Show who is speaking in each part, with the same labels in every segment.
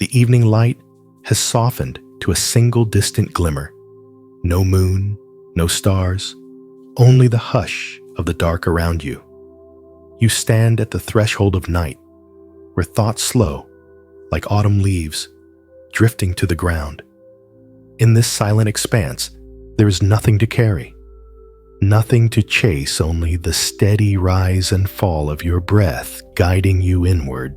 Speaker 1: The evening light has softened to a single distant glimmer. No moon, no stars, only the hush of the dark around you. You stand at the threshold of night, where thoughts slow, like autumn leaves, drifting to the ground. In this silent expanse, there is nothing to carry, nothing to chase, only the steady rise and fall of your breath guiding you inward.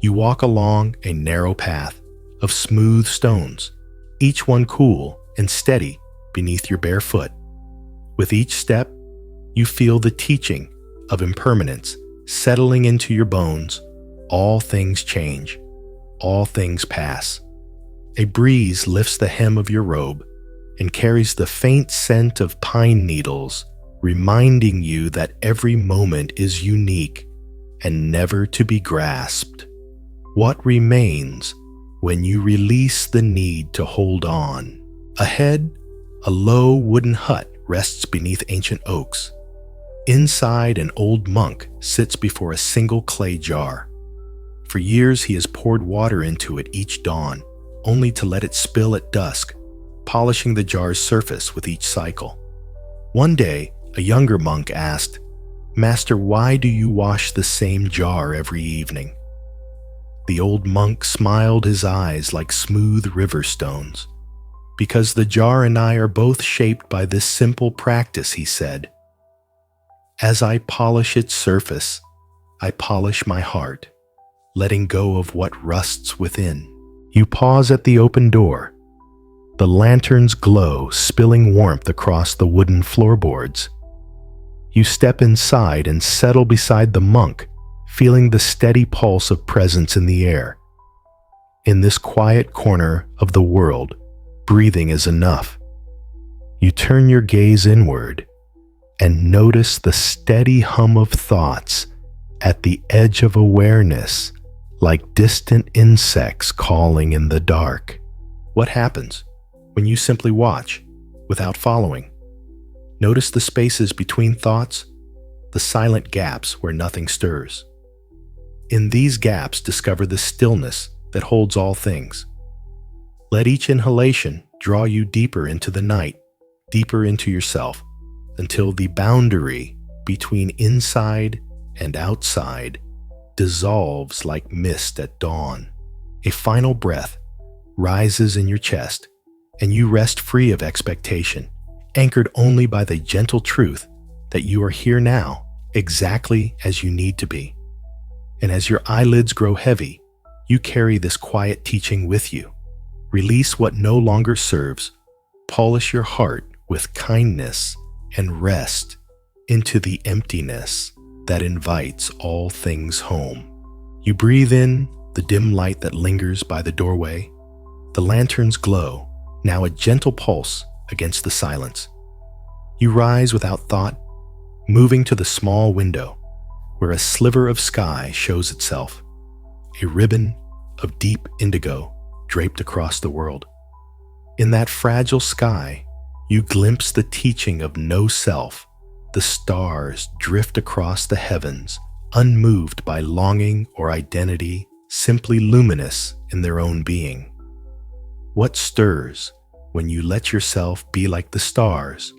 Speaker 1: You walk along a narrow path of smooth stones, each one cool and steady beneath your bare foot. With each step, you feel the teaching of impermanence settling into your bones. All things change, all things pass. A breeze lifts the hem of your robe and carries the faint scent of pine needles, reminding you that every moment is unique and never to be grasped. What remains when you release the need to hold on? Ahead, a low wooden hut rests beneath ancient oaks. Inside, an old monk sits before a single clay jar. For years, he has poured water into it each dawn, only to let it spill at dusk, polishing the jar's surface with each cycle. One day, a younger monk asked, "Master, why do you wash the same jar every evening?" The old monk smiled, his eyes like smooth river stones. "Because the jar and I are both shaped by this simple practice," he said. "As I polish its surface, I polish my heart, letting go of what rusts within." You pause at the open door. The lanterns glow, spilling warmth across the wooden floorboards. You step inside and settle beside the monk, feeling the steady pulse of presence in the air. In this quiet corner of the world, breathing is enough. You turn your gaze inward and notice the steady hum of thoughts at the edge of awareness, like distant insects calling in the dark. What happens when you simply watch without following? Notice the spaces between thoughts, the silent gaps where nothing stirs. In these gaps, discover the stillness that holds all things. Let each inhalation draw you deeper into the night, deeper into yourself, until the boundary between inside and outside dissolves like mist at dawn. A final breath rises in your chest, and you rest free of expectation, anchored only by the gentle truth that you are here now, exactly as you need to be. And as your eyelids grow heavy, you carry this quiet teaching with you. Release what no longer serves, polish your heart with kindness, and rest into the emptiness that invites all things home. You breathe in the dim light that lingers by the doorway. The lanterns glow, now a gentle pulse against the silence. You rise without thought, moving to the small window where a sliver of sky shows itself, a ribbon of deep indigo draped across the world. In that fragile sky, you glimpse the teaching of no self. The stars drift across the heavens, unmoved by longing or identity, simply luminous in their own being. What stirs when you let yourself be like the stars,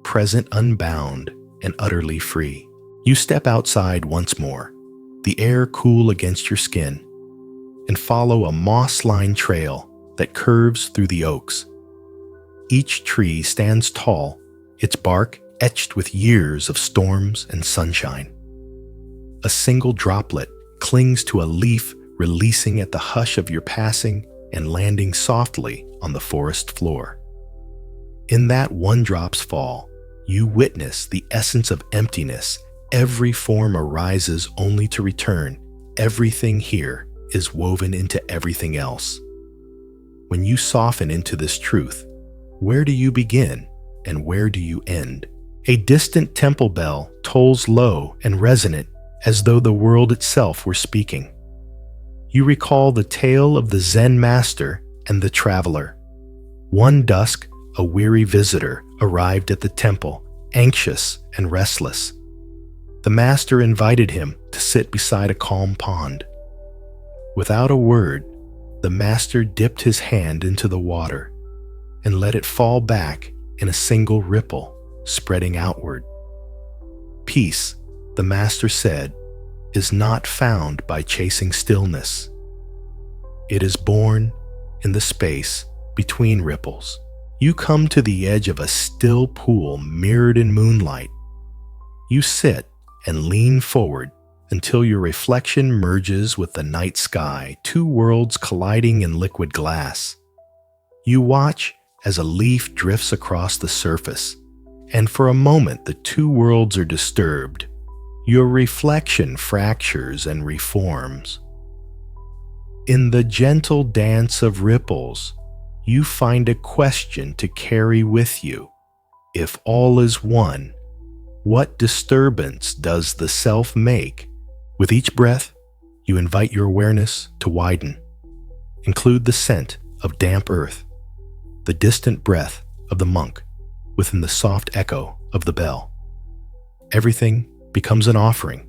Speaker 1: present unbound and utterly free? You step outside once more, the air cool against your skin, and follow a moss-lined trail that curves through the oaks. Each tree stands tall, its bark etched with years of storms and sunshine. A single droplet clings to a leaf, releasing at the hush of your passing and landing softly on the forest floor. In that one drop's fall, you witness the essence of emptiness. Every form arises only to return. Everything here is woven into everything else. When you soften into this truth, where do you begin and where do you end? A distant temple bell tolls low and resonant, as though the world itself were speaking. You recall the tale of the Zen master and the traveler. One dusk, a weary visitor arrived at the temple, anxious and restless. The master invited him to sit beside a calm pond. Without a word, The master dipped his hand into the water and let it fall back in a single ripple, spreading outward. Peace, the master said, is not found by chasing stillness. It is born in the space between ripples. You come to the edge of a still pool mirrored in moonlight. You sit and lean forward until your reflection merges with the night sky, two worlds colliding in liquid glass. You watch as a leaf drifts across the surface, and for a moment the two worlds are disturbed. Your reflection fractures and reforms. In the gentle dance of ripples, you find a question to carry with you. If all is one, what disturbance does the self make? With each breath, you invite your awareness to widen. Include the scent of damp earth, the distant breath of the monk within the soft echo of the bell. Everything becomes an offering,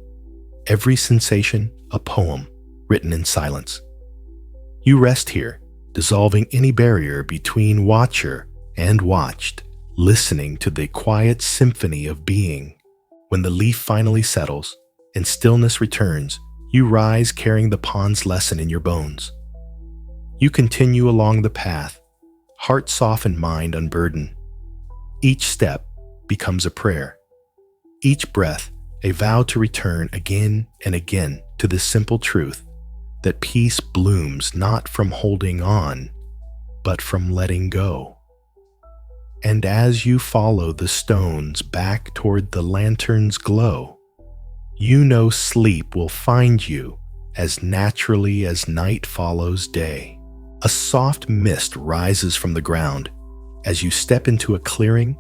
Speaker 1: every sensation a poem written in silence. You rest here, dissolving any barrier between watcher and watched, listening to the quiet symphony of being. When the leaf finally settles and stillness returns, you rise carrying the pond's lesson in your bones. You continue along the path, heart softened, mind unburdened. Each step becomes a prayer. Each breath a vow to return again and again to this simple truth that peace blooms not from holding on, but from letting go. And as you follow the stones back toward the lantern's glow, you know sleep will find you as naturally as night follows day. A soft mist rises from the ground as you step into a clearing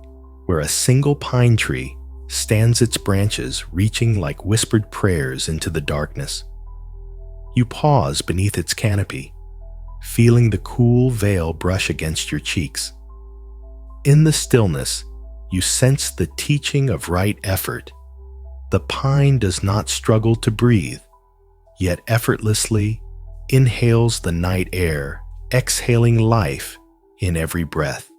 Speaker 1: where a single pine tree stands, its branches reaching like whispered prayers into the darkness. You pause beneath its canopy, feeling the cool veil brush against your cheeks. In the stillness, you sense the teaching of right effort. The pine does not struggle to breathe, yet effortlessly inhales the night air, exhaling life in every breath.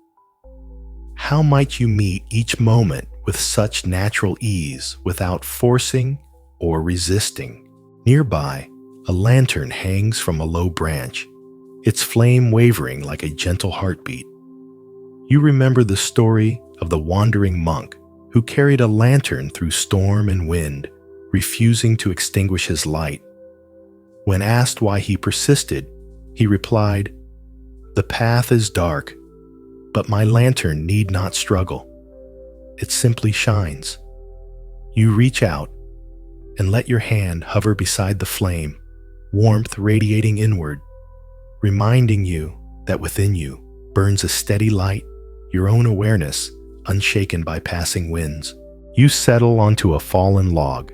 Speaker 1: How might you meet each moment with such natural ease without forcing or resisting? Nearby, a lantern hangs from a low branch, its flame wavering like a gentle heartbeat. You remember the story of the wandering monk who carried a lantern through storm and wind, refusing to extinguish his light. When asked why he persisted, he replied, "The path is dark, but my lantern need not struggle. It simply shines." You reach out and let your hand hover beside the flame, warmth radiating inward, reminding you that within you burns a steady light, your own awareness unshaken by passing winds. You settle onto a fallen log,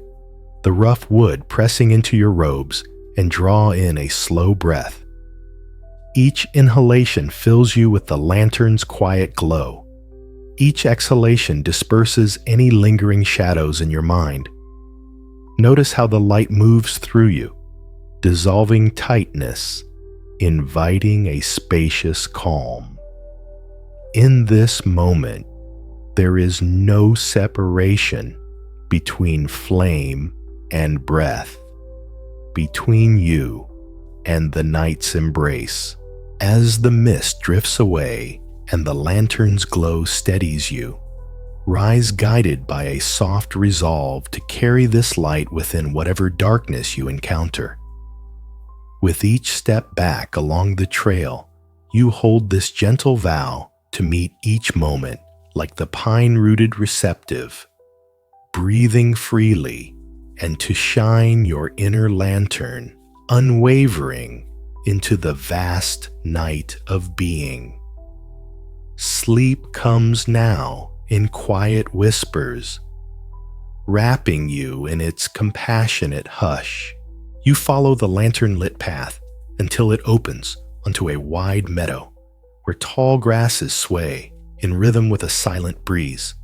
Speaker 1: the rough wood pressing into your robes, and draw in a slow breath. Each inhalation fills you with the lantern's quiet glow. Each exhalation disperses any lingering shadows in your mind. Notice how the light moves through you, dissolving tightness, inviting a spacious calm. In this moment, there is no separation between flame and breath, between you and the night's embrace. As the mist drifts away and the lantern's glow steadies you, rise guided by a soft resolve to carry this light within whatever darkness you encounter. With each step back along the trail, you hold this gentle vow to meet each moment like the pine-rooted receptive, breathing freely, and to shine your inner lantern, unwavering, into the vast night of being. Sleep comes now in quiet whispers, wrapping you in its compassionate hush. You follow the lantern-lit path until it opens onto a wide meadow where tall grasses sway in rhythm with a silent breeze.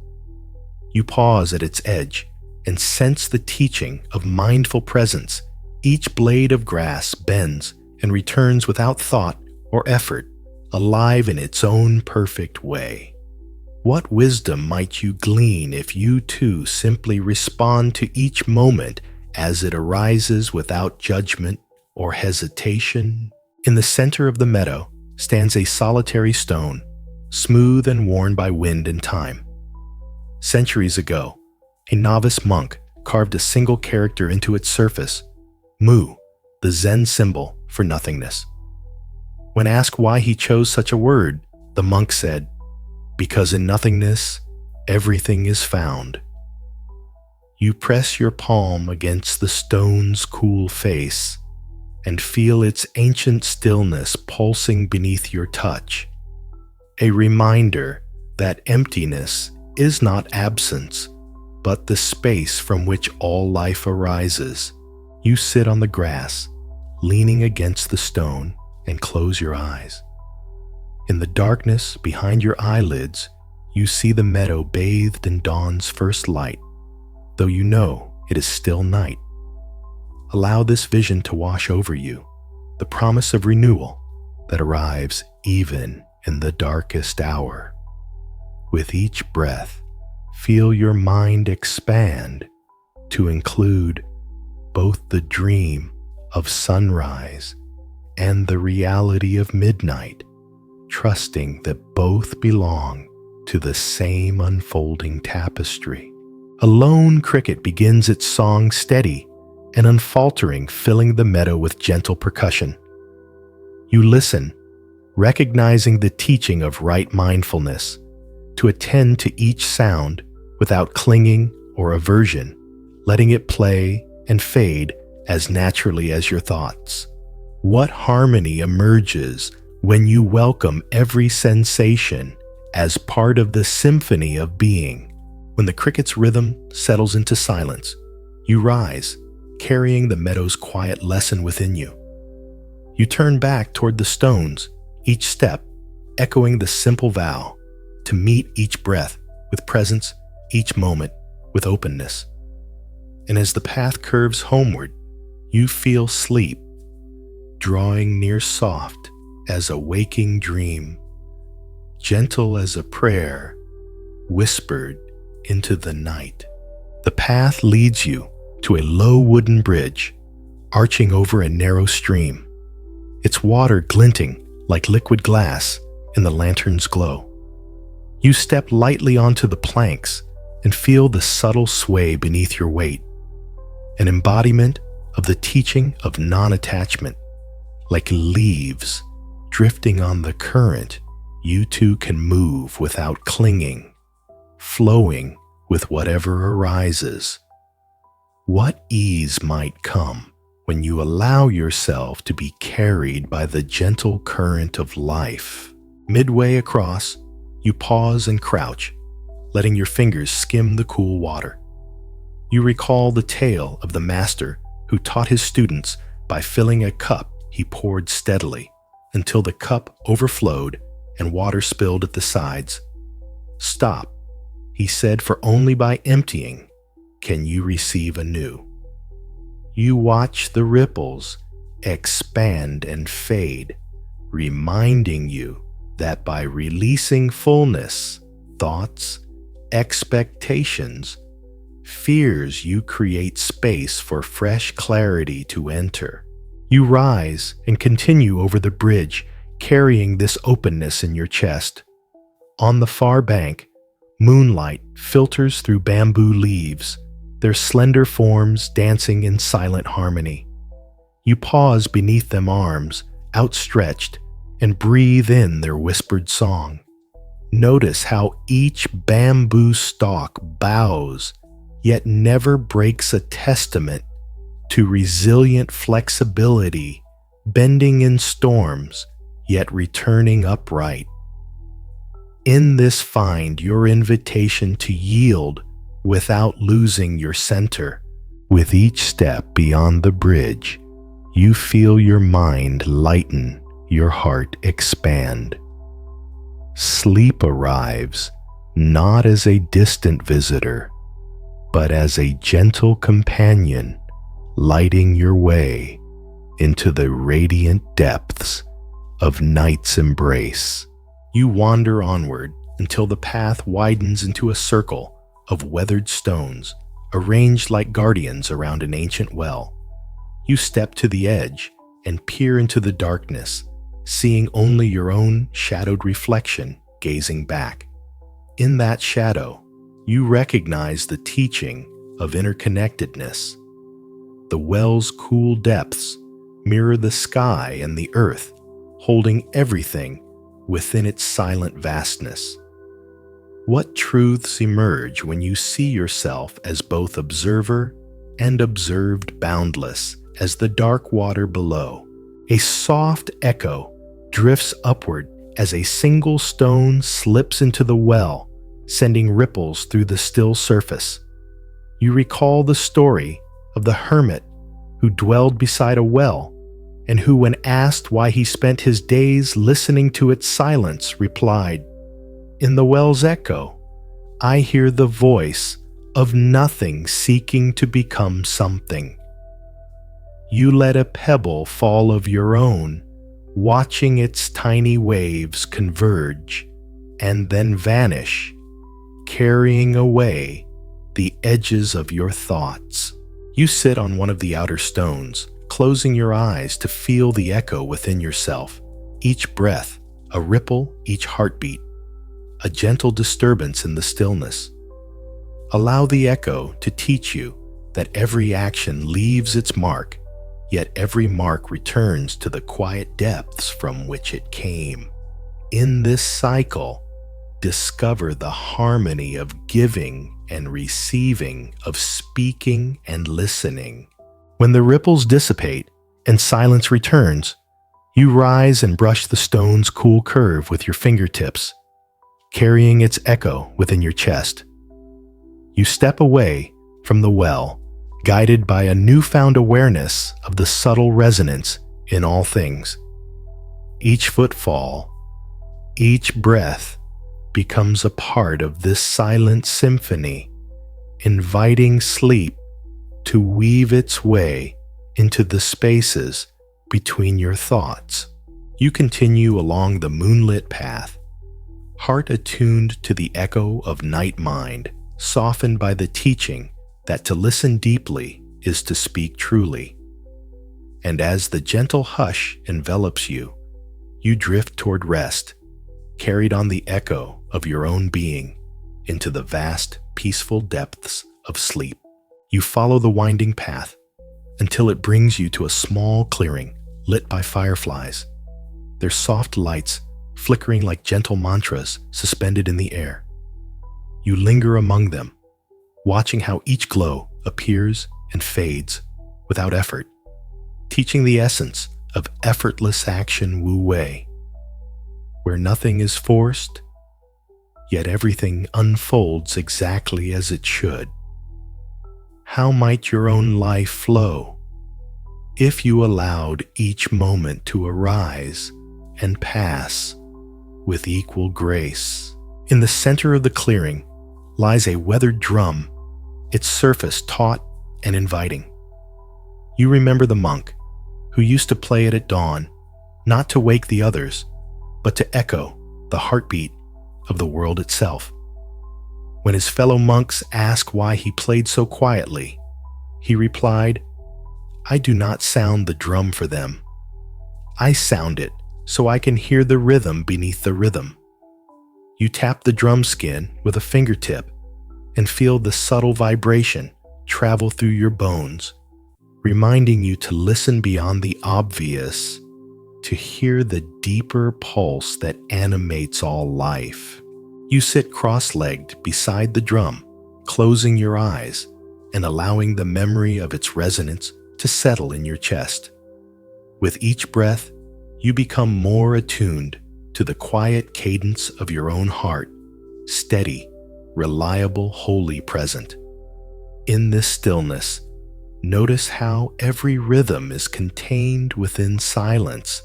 Speaker 1: You pause at its edge and sense the teaching of mindful presence. Each blade of grass bends and returns without thought or effort, alive in its own perfect way. What wisdom might you glean if you too simply respond to each moment as it arises without judgment or hesitation? In the center of the meadow stands a solitary stone, smooth and worn by wind and time. Centuries ago, a novice monk carved a single character into its surface, Mu, the Zen symbol for nothingness. When asked why he chose such a word, the monk said, "Because in nothingness, everything is found." You press your palm against the stone's cool face and feel its ancient stillness pulsing beneath your touch, a reminder that emptiness is not absence, but the space from which all life arises. You sit on the grass, leaning against the stone, and close your eyes. In the darkness behind your eyelids, you see the meadow bathed in dawn's first light, though you know it is still night. Allow this vision to wash over you, the promise of renewal that arrives even in the darkest hour. With each breath, feel your mind expand to include both the dream of sunrise and the reality of midnight, trusting that both belong to the same unfolding tapestry. A lone cricket begins its song steady and unfaltering, filling the meadow with gentle percussion. You listen, recognizing the teaching of right mindfulness, to attend to each sound without clinging or aversion, letting it play and fade as naturally as your thoughts. What harmony emerges when you welcome every sensation as part of the symphony of being? When the cricket's rhythm settles into silence, you rise, carrying the meadow's quiet lesson within you. You turn back toward the stones, each step echoing the simple vow to meet each breath with presence, each moment with openness. And as the path curves homeward, you feel sleep drawing near, soft as a waking dream, gentle as a prayer whispered into the night. The path leads you to a low wooden bridge arching over a narrow stream, its water glinting like liquid glass in the lantern's glow. You step lightly onto the planks and feel the subtle sway beneath your weight, an embodiment of the teaching of non-attachment. Like leaves drifting on the current, you too can move without clinging, flowing with whatever arises. What ease might come when you allow yourself to be carried by the gentle current of life. Midway across, you pause and crouch, letting your fingers skim the cool water. You recall the tale of the master who taught his students by filling a cup he poured steadily until the cup overflowed and water spilled at the sides. "Stop," he said, "for only by emptying can you receive anew." You watch the ripples expand and fade, reminding you that by releasing fullness, thoughts, expectations, fears, you create space for fresh clarity to enter. You rise and continue over the bridge, carrying this openness in your chest. On the far bank, moonlight filters through bamboo leaves, their slender forms dancing in silent harmony. You pause beneath them, arms outstretched, and breathe in their whispered song. Notice how each bamboo stalk bows, yet never breaks, a testament to resilient flexibility, bending in storms, yet returning upright. In this, find your invitation to yield without losing your center. With each step beyond the bridge, you feel your mind lighten, your heart expand. Sleep arrives not as a distant visitor, but as a gentle companion, lighting your way into the radiant depths of night's embrace. You wander onward until the path widens into a circle of weathered stones arranged like guardians around an ancient well. You step to the edge and peer into the darkness, seeing only your own shadowed reflection gazing back. In that shadow, you recognize the teaching of interconnectedness. The well's cool depths mirror the sky and the earth, holding everything within its silent vastness. What truths emerge when you see yourself as both observer and observed, boundless as the dark water below? A soft echo drifts upward as a single stone slips into the well, sending ripples through the still surface. You recall the story of the hermit who dwelled beside a well, and who, when asked why he spent his days listening to its silence, replied, "In the well's echo, I hear the voice of nothing seeking to become something." You let a pebble fall of your own, watching its tiny waves converge and then vanish, carrying away the edges of your thoughts. You sit on one of the outer stones, closing your eyes to feel the echo within yourself. Each breath, a ripple, each heartbeat, a gentle disturbance in the stillness. Allow the echo to teach you that every action leaves its mark, yet every mark returns to the quiet depths from which it came. In this cycle, discover the harmony of giving and receiving, of speaking and listening. When the ripples dissipate and silence returns, you rise and brush the stone's cool curve with your fingertips, carrying its echo within your chest. You step away from the well, guided by a newfound awareness of the subtle resonance in all things. Each footfall, each breath becomes a part of this silent symphony, inviting sleep to weave its way into the spaces between your thoughts. You continue along the moonlit path, heart attuned to the echo of night mind, softened by the teaching that to listen deeply is to speak truly. And as the gentle hush envelops you, you drift toward rest, carried on the echo of your own being into the vast, peaceful depths of sleep. You follow the winding path until it brings you to a small clearing lit by fireflies, their soft lights flickering like gentle mantras suspended in the air. You linger among them, watching how each glow appears and fades without effort, teaching the essence of effortless action Wu Wei, where nothing is forced, yet everything unfolds exactly as it should. How might your own life flow if you allowed each moment to arise and pass with equal grace? In the center of the clearing lies a weathered drum, its surface taut and inviting. You remember the monk who used to play it at dawn, not to wake the others, but to echo the heartbeat of the world itself. When his fellow monks asked why he played so quietly, he replied, "I do not sound the drum for them. I sound it so I can hear the rhythm beneath the rhythm." You tap the drum skin with a fingertip and feel the subtle vibration travel through your bones, reminding you to listen beyond the obvious, to hear the deeper pulse that animates all life. You sit cross-legged beside the drum, closing your eyes and allowing the memory of its resonance to settle in your chest. With each breath, you become more attuned to the quiet cadence of your own heart, steady, reliable, wholly present. In this stillness, notice how every rhythm is contained within silence,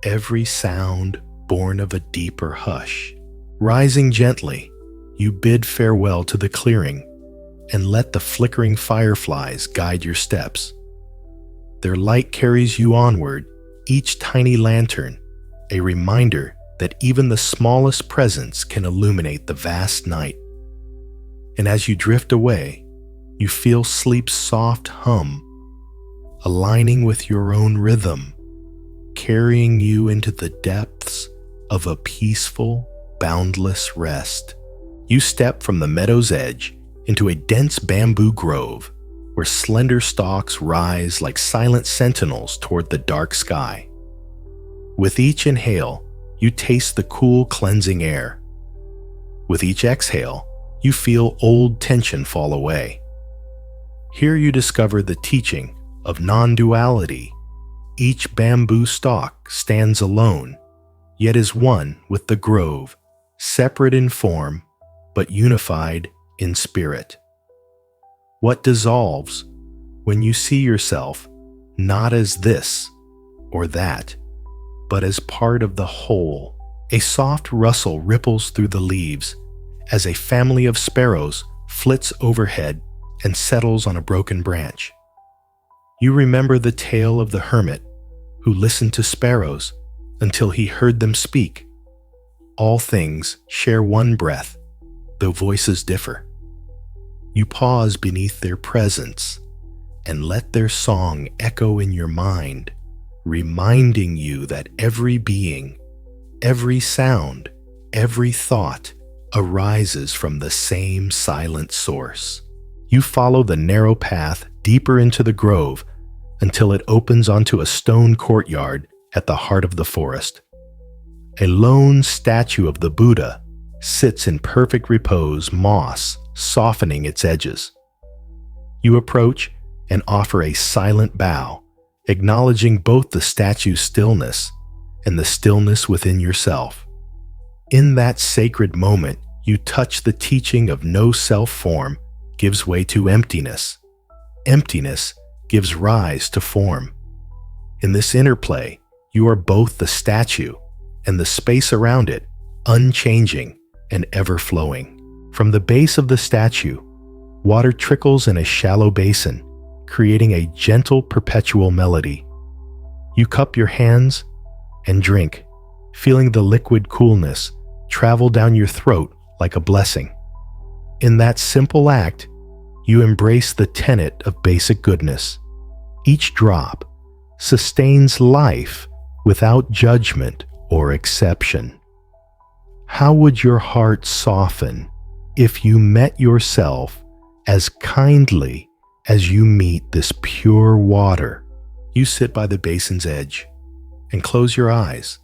Speaker 1: every sound born of a deeper hush. Rising gently, you bid farewell to the clearing and let the flickering fireflies guide your steps. Their light carries you onward, each tiny lantern, a reminder that even the smallest presence can illuminate the vast night. And as you drift away, you feel sleep's soft hum, aligning with your own rhythm, carrying you into the depths of a peaceful, boundless rest. You step from the meadow's edge into a dense bamboo grove where slender stalks rise like silent sentinels toward the dark sky. With each inhale, you taste the cool, cleansing air. With each exhale, you feel old tension fall away. Here you discover the teaching of non-duality. Each bamboo stalk stands alone, yet is one with the grove, separate in form, but unified in spirit. What dissolves when you see yourself not as this or that, but as part of the whole? A soft rustle ripples through the leaves as a family of sparrows flits overhead and settles on a broken branch. You remember the tale of the hermit who listened to sparrows until he heard them speak. All things share one breath, though voices differ. You pause beneath their presence and let their song echo in your mind, reminding you that every being, every sound, every thought arises from the same silent source. You follow the narrow path deeper into the grove until it opens onto a stone courtyard at the heart of the forest. A lone statue of the Buddha sits in perfect repose, moss softening its edges. You approach and offer a silent bow, acknowledging both the statue's stillness and the stillness within yourself. In that sacred moment, you touch the teaching of no self-form gives way to emptiness. Emptiness gives rise to form. In this interplay, you are both the statue and the space around it, unchanging and ever-flowing. From the base of the statue, water trickles in a shallow basin, creating a gentle, perpetual melody. You cup your hands and drink, feeling the liquid coolness travel down your throat like a blessing. In that simple act, you embrace the tenet of basic goodness. Each drop sustains life without judgment or exception. How would your heart soften if you met yourself as kindly as you meet this pure water? You sit by the basin's edge and close your eyes,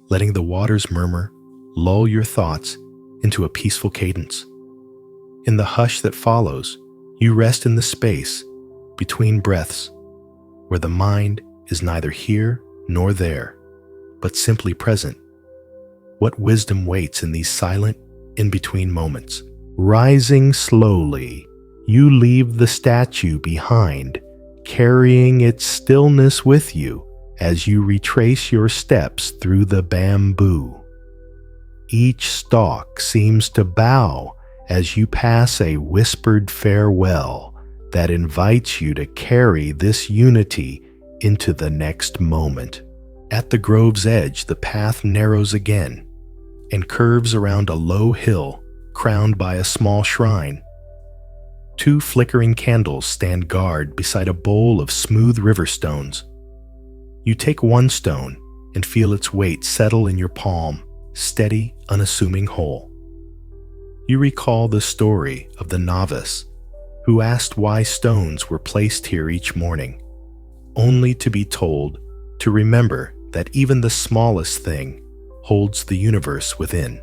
Speaker 1: letting the water's murmur lull your thoughts into a peaceful cadence. In the hush that follows, you rest in the space between breaths, where the mind is neither here nor there, but simply present. What wisdom waits in these silent, in-between moments? Rising slowly, you leave the statue behind, carrying its stillness with you as you retrace your steps through the bamboo. Each stalk seems to bow as you pass a whispered farewell that invites you to carry this unity into the next moment. At the grove's edge, the path narrows again and curves around a low hill crowned by a small shrine. Two flickering candles stand guard beside a bowl of smooth river stones. You take one stone and feel its weight settle in your palm, steady, unassuming whole. You recall the story of the novice who asked why stones were placed here each morning, only to be told to remember that even the smallest thing holds the universe within.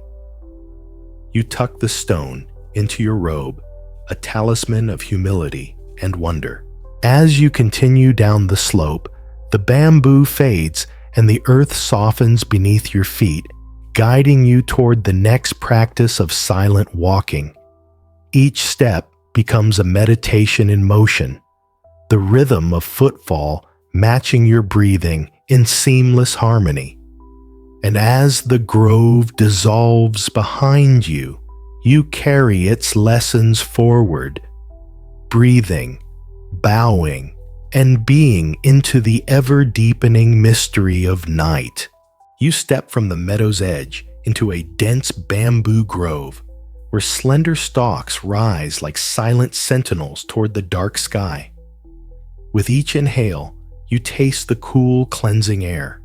Speaker 1: You tuck the stone into your robe, a talisman of humility and wonder. As you continue down the slope, the bamboo fades and the earth softens beneath your feet, guiding you toward the next practice of silent walking. Each step becomes a meditation in motion, the rhythm of footfall matching your breathing in seamless harmony. And as the grove dissolves behind you, you carry its lessons forward, breathing, bowing, and being into the ever-deepening mystery of night. You step from the meadow's edge into a dense bamboo grove where slender stalks rise like silent sentinels toward the dark sky. With each inhale, you taste the cool, cleansing air.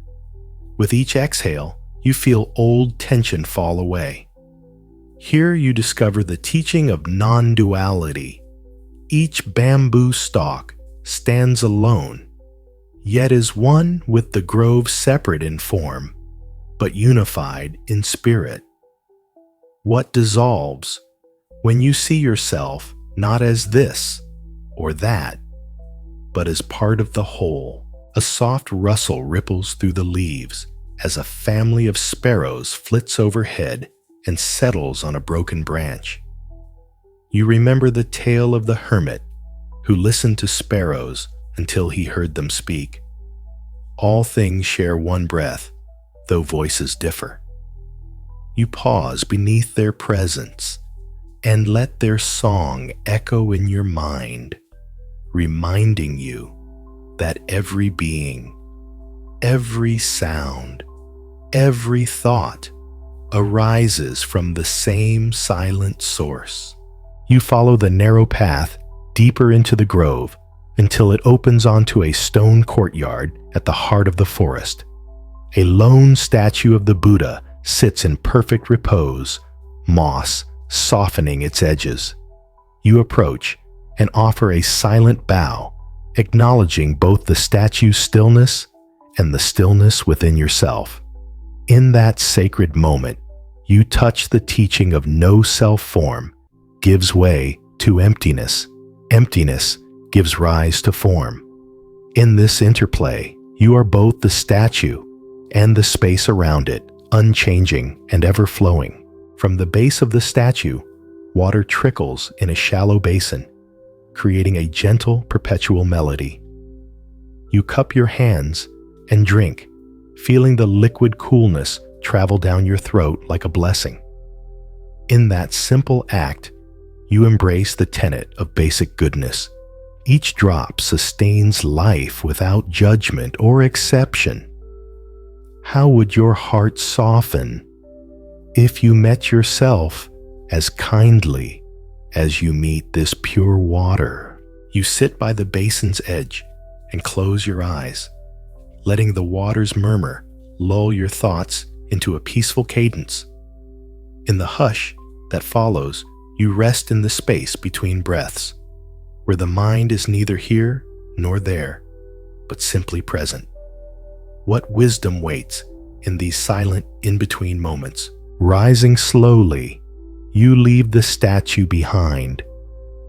Speaker 1: With each exhale, you feel old tension fall away. Here you discover the teaching of non-duality. Each bamboo stalk stands alone, yet is one with the grove, separate in form, but unified in spirit. What dissolves when you see yourself not as this or that, but as part of the whole? A soft rustle ripples through the leaves as a family of sparrows flits overhead and settles on a broken branch. You remember the tale of the hermit who listened to sparrows until he heard them speak. All things share one breath, though voices differ. You pause beneath their presence and let their song echo in your mind, reminding you that every being, every sound, every thought arises from the same silent source. You follow the narrow path deeper into the grove until it opens onto a stone courtyard at the heart of the forest. A lone statue of the Buddha sits in perfect repose, moss softening its edges. You approach and offer a silent bow, acknowledging both the statue's stillness and the stillness within yourself. In that sacred moment, you touch the teaching of no self-form gives way to emptiness. Emptiness gives rise to form. In this interplay, you are both the statue and the space around it, unchanging and ever-flowing. From the base of the statue, water trickles in a shallow basin, creating a gentle, perpetual melody. You cup your hands and drink, feeling the liquid coolness travel down your throat like a blessing. In that simple act, you embrace the tenet of basic goodness. Each drop sustains life without judgment or exception. How would your heart soften if you met yourself as kindly as you meet this pure water? You sit by the basin's edge and close your eyes, letting the water's murmur lull your thoughts into a peaceful cadence. In the hush that follows, you rest in the space between breaths, where the mind is neither here nor there, but simply present. What wisdom waits in these silent in-between moments? Rising slowly, you leave the statue behind,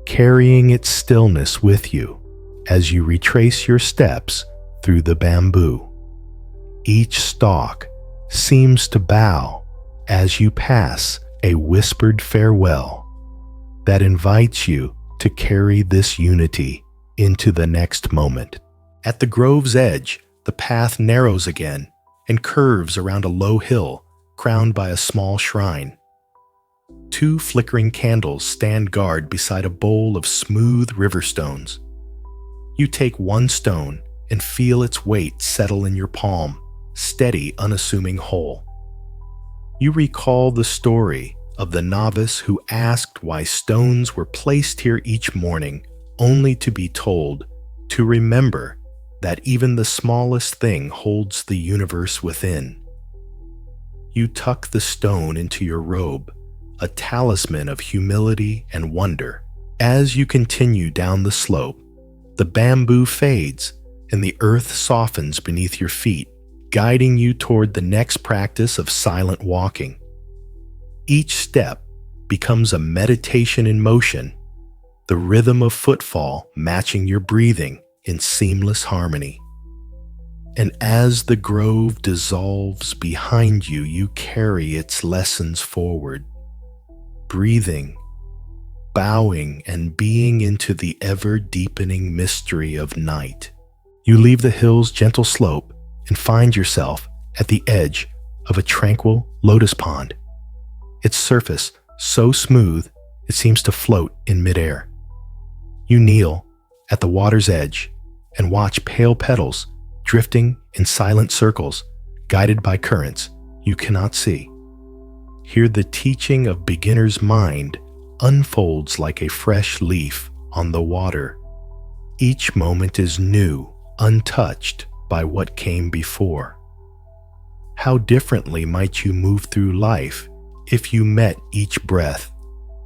Speaker 1: carrying its stillness with you as you retrace your steps through the bamboo. Each stalk seems to bow as you pass, a whispered farewell that invites you to carry this unity into the next moment. At the grove's edge, the path narrows again and curves around a low hill crowned by a small shrine. Two flickering candles stand guard beside a bowl of smooth river stones. You take one stone and feel its weight settle in your palm, steady, unassuming whole. You recall the story of the novice who asked why stones were placed here each morning, only to be told to remember that even the smallest thing holds the universe within. You tuck the stone into your robe, a talisman of humility and wonder. As you continue down the slope, the bamboo fades and the earth softens beneath your feet, guiding you toward the next practice of silent walking. Each step becomes a meditation in motion, the rhythm of footfall matching your breathing in seamless harmony. And as the grove dissolves behind you, you carry its lessons forward, breathing, bowing, and being into the ever-deepening mystery of night. You leave the hill's gentle slope and find yourself at the edge of a tranquil lotus pond. Its surface so smooth it seems to float in midair. You kneel at the water's edge and watch pale petals drifting in silent circles, guided by currents you cannot see. Here the teaching of beginner's mind unfolds like a fresh leaf on the water. Each moment is new, untouched by what came before. How differently might you move through life if you met each breath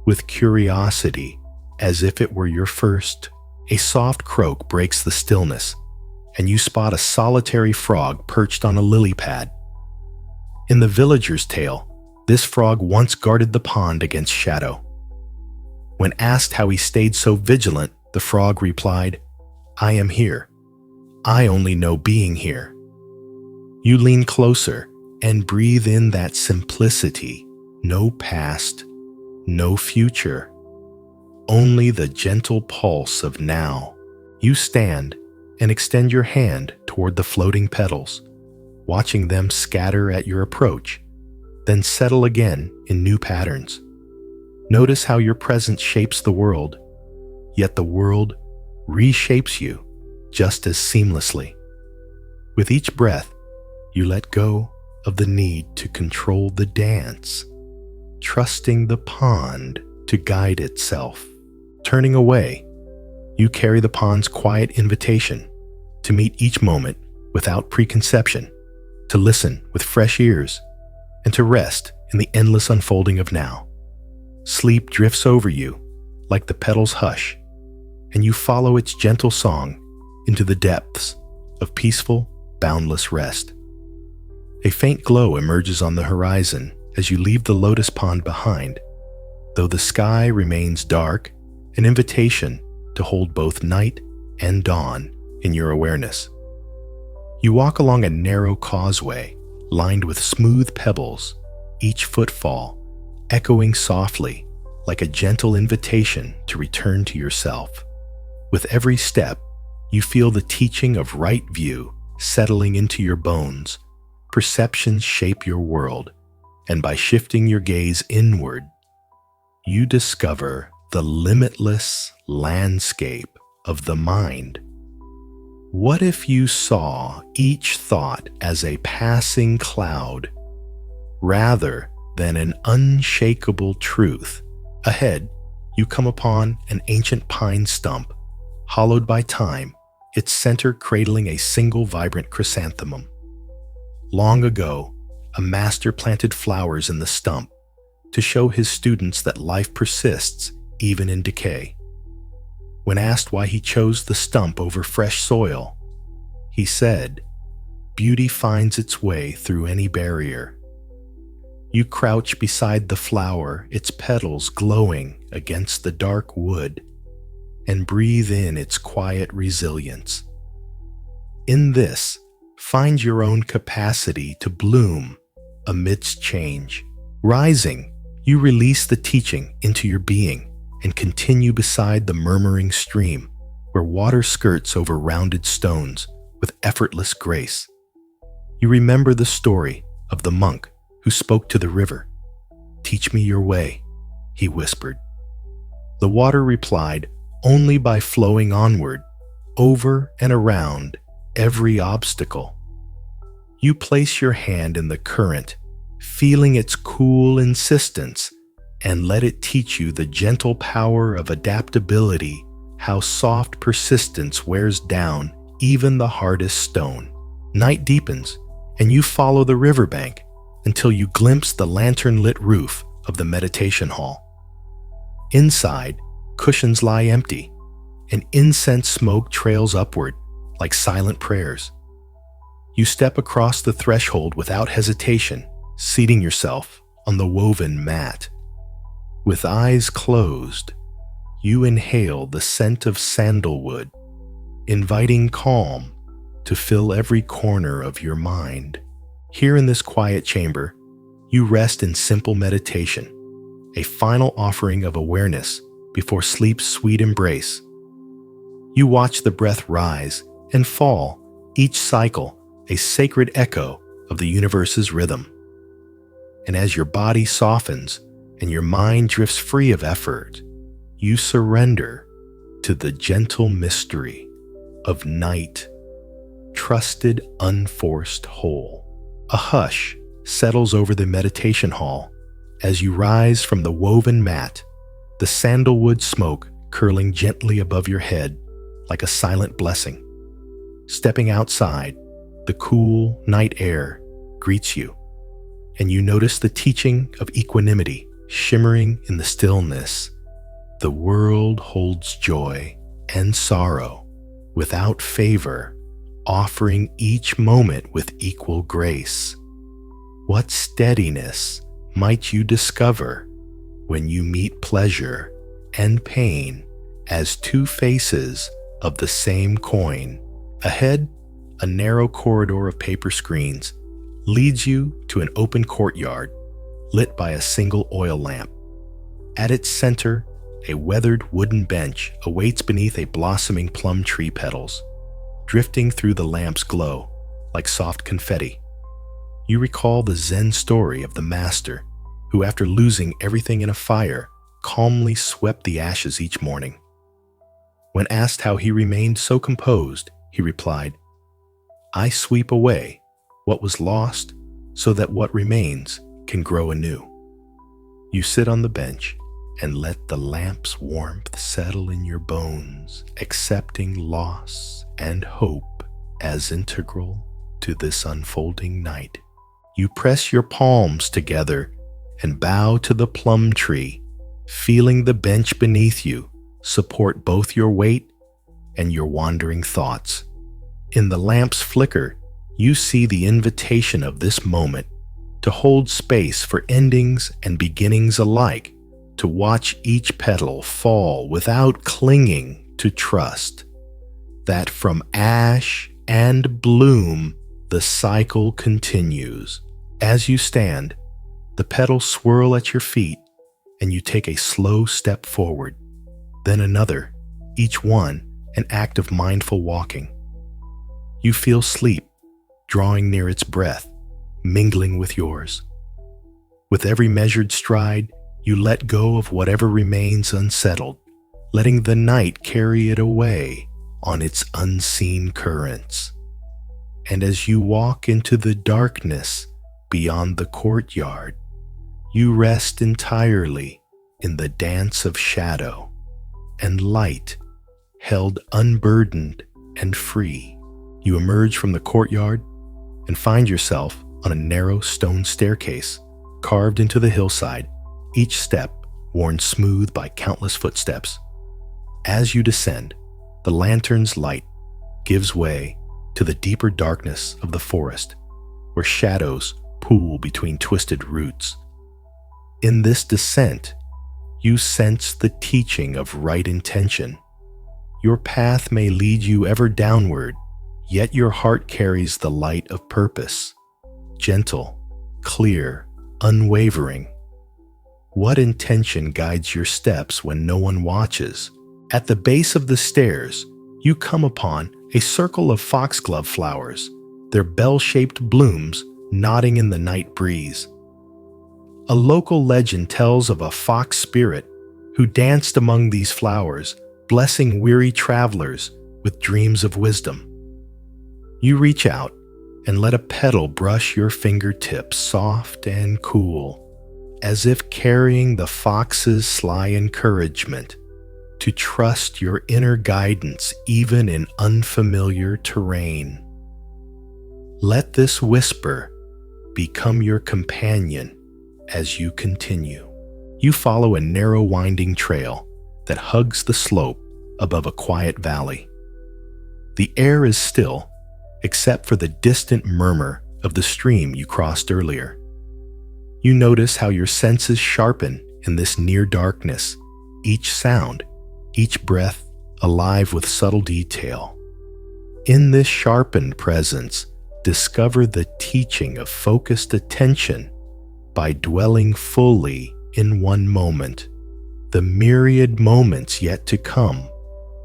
Speaker 1: with curiosity as if it were your first? A soft croak breaks the stillness, and you spot a solitary frog perched on a lily pad. In the villager's tale, this frog once guarded the pond against shadow. When asked how he stayed so vigilant, the frog replied, "I am here. I only know being here." You lean closer and breathe in that simplicity. No past, no future, only the gentle pulse of now. You stand and extend your hand toward the floating petals, watching them scatter at your approach, then settle again in new patterns. Notice how your presence shapes the world, yet the world reshapes you just as seamlessly. With each breath, you let go of the need to control the dance, trusting the pond to guide itself. Turning away, you carry the pond's quiet invitation to meet each moment without preconception, to listen with fresh ears, and to rest in the endless unfolding of now. Sleep drifts over you like the petals hush, and you follow its gentle song into the depths of peaceful, boundless rest. A faint glow emerges on the horizon as you leave the lotus pond behind, though the sky remains dark, an invitation to hold both night and dawn in your awareness. You walk along a narrow causeway lined with smooth pebbles, each footfall echoing softly like a gentle invitation to return to yourself. With every step, you feel the teaching of right view settling into your bones. Perceptions shape your world, and by shifting your gaze inward, you discover the limitless landscape of the mind. What if you saw each thought as a passing cloud rather than an unshakable truth? Ahead, you come upon an ancient pine stump, hollowed by time, its center cradling a single vibrant chrysanthemum. Long ago, a master planted flowers in the stump to show his students that life persists even in decay. When asked why he chose the stump over fresh soil, he said, "Beauty finds its way through any barrier." You crouch beside the flower, its petals glowing against the dark wood, and breathe in its quiet resilience. In this, find your own capacity to bloom amidst change. Rising, you release the teaching into your being and continue beside the murmuring stream where water skirts over rounded stones with effortless grace. You remember the story of the monk who spoke to the river. "Teach me your way," he whispered. The water replied, "Only by flowing onward, over and around every obstacle." You place your hand in the current, feeling its cool insistence, and let it teach you the gentle power of adaptability, how soft persistence wears down even the hardest stone. Night deepens, and you follow the riverbank until you glimpse the lantern-lit roof of the meditation hall. Inside, cushions lie empty, and incense smoke trails upward like silent prayers. You step across the threshold without hesitation, seating yourself on the woven mat. With eyes closed, you inhale the scent of sandalwood, inviting calm to fill every corner of your mind. Here in this quiet chamber, you rest in simple meditation, a final offering of awareness before sleep's sweet embrace. You watch the breath rise and fall, each cycle a sacred echo of the universe's rhythm. And as your body softens and your mind drifts free of effort, you surrender to the gentle mystery of night, trusted, unforced whole. A hush settles over the meditation hall as you rise from the woven mat, the sandalwood smoke curling gently above your head like a silent blessing. Stepping outside, the cool night air greets you, and you notice the teaching of equanimity shimmering in the stillness. The world holds joy and sorrow without favor, offering each moment with equal grace. What steadiness might you discover when you meet pleasure and pain as two faces of the same coin? Ahead, a narrow corridor of paper screens leads you to an open courtyard lit by a single oil lamp. At its center, a weathered wooden bench awaits beneath a blossoming plum tree petals, drifting through the lamp's glow like soft confetti. You recall the Zen story of the master who, after losing everything in a fire, calmly swept the ashes each morning. When asked how he remained so composed, he replied, "I sweep away what was lost so that what remains can grow anew." You sit on the bench and let the lamp's warmth settle in your bones, accepting loss and hope as integral to this unfolding night. You press your palms together and bow to the plum tree, feeling the bench beneath you support both your weight and your wandering thoughts. In the lamp's flicker, you see the invitation of this moment to hold space for endings and beginnings alike, to watch each petal fall without clinging, to trust that from ash and bloom the cycle continues. As you stand, the petals swirl at your feet and you take a slow step forward, then another, each one an act of mindful walking. You feel sleep drawing near its breath, mingling with yours. With every measured stride, you let go of whatever remains unsettled, letting the night carry it away on its unseen currents. And as you walk into the darkness beyond the courtyard, you rest entirely in the dance of shadow and light, held unburdened and free. You emerge from the courtyard and find yourself on a narrow stone staircase carved into the hillside, each step worn smooth by countless footsteps. As you descend, the lantern's light gives way to the deeper darkness of the forest, where shadows pool between twisted roots. In this descent, you sense the teaching of right intention. Your path may lead you ever downward, yet your heart carries the light of purpose, gentle, clear, unwavering. What intention guides your steps when no one watches? At the base of the stairs, you come upon a circle of foxglove flowers, their bell-shaped blooms nodding in the night breeze. A local legend tells of a fox spirit who danced among these flowers, blessing weary travelers with dreams of wisdom. You reach out and let a petal brush your fingertips, soft and cool, as if carrying the fox's sly encouragement to trust your inner guidance even in unfamiliar terrain. Let this whisper become your companion as you continue. You follow a narrow winding trail that hugs the slope above a quiet valley. The air is still, except for the distant murmur of the stream you crossed earlier. You notice how your senses sharpen in this near darkness, each sound, each breath alive with subtle detail. In this sharpened presence, discover the teaching of focused attention by dwelling fully in one moment. The myriad moments yet to come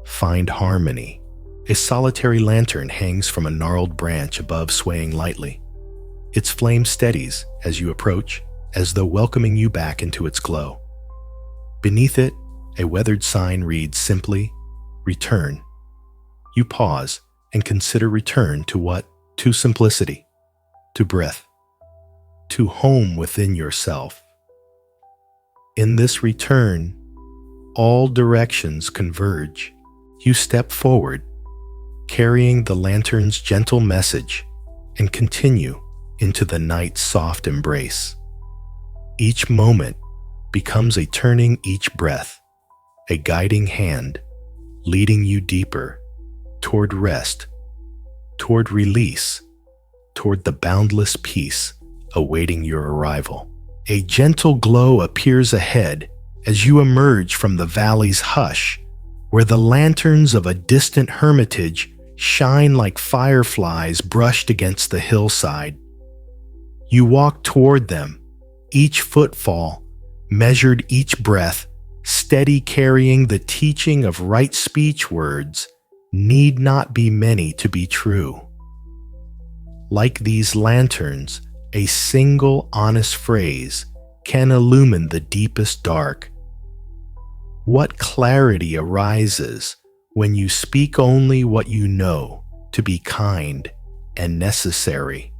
Speaker 1: find harmony. A solitary lantern hangs from a gnarled branch above, swaying lightly. Its flame steadies as you approach, as though welcoming you back into its glow. Beneath it, a weathered sign reads simply, "Return." you pause and consider return to what? To simplicity, to breath, to home within yourself. In this return, all directions converge. You step forward, carrying the lantern's gentle message, and continue into the night's soft embrace. Each moment becomes a turning, each breath, a guiding hand, leading you deeper toward rest, toward release, toward the boundless peace awaiting your arrival. A gentle glow appears ahead as you emerge from the valley's hush, where the lanterns of a distant hermitage shine like fireflies brushed against the hillside. You walk toward them, each footfall, measured each breath, steady, carrying the teaching of right speech words need not be many to be true. Like these lanterns, a single honest phrase can illumine the deepest dark. What clarity arises when you speak only what you know to be kind and necessary.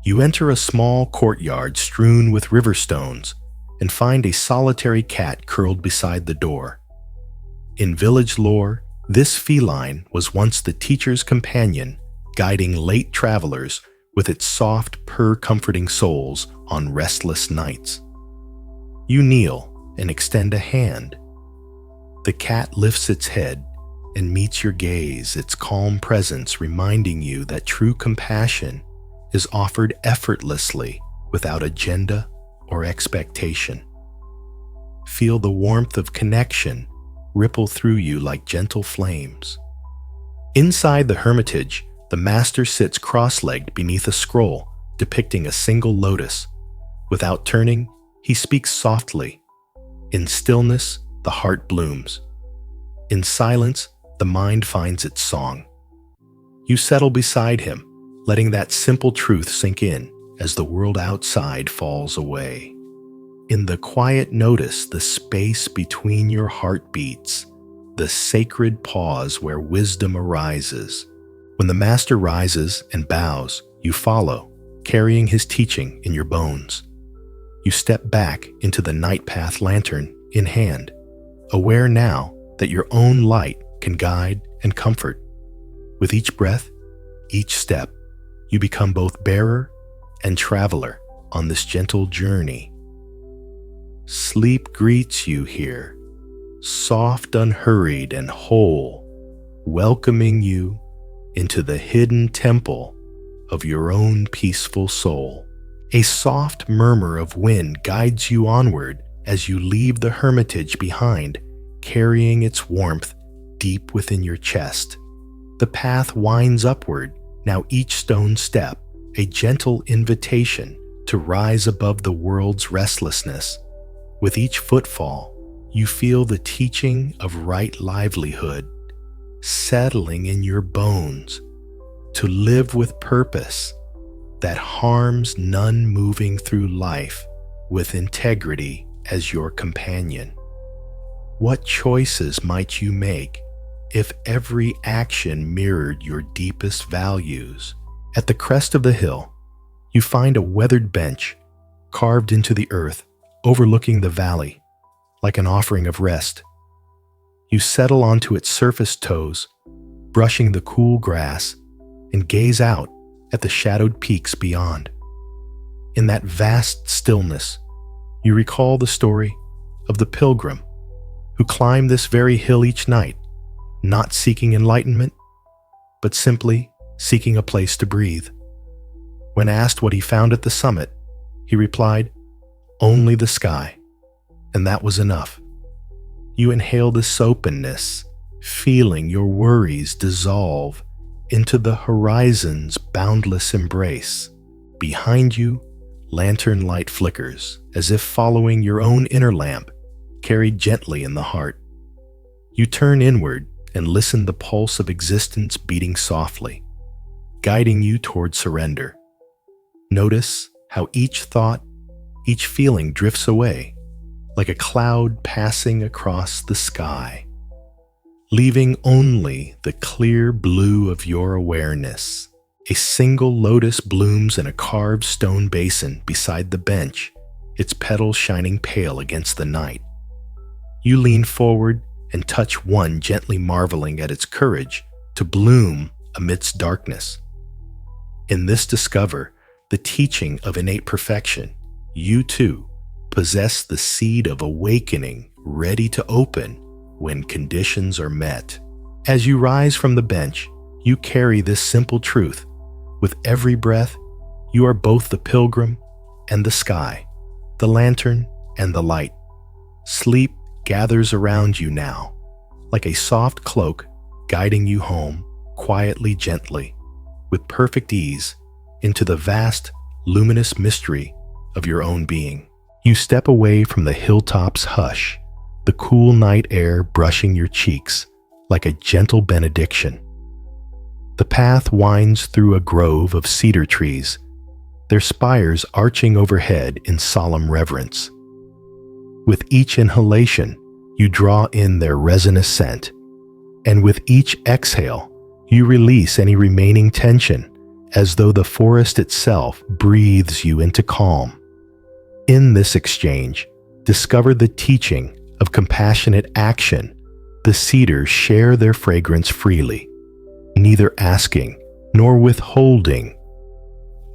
Speaker 1: You enter a small courtyard strewn with river stones and find a solitary cat curled beside the door. In village lore, this feline was once the teacher's companion, guiding late travelers with its soft purr comforting souls on restless nights. You kneel and extend a hand. The cat lifts its head and meets your gaze, its calm presence reminding you that true compassion is offered effortlessly without agenda or expectation. Feel the warmth of connection ripple through you like gentle flames. Inside the hermitage, the master sits cross-legged beneath a scroll depicting a single lotus. Without turning, he speaks softly. In stillness, the heart blooms. In silence, the mind finds its song. You settle beside him, letting that simple truth sink in as the world outside falls away. In the quiet notice the space between your heartbeats, the sacred pause where wisdom arises. When the master rises and bows, you follow, carrying his teaching in your bones. You step back into the night path, lantern in hand, aware now that your own light can guide and comfort. With each breath, each step, you become both bearer and traveler on this gentle journey. Sleep greets you here, soft, unhurried, and whole, welcoming you into the hidden temple of your own peaceful soul. A soft murmur of wind guides you onward as you leave the hermitage behind, carrying its warmth deep within your chest. The path winds upward, now each stone step, a gentle invitation to rise above the world's restlessness. With each footfall, you feel the teaching of right livelihood settling in your bones, to live with purpose that harms none, moving through life with integrity as your companion. What choices might you make if every action mirrored your deepest values? At the crest of the hill, you find a weathered bench carved into the earth, overlooking the valley, like an offering of rest. You settle onto its surface toes, brushing the cool grass, and gaze out at the shadowed peaks beyond. In that vast stillness, you recall the story of the pilgrim who climbed this very hill each night, not seeking enlightenment, but simply seeking a place to breathe. When asked what he found at the summit, he replied, "Only the sky," and that was enough. You inhale this openness, feeling your worries dissolve into the horizon's boundless embrace. Behind you, lantern light flickers, as if following your own inner lamp, carried gently in the heart. You turn inward and listen the pulse of existence beating softly, guiding you toward surrender. Notice how each thought, each feeling drifts away, like a cloud passing across the sky. leaving only the clear blue of your awareness. A single lotus blooms in a carved stone basin beside the bench, its petals shining pale against the night. You lean forward and touch one, gently marveling at its courage to bloom amidst darkness. In this discover the teaching of innate perfection, you too possess the seed of awakening ready to open when conditions are met. As you rise from the bench, you carry this simple truth. With every breath, you are both the pilgrim and the sky, the lantern and the light. Sleep gathers around you now, like a soft cloak guiding you home, quietly, gently, with perfect ease, into the vast, luminous mystery of your own being. You step away from the hilltop's hush, the cool night air brushing your cheeks like a gentle benediction. The path winds through a grove of cedar trees, their spires arching overhead in solemn reverence. With each inhalation, you draw in their resinous scent, and with each exhale, you release any remaining tension, as though the forest itself breathes you into calm. In this exchange, discover the teaching of compassionate action. The cedars share their fragrance freely, neither asking nor withholding.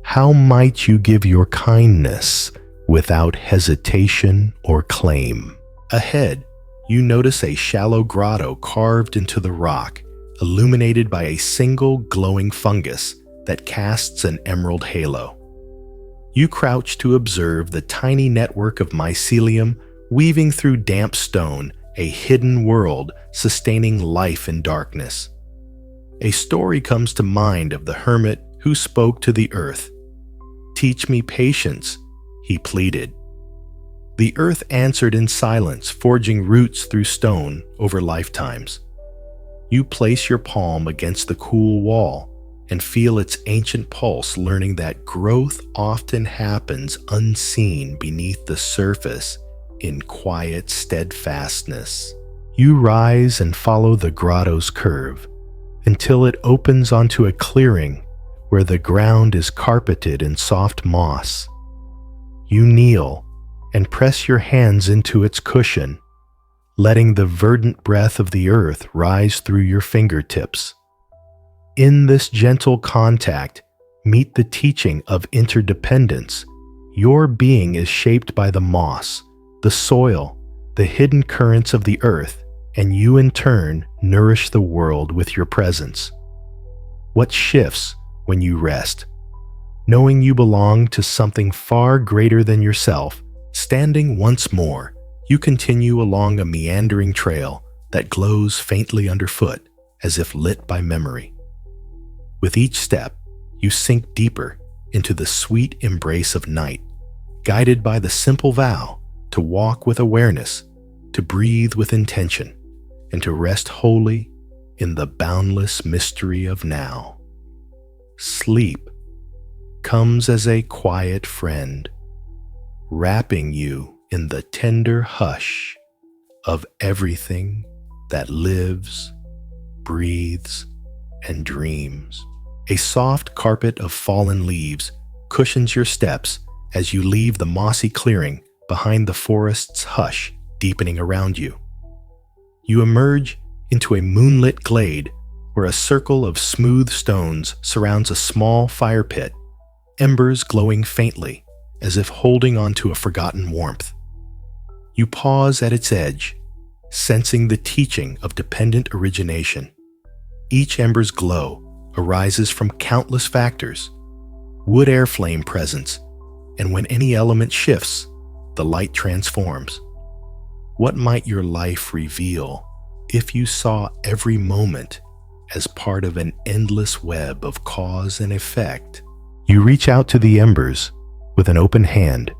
Speaker 1: How might you give your kindness without hesitation or claim? Ahead, you notice a shallow grotto carved into the rock, illuminated by a single glowing fungus that casts an emerald halo. You crouch to observe the tiny network of mycelium weaving through damp stone, a hidden world sustaining life in darkness. A story comes to mind of the hermit who spoke to the earth. "Teach me patience," he pleaded. The earth answered in silence, forging roots through stone over lifetimes. You place your palm against the cool wall and feel its ancient pulse, learning that growth often happens unseen beneath the surface in quiet steadfastness. You rise and follow the grotto's curve until it opens onto a clearing where the ground is carpeted in soft moss. You kneel and press your hands into its cushion, letting the verdant breath of the earth rise through your fingertips. In this gentle contact, meet the teaching of interdependence. Your being is shaped by the moss, the soil, the hidden currents of the earth, and you in turn nourish the world with your presence. What shifts when you rest? Knowing you belong to something far greater than yourself, standing once more, you continue along a meandering trail that glows faintly underfoot as if lit by memory. With each step, you sink deeper into the sweet embrace of night, guided by the simple vow to walk with awareness, to breathe with intention, and to rest wholly in the boundless mystery of now. Sleep comes as a quiet friend, wrapping you in the tender hush of everything that lives, breathes, and dreams. A soft carpet of fallen leaves cushions your steps as you leave the mossy clearing behind the forest's hush deepening around you. You emerge into a moonlit glade where a circle of smooth stones surrounds a small fire pit, embers glowing faintly as if holding onto a forgotten warmth. You pause at its edge, sensing the teaching of dependent origination. Each ember's glow arises from countless factors: wood, air, flame presence, and when any element shifts, the light transforms. What might your life reveal if you saw every moment as part of an endless web of cause and effect? You reach out to the embers with an open hand,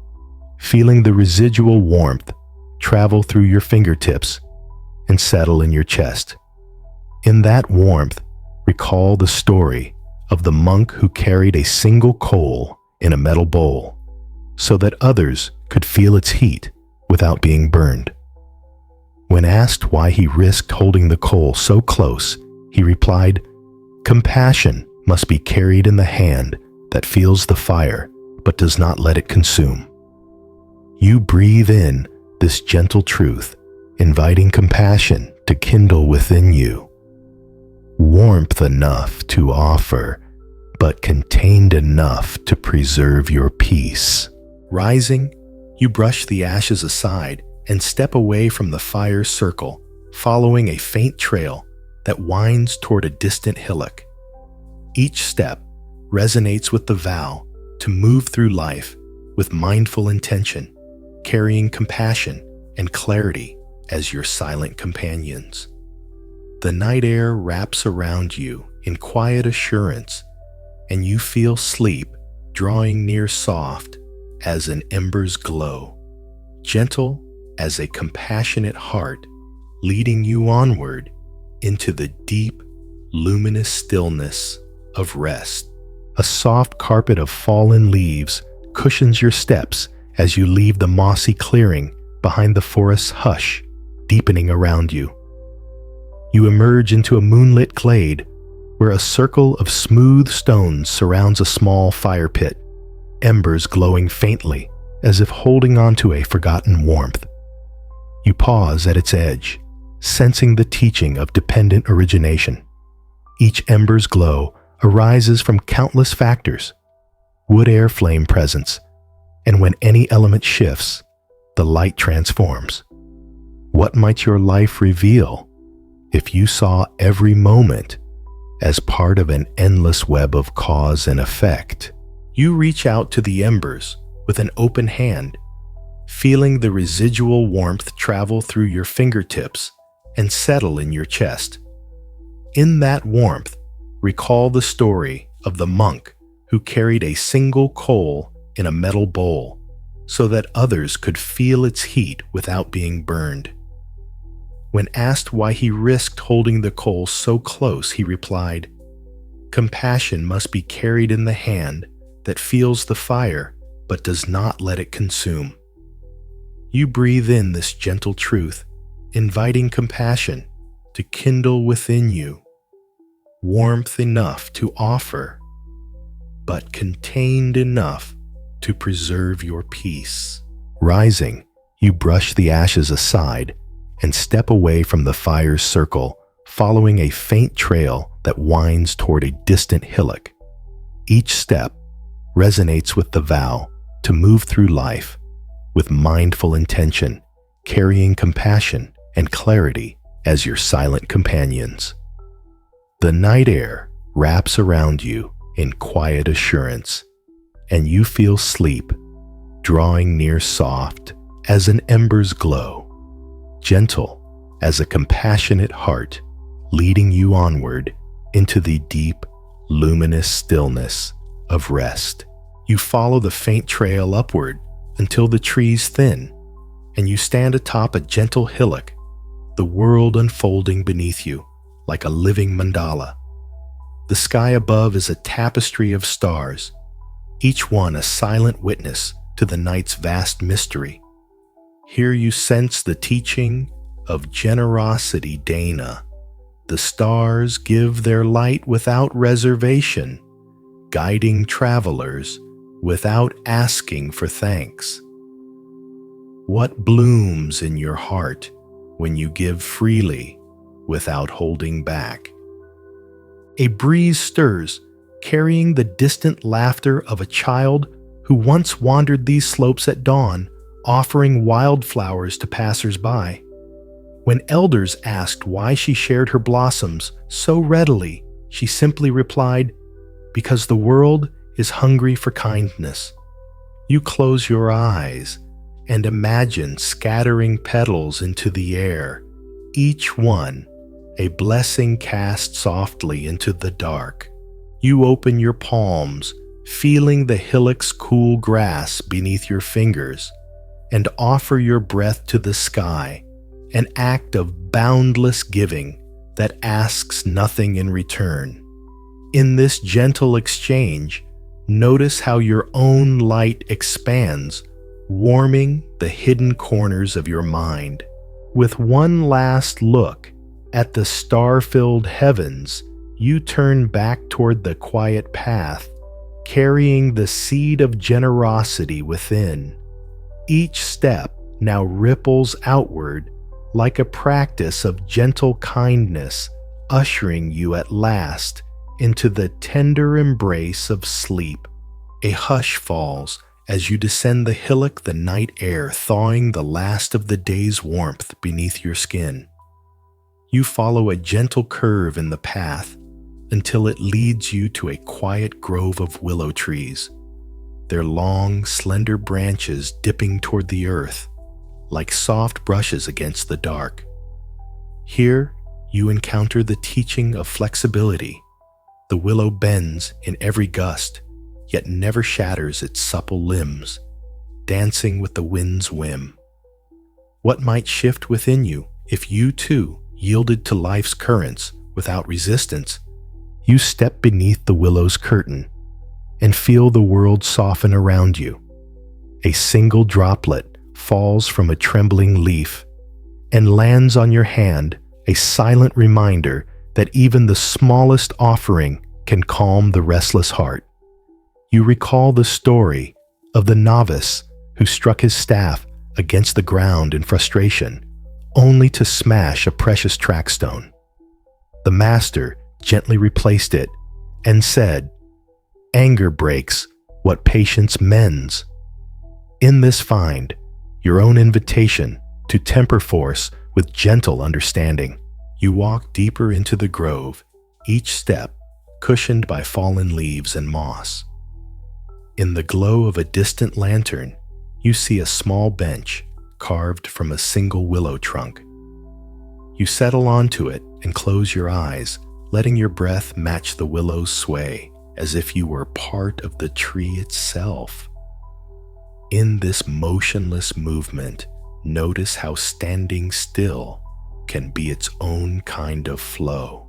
Speaker 1: feeling the residual warmth travel through your fingertips and settle in your chest. In that warmth, recall the story of the monk who carried a single coal in a metal bowl so that others could feel its heat without being burned. When asked why he risked holding the coal so close, he replied, "Compassion must be carried in the hand that feels the fire but does not let it consume." You breathe in this gentle truth, inviting compassion to kindle within you. Warmth enough to offer, but contained enough to preserve your peace. Rising, you brush the ashes aside and step away from the fire's circle, following a faint trail that winds toward a distant hillock. Each step resonates with the vow to move through life with mindful intention, carrying compassion and clarity as your silent companions. The night air wraps around you in quiet assurance, and you feel sleep drawing near soft as an ember's glow, gentle as a compassionate heart leading you onward into the deep, luminous stillness of rest. A soft carpet of fallen leaves cushions your steps as you leave the mossy clearing behind the forest's hush deepening around you. You emerge into a moonlit glade where a circle of smooth stones surrounds a small fire pit, embers glowing faintly as if holding on to a forgotten warmth. You pause at its edge, sensing the teaching of dependent origination. Each ember's glow arises from countless factors: wood, air, flame presence, and when any element shifts, the light transforms. What might your life reveal if you saw every moment as part of an endless web of cause and effect? You reach out to the embers with an open hand, feeling the residual warmth travel through your fingertips and settle in your chest. In that warmth, recall the story of the monk who carried a single coal in a metal bowl so that others could feel its heat without being burned. When asked why he risked holding the coal so close, he replied, "Compassion must be carried in the hand that feels the fire but does not let it consume." You breathe in this gentle truth, inviting compassion to kindle within you, warmth enough to offer, but contained enough to preserve your peace. Rising, you brush the ashes aside and step away from the fire's circle, following a faint trail that winds toward a distant hillock. Each step resonates with the vow to move through life with mindful intention, carrying compassion and clarity as your silent companions. The night air wraps around you in quiet assurance, and you feel sleep drawing near soft as an ember's glow, gentle as a compassionate heart leading you onward into the deep, luminous stillness of rest. You follow the faint trail upward until the trees thin, and you stand atop a gentle hillock, the world unfolding beneath you like a living mandala. The sky above is a tapestry of stars, each one a silent witness to the night's vast mystery. Here you sense the teaching of generosity Dana. The stars give their light without reservation, guiding travelers without asking for thanks. What blooms in your heart when you give freely without holding back? A breeze stirs, carrying the distant laughter of a child who once wandered these slopes at dawn, offering wildflowers to passers-by. When elders asked why she shared her blossoms so readily, she simply replied, "Because the world is hungry for kindness." You close your eyes and imagine scattering petals into the air, each one a blessing cast softly into the dark. You open your palms, feeling the hillock's cool grass beneath your fingers, and offer your breath to the sky, an act of boundless giving that asks nothing in return. In this gentle exchange, notice how your own light expands, warming the hidden corners of your mind. With one last look at the star-filled heavens, you turn back toward the quiet path, carrying the seed of generosity within. Each step now ripples outward like a practice of gentle kindness, ushering you at last into the tender embrace of sleep. A hush falls as you descend the hillock, the night air thawing the last of the day's warmth beneath your skin. You follow a gentle curve in the path until it leads you to a quiet grove of willow trees, their long, slender branches dipping toward the earth like soft brushes against the dark. Here, you encounter the teaching of flexibility. The willow bends in every gust, yet never shatters its supple limbs, dancing with the wind's whim. What might shift within you if you too yielded to life's currents without resistance? You step beneath the willow's curtain and feel the world soften around you. A single droplet falls from a trembling leaf and lands on your hand, a silent reminder that even the smallest offering can calm the restless heart. You recall the story of the novice who struck his staff against the ground in frustration, only to smash a precious trackstone. The master gently replaced it and said, "Anger breaks what patience mends." In this find your own invitation to temper force with gentle understanding. You walk deeper into the grove, each step cushioned by fallen leaves and moss. In the glow of a distant lantern, you see a small bench carved from a single willow trunk. You settle onto it and close your eyes, letting your breath match the willow's sway as if you were part of the tree itself. In this motionless movement, notice how standing still can be its own kind of flow.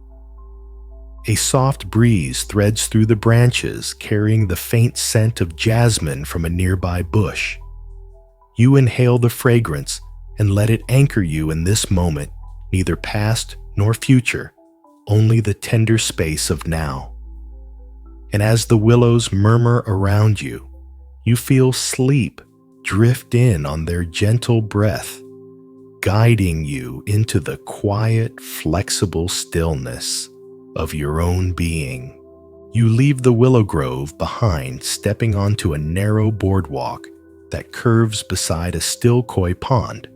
Speaker 1: A soft breeze threads through the branches, carrying the faint scent of jasmine from a nearby bush. You inhale the fragrance and let it anchor you in this moment, neither past nor future, only the tender space of now. And as the willows murmur around you, you feel sleep drift in on their gentle breath, guiding you into the quiet, flexible stillness of your own being. You leave the willow grove behind, stepping onto a narrow boardwalk that curves beside a still koi pond.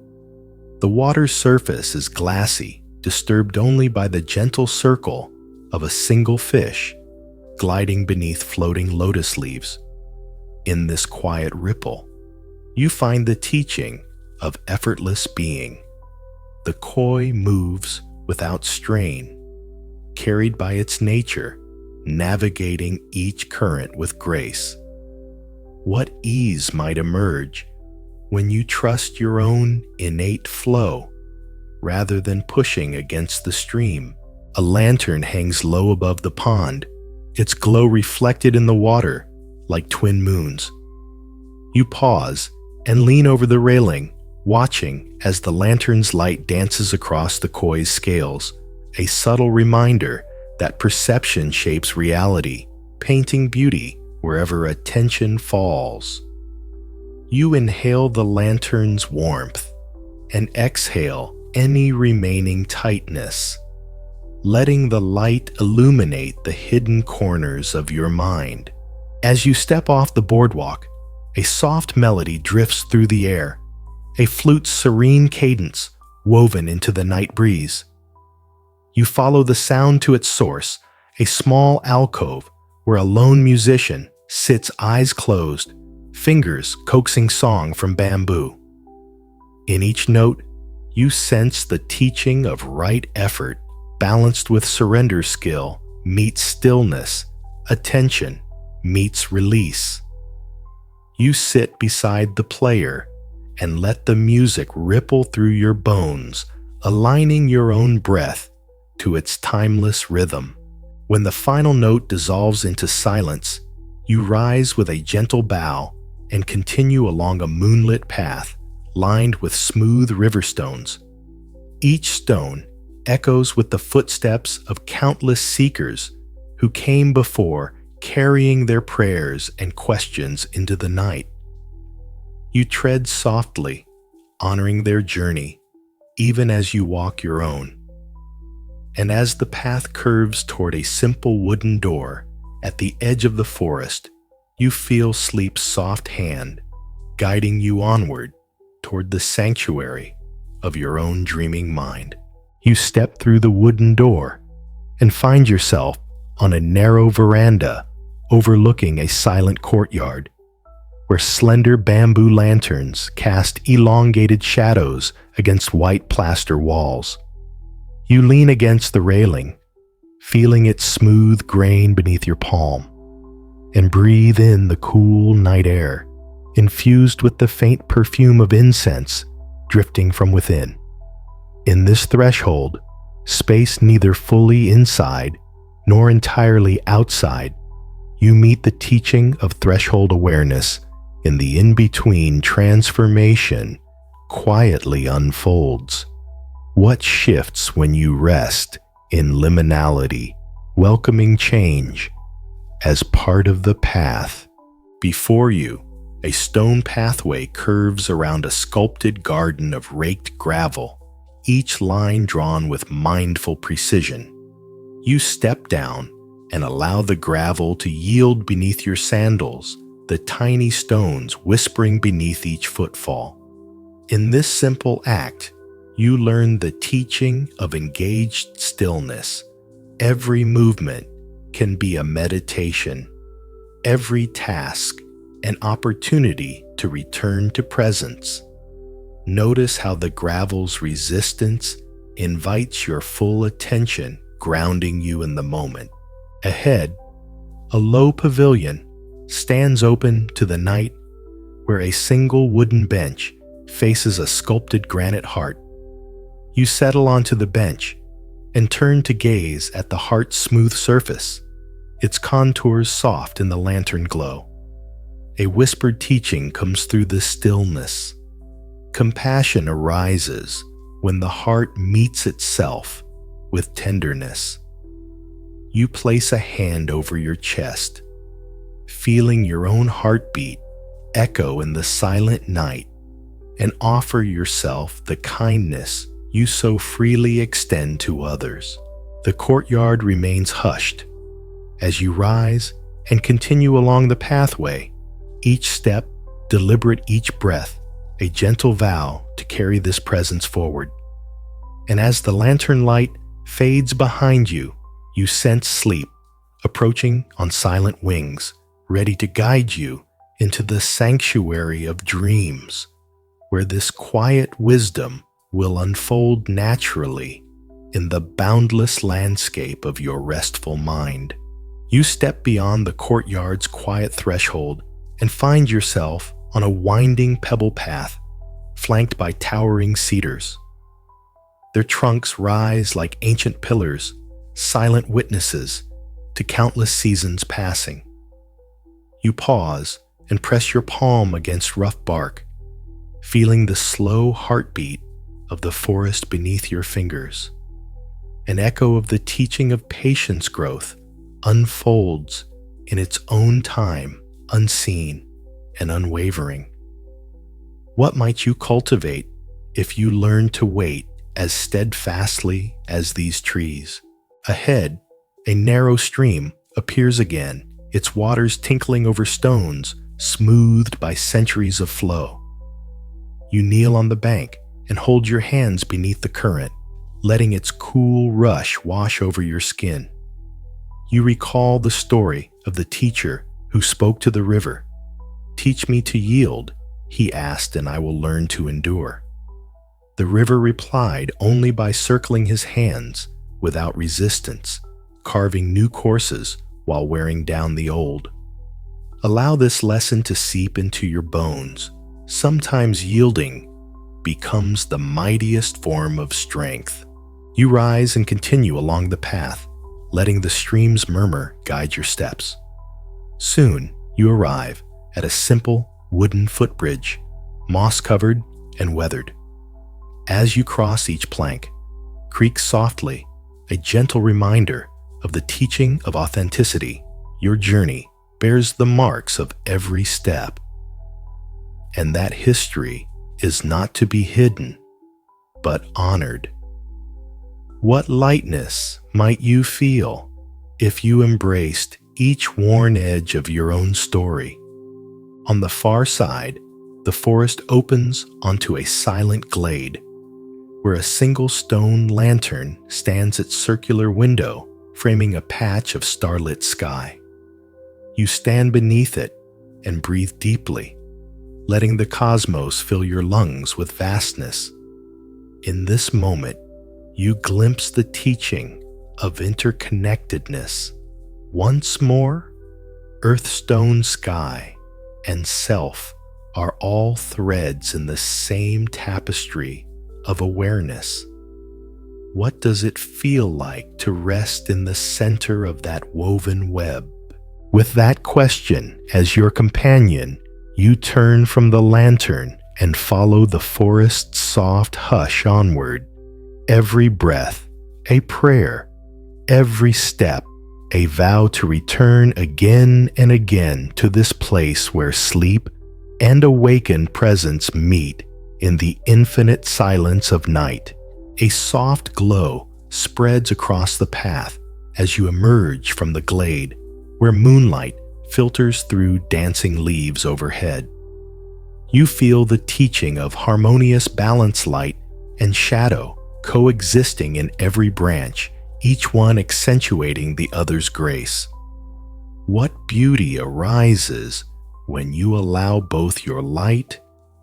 Speaker 1: The water's surface is glassy, disturbed only by the gentle circle of a single fish gliding beneath floating lotus leaves. In this quiet ripple, you find the teaching of effortless being. The koi moves without strain, carried by its nature, navigating each current with grace. What ease might emerge when you trust your own innate flow rather than pushing against the stream. A lantern hangs low above the pond, its glow reflected in the water like twin moons. You pause and lean over the railing, watching as the lantern's light dances across the koi's scales, a subtle reminder that perception shapes reality, painting beauty wherever attention falls. You inhale the lantern's warmth and exhale any remaining tightness, letting the light illuminate the hidden corners of your mind. As you step off the boardwalk, a soft melody drifts through the air, a flute's serene cadence woven into the night breeze. You follow the sound to its source, a small alcove where a lone musician sits eyes closed, fingers coaxing song from bamboo. In each note, you sense the teaching of right effort balanced with surrender skill meets stillness, attention meets release. You sit beside the player and let the music ripple through your bones, aligning your own breath to its timeless rhythm. When the final note dissolves into silence, you rise with a gentle bow and continue along a moonlit path lined with smooth river stones. Each stone echoes with the footsteps of countless seekers who came before, carrying their prayers and questions into the night. You tread softly, honoring their journey, even as you walk your own. And as the path curves toward a simple wooden door at the edge of the forest, you feel sleep's soft hand guiding you onward toward the sanctuary of your own dreaming mind. You step through the wooden door and find yourself on a narrow veranda overlooking a silent courtyard, where slender bamboo lanterns cast elongated shadows against white plaster walls. You lean against the railing, feeling its smooth grain beneath your palm, and breathe in the cool night air, infused with the faint perfume of incense drifting from within. In this threshold, space neither fully inside nor entirely outside, you meet the teaching of threshold awareness. In the in-between, transformation quietly unfolds. What shifts when you rest in liminality, welcoming change as part of the path? Before you, a stone pathway curves around a sculpted garden of raked gravel, each line drawn with mindful precision. You step down and allow the gravel to yield beneath your sandals, the tiny stones whispering beneath each footfall. In this simple act, you learn the teaching of engaged stillness. Every movement can be a meditation, every task an opportunity to return to presence. Notice how the gravel's resistance invites your full attention, grounding you in the moment. Ahead, a low pavilion stands open to the night, where a single wooden bench faces a sculpted granite heart. You settle onto the bench and turn to gaze at the heart's smooth surface, its contours soft in the lantern glow. A whispered teaching comes through the stillness. Compassion arises when the heart meets itself with tenderness. You place a hand over your chest, feeling your own heartbeat echo in the silent night, and offer yourself the kindness you so freely extend to others. The courtyard remains hushed as you rise and continue along the pathway, each step deliberate, each breath a gentle vow to carry this presence forward. And as the lantern light fades behind you, you sense sleep approaching on silent wings, ready to guide you into the sanctuary of dreams, where this quiet wisdom will unfold naturally in the boundless landscape of your restful mind. You step beyond the courtyard's quiet threshold and find yourself on a winding pebble path flanked by towering cedars. Their trunks rise like ancient pillars, silent witnesses to countless seasons passing. You pause and press your palm against rough bark, feeling the slow heartbeat of the forest beneath your fingers. An echo of the teaching of patience growth unfolds in its own time, unseen and unwavering. What might you cultivate if you learn to wait as steadfastly as these trees? Ahead, a narrow stream appears again, its waters tinkling over stones smoothed by centuries of flow. You kneel on the bank and hold your hands beneath the current, letting its cool rush wash over your skin. You recall the story of the teacher who spoke to the river. "Teach me to yield," he asked, "and I will learn to endure." The river replied only by circling his hands without resistance, carving new courses while wearing down the old. Allow this lesson to seep into your bones. Sometimes yielding becomes the mightiest form of strength. You rise and continue along the path, letting the stream's murmur guide your steps. Soon, you arrive at a simple wooden footbridge, moss-covered and weathered. As you cross each plank, creak softly, a gentle reminder of the teaching of authenticity. Your journey bears the marks of every step. And that history is not to be hidden, but honored. What lightness might you feel if you embraced each worn edge of your own story? On the far side, the forest opens onto a silent glade, where a single stone lantern stands its circular window, framing a patch of starlit sky. You stand beneath it and breathe deeply, letting the cosmos fill your lungs with vastness. In this moment, you glimpse the teaching of interconnectedness. Once more, earth, stone, sky, and self are all threads in the same tapestry of awareness. What does it feel like to rest in the center of that woven web? With that question as your companion, you turn from the lantern and follow the forest's soft hush onward. Every breath, a prayer. Every step, a vow to return again and again to this place where sleep and awakened presence meet in the infinite silence of night. A soft glow spreads across the path as you emerge from the glade, where moonlight filters through dancing leaves overhead. You feel the teaching of harmonious balance, light and shadow coexisting in every branch, each one accentuating the other's grace. What beauty arises when you allow both your light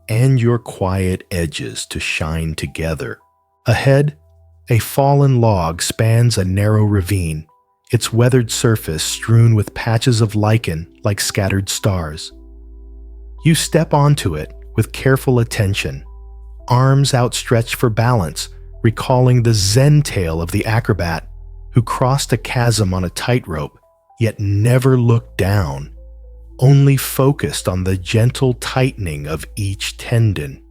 Speaker 1: and your quiet edges to shine together. Ahead, a fallen log spans a narrow ravine, its weathered surface strewn with patches of lichen like scattered stars. You step onto it with careful attention, arms outstretched for balance, recalling the Zen tale of the acrobat who crossed a chasm on a tightrope, yet never looked down, only focused on the gentle tightening of each tendon.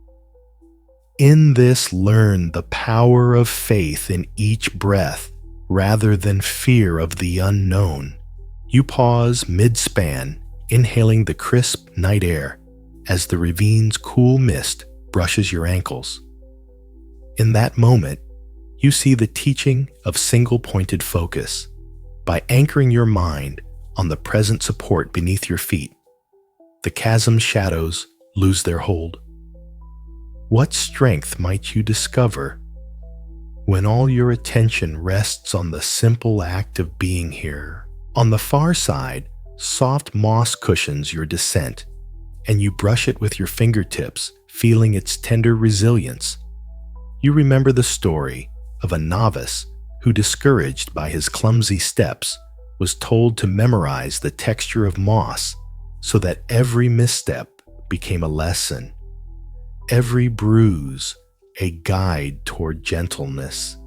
Speaker 1: In this, learn the power of faith in each breath rather than fear of the unknown. You pause mid-span, inhaling the crisp night air as the ravine's cool mist brushes your ankles. In that moment, you see the teaching of single-pointed focus. By anchoring your mind on the present support beneath your feet, the chasm's shadows lose their hold. What strength might you discover when all your attention rests on the simple act of being here? On the far side, soft moss cushions your descent, and you brush it with your fingertips, feeling its tender resilience. You remember the story of a novice who, discouraged by his clumsy steps, was told to memorize the texture of moss so that every misstep became a lesson, every bruise a guide toward gentleness.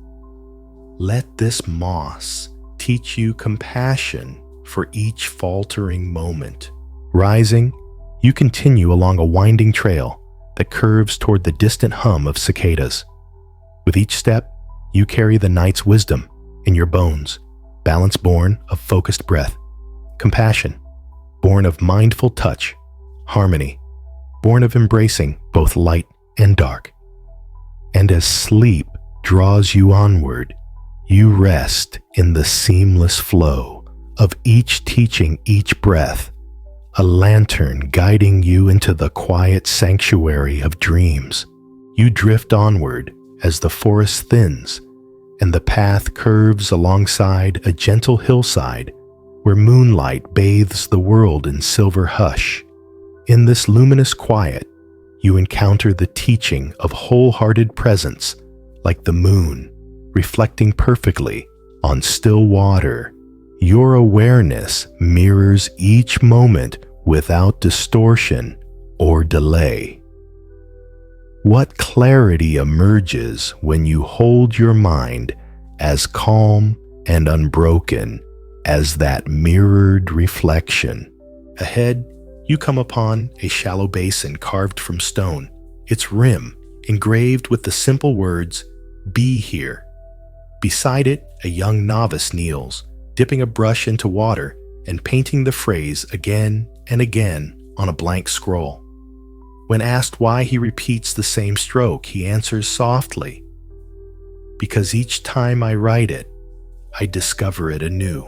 Speaker 1: Let this moss teach you compassion for each faltering moment. Rising, you continue along a winding trail that curves toward the distant hum of cicadas. With each step, you carry the night's wisdom in your bones, balance born of focused breath, compassion born of mindful touch, harmony born of embracing both light and dark. And as sleep draws you onward, you rest in the seamless flow of each teaching, each breath, a lantern guiding you into the quiet sanctuary of dreams. You drift onward as the forest thins and the path curves alongside a gentle hillside where moonlight bathes the world in silver hush. In this luminous quiet, you encounter the teaching of wholehearted presence, like the moon, reflecting perfectly on still water. Your awareness mirrors each moment without distortion or delay. What clarity emerges when you hold your mind as calm and unbroken as that mirrored reflection. Ahead, you come upon a shallow basin carved from stone, its rim engraved with the simple words, "Be here." Beside it, a young novice kneels, dipping a brush into water and painting the phrase again and again on a blank scroll. When asked why he repeats the same stroke, he answers softly, "Because each time I write it, I discover it anew."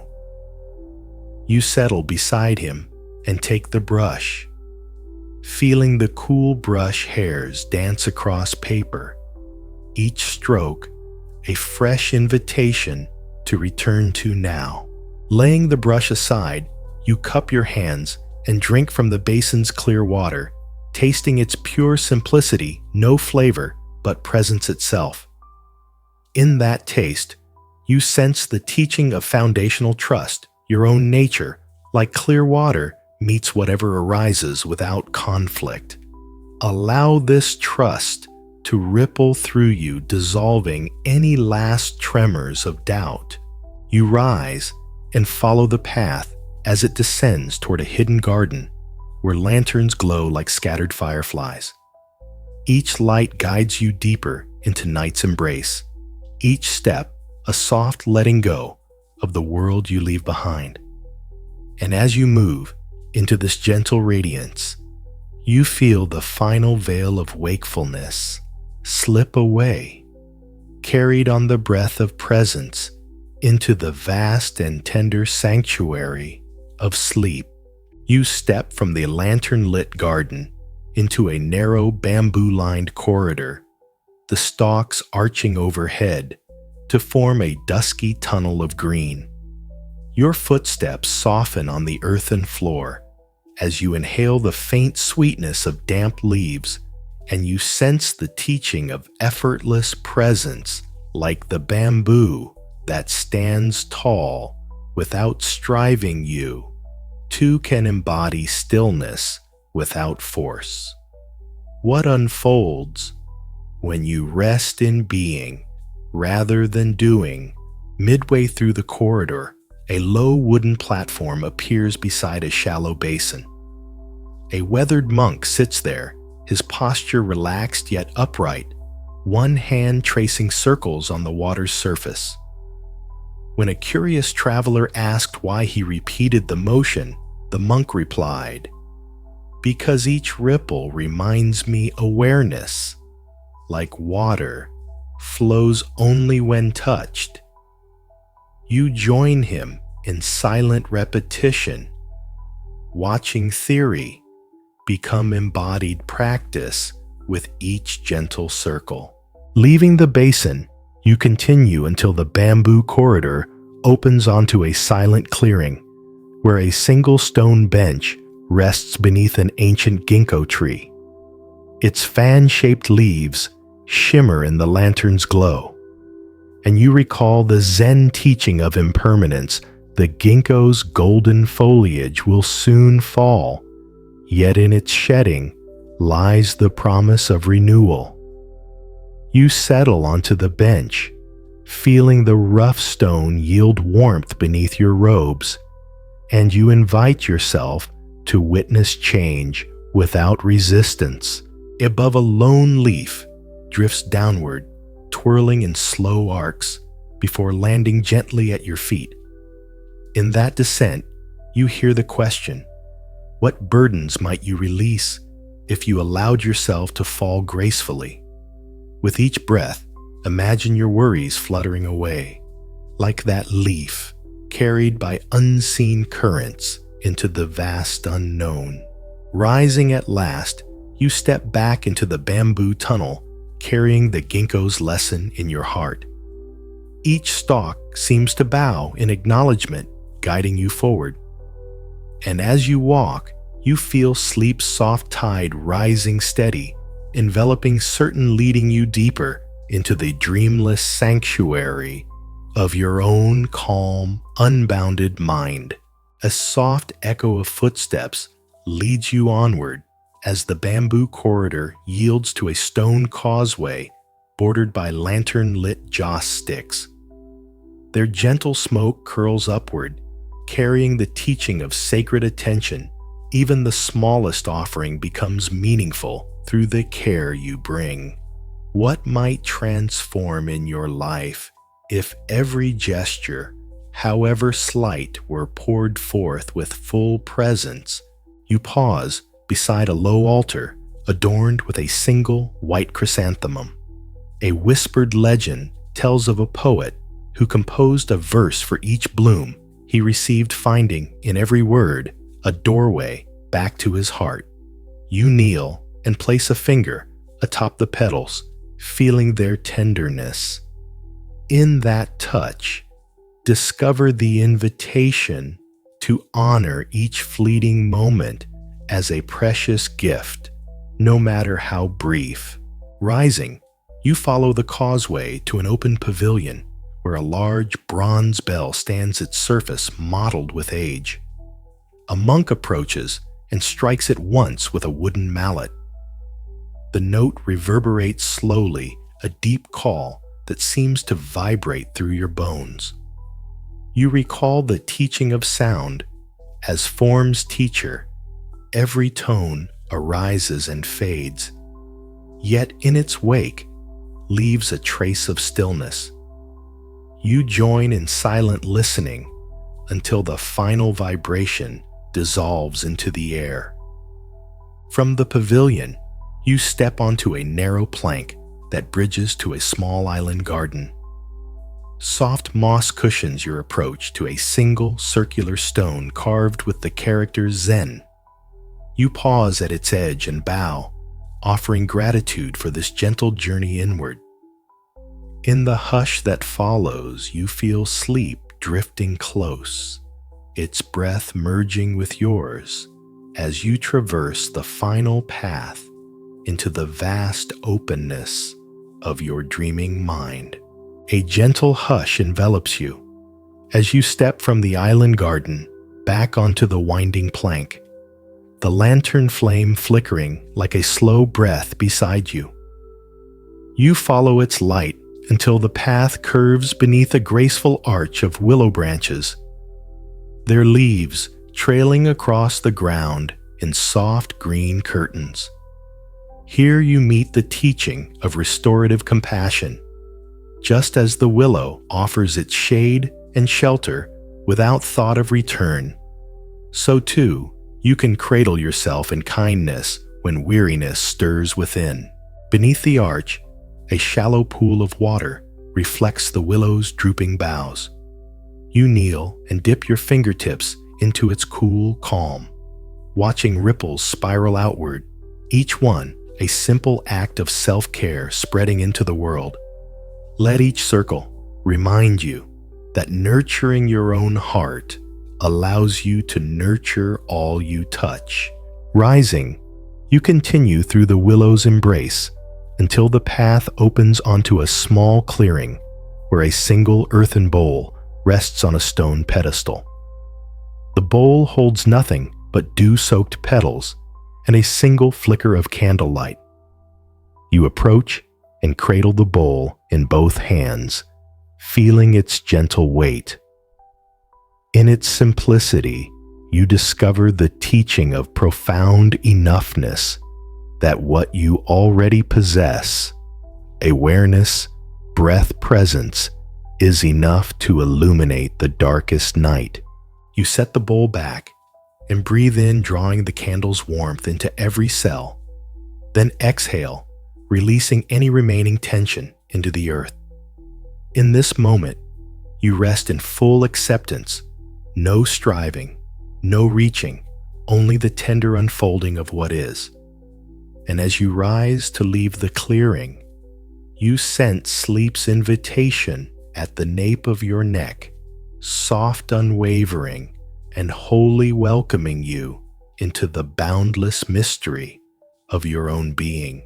Speaker 1: You settle beside him and take the brush, feeling the cool brush hairs dance across paper, each stroke a fresh invitation to return to now. Laying the brush aside, you cup your hands and drink from the basin's clear water, tasting its pure simplicity, no flavor, but presence itself. In that taste, you sense the teaching of foundational trust. Your own nature, like clear water, meets whatever arises without conflict. Allow this trust to ripple through you, dissolving any last tremors of doubt. You rise and follow the path as it descends toward a hidden garden where lanterns glow like scattered fireflies. Each light guides you deeper into night's embrace, each step a soft letting go of the world you leave behind. And as you move into this gentle radiance, you feel the final veil of wakefulness slip away, carried on the breath of presence into the vast and tender sanctuary of sleep. You step from the lantern-lit garden into a narrow bamboo-lined corridor, the stalks arching overhead to form a dusky tunnel of green. Your footsteps soften on the earthen floor as you inhale the faint sweetness of damp leaves, and you sense the teaching of effortless presence like the bamboo that stands tall without striving. You, too, can embody stillness without force. What unfolds when you rest in being rather than doing? Midway through the corridor, a low wooden platform appears beside a shallow basin. A weathered monk sits there, his posture relaxed yet upright, one hand tracing circles on the water's surface. When a curious traveler asked why he repeated the motion, the monk replied, "Because each ripple reminds me awareness, like water, flows only when touched." You join him in silent repetition, watching theory become embodied practice with each gentle circle. Leaving the basin, you continue until the bamboo corridor opens onto a silent clearing where a single stone bench rests beneath an ancient ginkgo tree. Its fan-shaped leaves shimmer in the lantern's glow, and you recall the Zen teaching of impermanence. The ginkgo's golden foliage will soon fall, yet in its shedding lies the promise of renewal. You settle onto the bench, feeling the rough stone yield warmth beneath your robes, and you invite yourself to witness change without resistance. Above, a lone leaf drifts downward, twirling in slow arcs before landing gently at your feet. In that descent, you hear the question, what burdens might you release if you allowed yourself to fall gracefully? With each breath, imagine your worries fluttering away, like that leaf carried by unseen currents into the vast unknown. Rising at last, you step back into the bamboo tunnel, carrying the ginkgo's lesson in your heart. Each stalk seems to bow in acknowledgement, guiding you forward. And as you walk, you feel sleep's soft tide rising steady, enveloping, certain leading you deeper into the dreamless sanctuary of your own calm, unbounded mind. A soft echo of footsteps leads you onward as the bamboo corridor yields to a stone causeway bordered by lantern-lit joss sticks. Their gentle smoke curls upward, carrying the teaching of sacred attention. Even the smallest offering becomes meaningful through the care you bring. What might transform in your life if every gesture, however slight, were poured forth with full presence? You pause beside a low altar adorned with a single white chrysanthemum. A whispered legend tells of a poet who composed a verse for each bloom he received, finding in every word a doorway back to his heart. You kneel and place a finger atop the petals, feeling their tenderness. In that touch, discover the invitation to honor each fleeting moment as a precious gift, no matter how brief. Rising, you follow the causeway to an open pavilion where a large bronze bell stands, its surface mottled with age. A monk approaches and strikes it once with a wooden mallet. The note reverberates slowly, a deep call that seems to vibrate through your bones. You recall the teaching of sound. As form's teacher, every tone arises and fades, yet in its wake leaves a trace of stillness. You join in silent listening until the final vibration dissolves into the air. From the pavilion, you step onto a narrow plank that bridges to a small island garden. Soft moss cushions your approach to a single circular stone carved with the character Zen. You pause at its edge and bow, offering gratitude for this gentle journey inward. In the hush that follows, you feel sleep drifting close, its breath merging with yours as you traverse the final path into the vast openness of your dreaming mind. A gentle hush envelops you as you step from the island garden back onto the winding plank, the lantern flame flickering like a slow breath beside you. You follow its light until the path curves beneath a graceful arch of willow branches, their leaves trailing across the ground in soft green curtains. Here you meet the teaching of restorative compassion. Just as the willow offers its shade and shelter without thought of return, so too you can cradle yourself in kindness when weariness stirs within. Beneath the arch, a shallow pool of water reflects the willow's drooping boughs. You kneel and dip your fingertips into its cool calm, watching ripples spiral outward, each one a simple act of self-care spreading into the world. Let each circle remind you that nurturing your own heart allows you to nurture all you touch. Rising, you continue through the willow's embrace until the path opens onto a small clearing where a single earthen bowl rests on a stone pedestal. The bowl holds nothing but dew-soaked petals and a single flicker of candlelight. You approach and cradle the bowl in both hands, feeling its gentle weight. In its simplicity, you discover the teaching of profound enoughness, that what you already possess, awareness, breath, presence, is enough to illuminate the darkest night. You set the bowl back and breathe in, drawing the candle's warmth into every cell. Then exhale, releasing any remaining tension into the earth. In this moment, you rest in full acceptance, no striving, no reaching, only the tender unfolding of what is. And as you rise to leave the clearing, you sense sleep's invitation at the nape of your neck, soft, unwavering, and wholly welcoming you into the boundless mystery of your own being.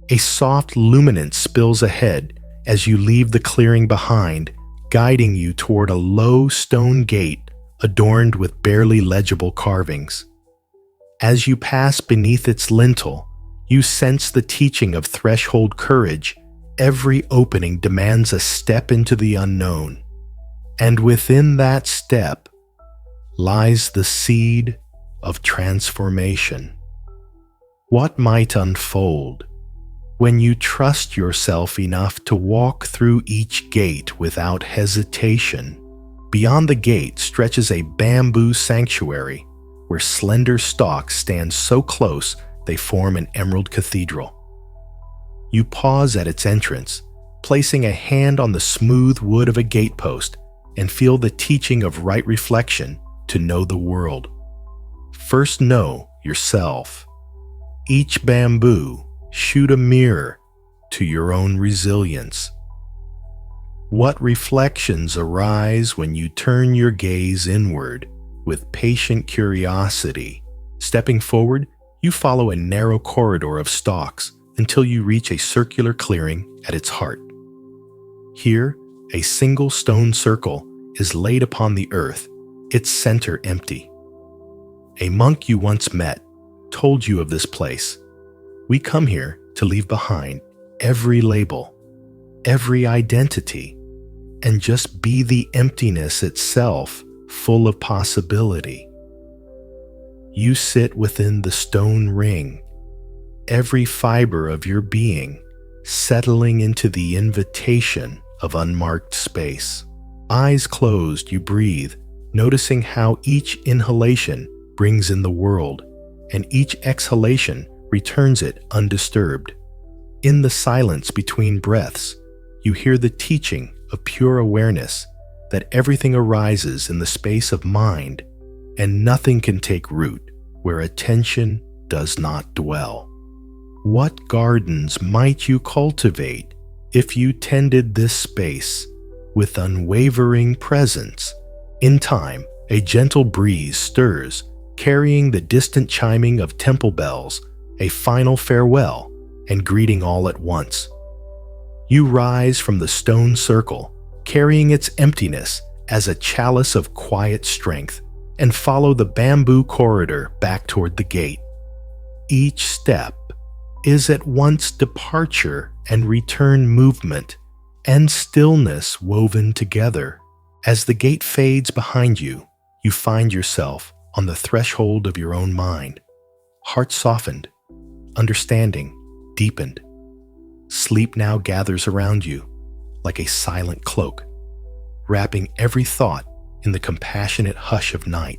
Speaker 1: A soft luminance spills ahead as you leave the clearing behind, guiding you toward a low stone gate adorned with barely legible carvings. As you pass beneath its lintel, you sense the teaching of threshold courage. Every opening demands a step into the unknown, and within that step lies the seed of transformation. What might unfold When you trust yourself enough to walk through each gate without hesitation, beyond the gate stretches a bamboo sanctuary where slender stalks stand so close they form an emerald cathedral. You pause at its entrance, placing a hand on the smooth wood of a gatepost, and feel the teaching of right reflection to know the world. First know yourself. Each bamboo shoot a mirror to your own resilience. What reflections arise when you turn your gaze inward with patient curiosity? Stepping forward, you follow a narrow corridor of stalks until you reach a circular clearing at its heart. Here, a single stone circle is laid upon the earth, its center empty. A monk you once met told you of this place. We come here to leave behind every label, every identity, and just be the emptiness itself, full of possibility. You sit within the stone ring, every fiber of your being settling into the invitation of unmarked space. Eyes closed, you breathe, noticing how each inhalation brings in the world, and each exhalation returns it undisturbed. In the silence between breaths, you hear the teaching of pure awareness that everything arises in the space of mind, and nothing can take root where attention does not dwell. What gardens might you cultivate if you tended this space with unwavering presence? In time, a gentle breeze stirs, carrying the distant chiming of temple bells, a final farewell and greeting all at once. You rise from the stone circle, carrying its emptiness as a chalice of quiet strength, and follow the bamboo corridor back toward the gate. Each step is at once departure and return movement, and stillness woven together. As the gate fades behind you, you find yourself on the threshold of your own mind, heart softened, understanding deepened. Sleep now gathers around you like a silent cloak, wrapping every thought in the compassionate hush of night.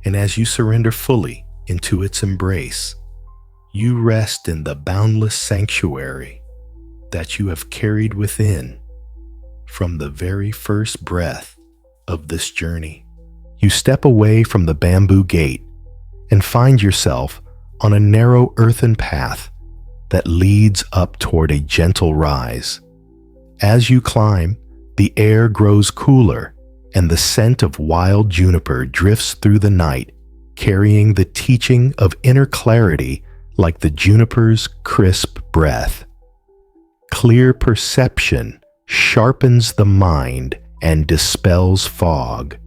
Speaker 1: And as you surrender fully into its embrace, you rest in the boundless sanctuary that you have carried within from the very first breath of this journey. You step away from the bamboo gate and find yourself on a narrow earthen path that leads up toward a gentle rise. As you climb, the air grows cooler and the scent of wild juniper drifts through the night, carrying the teaching of inner clarity like the juniper's crisp breath. Clear perception sharpens the mind and dispels fog.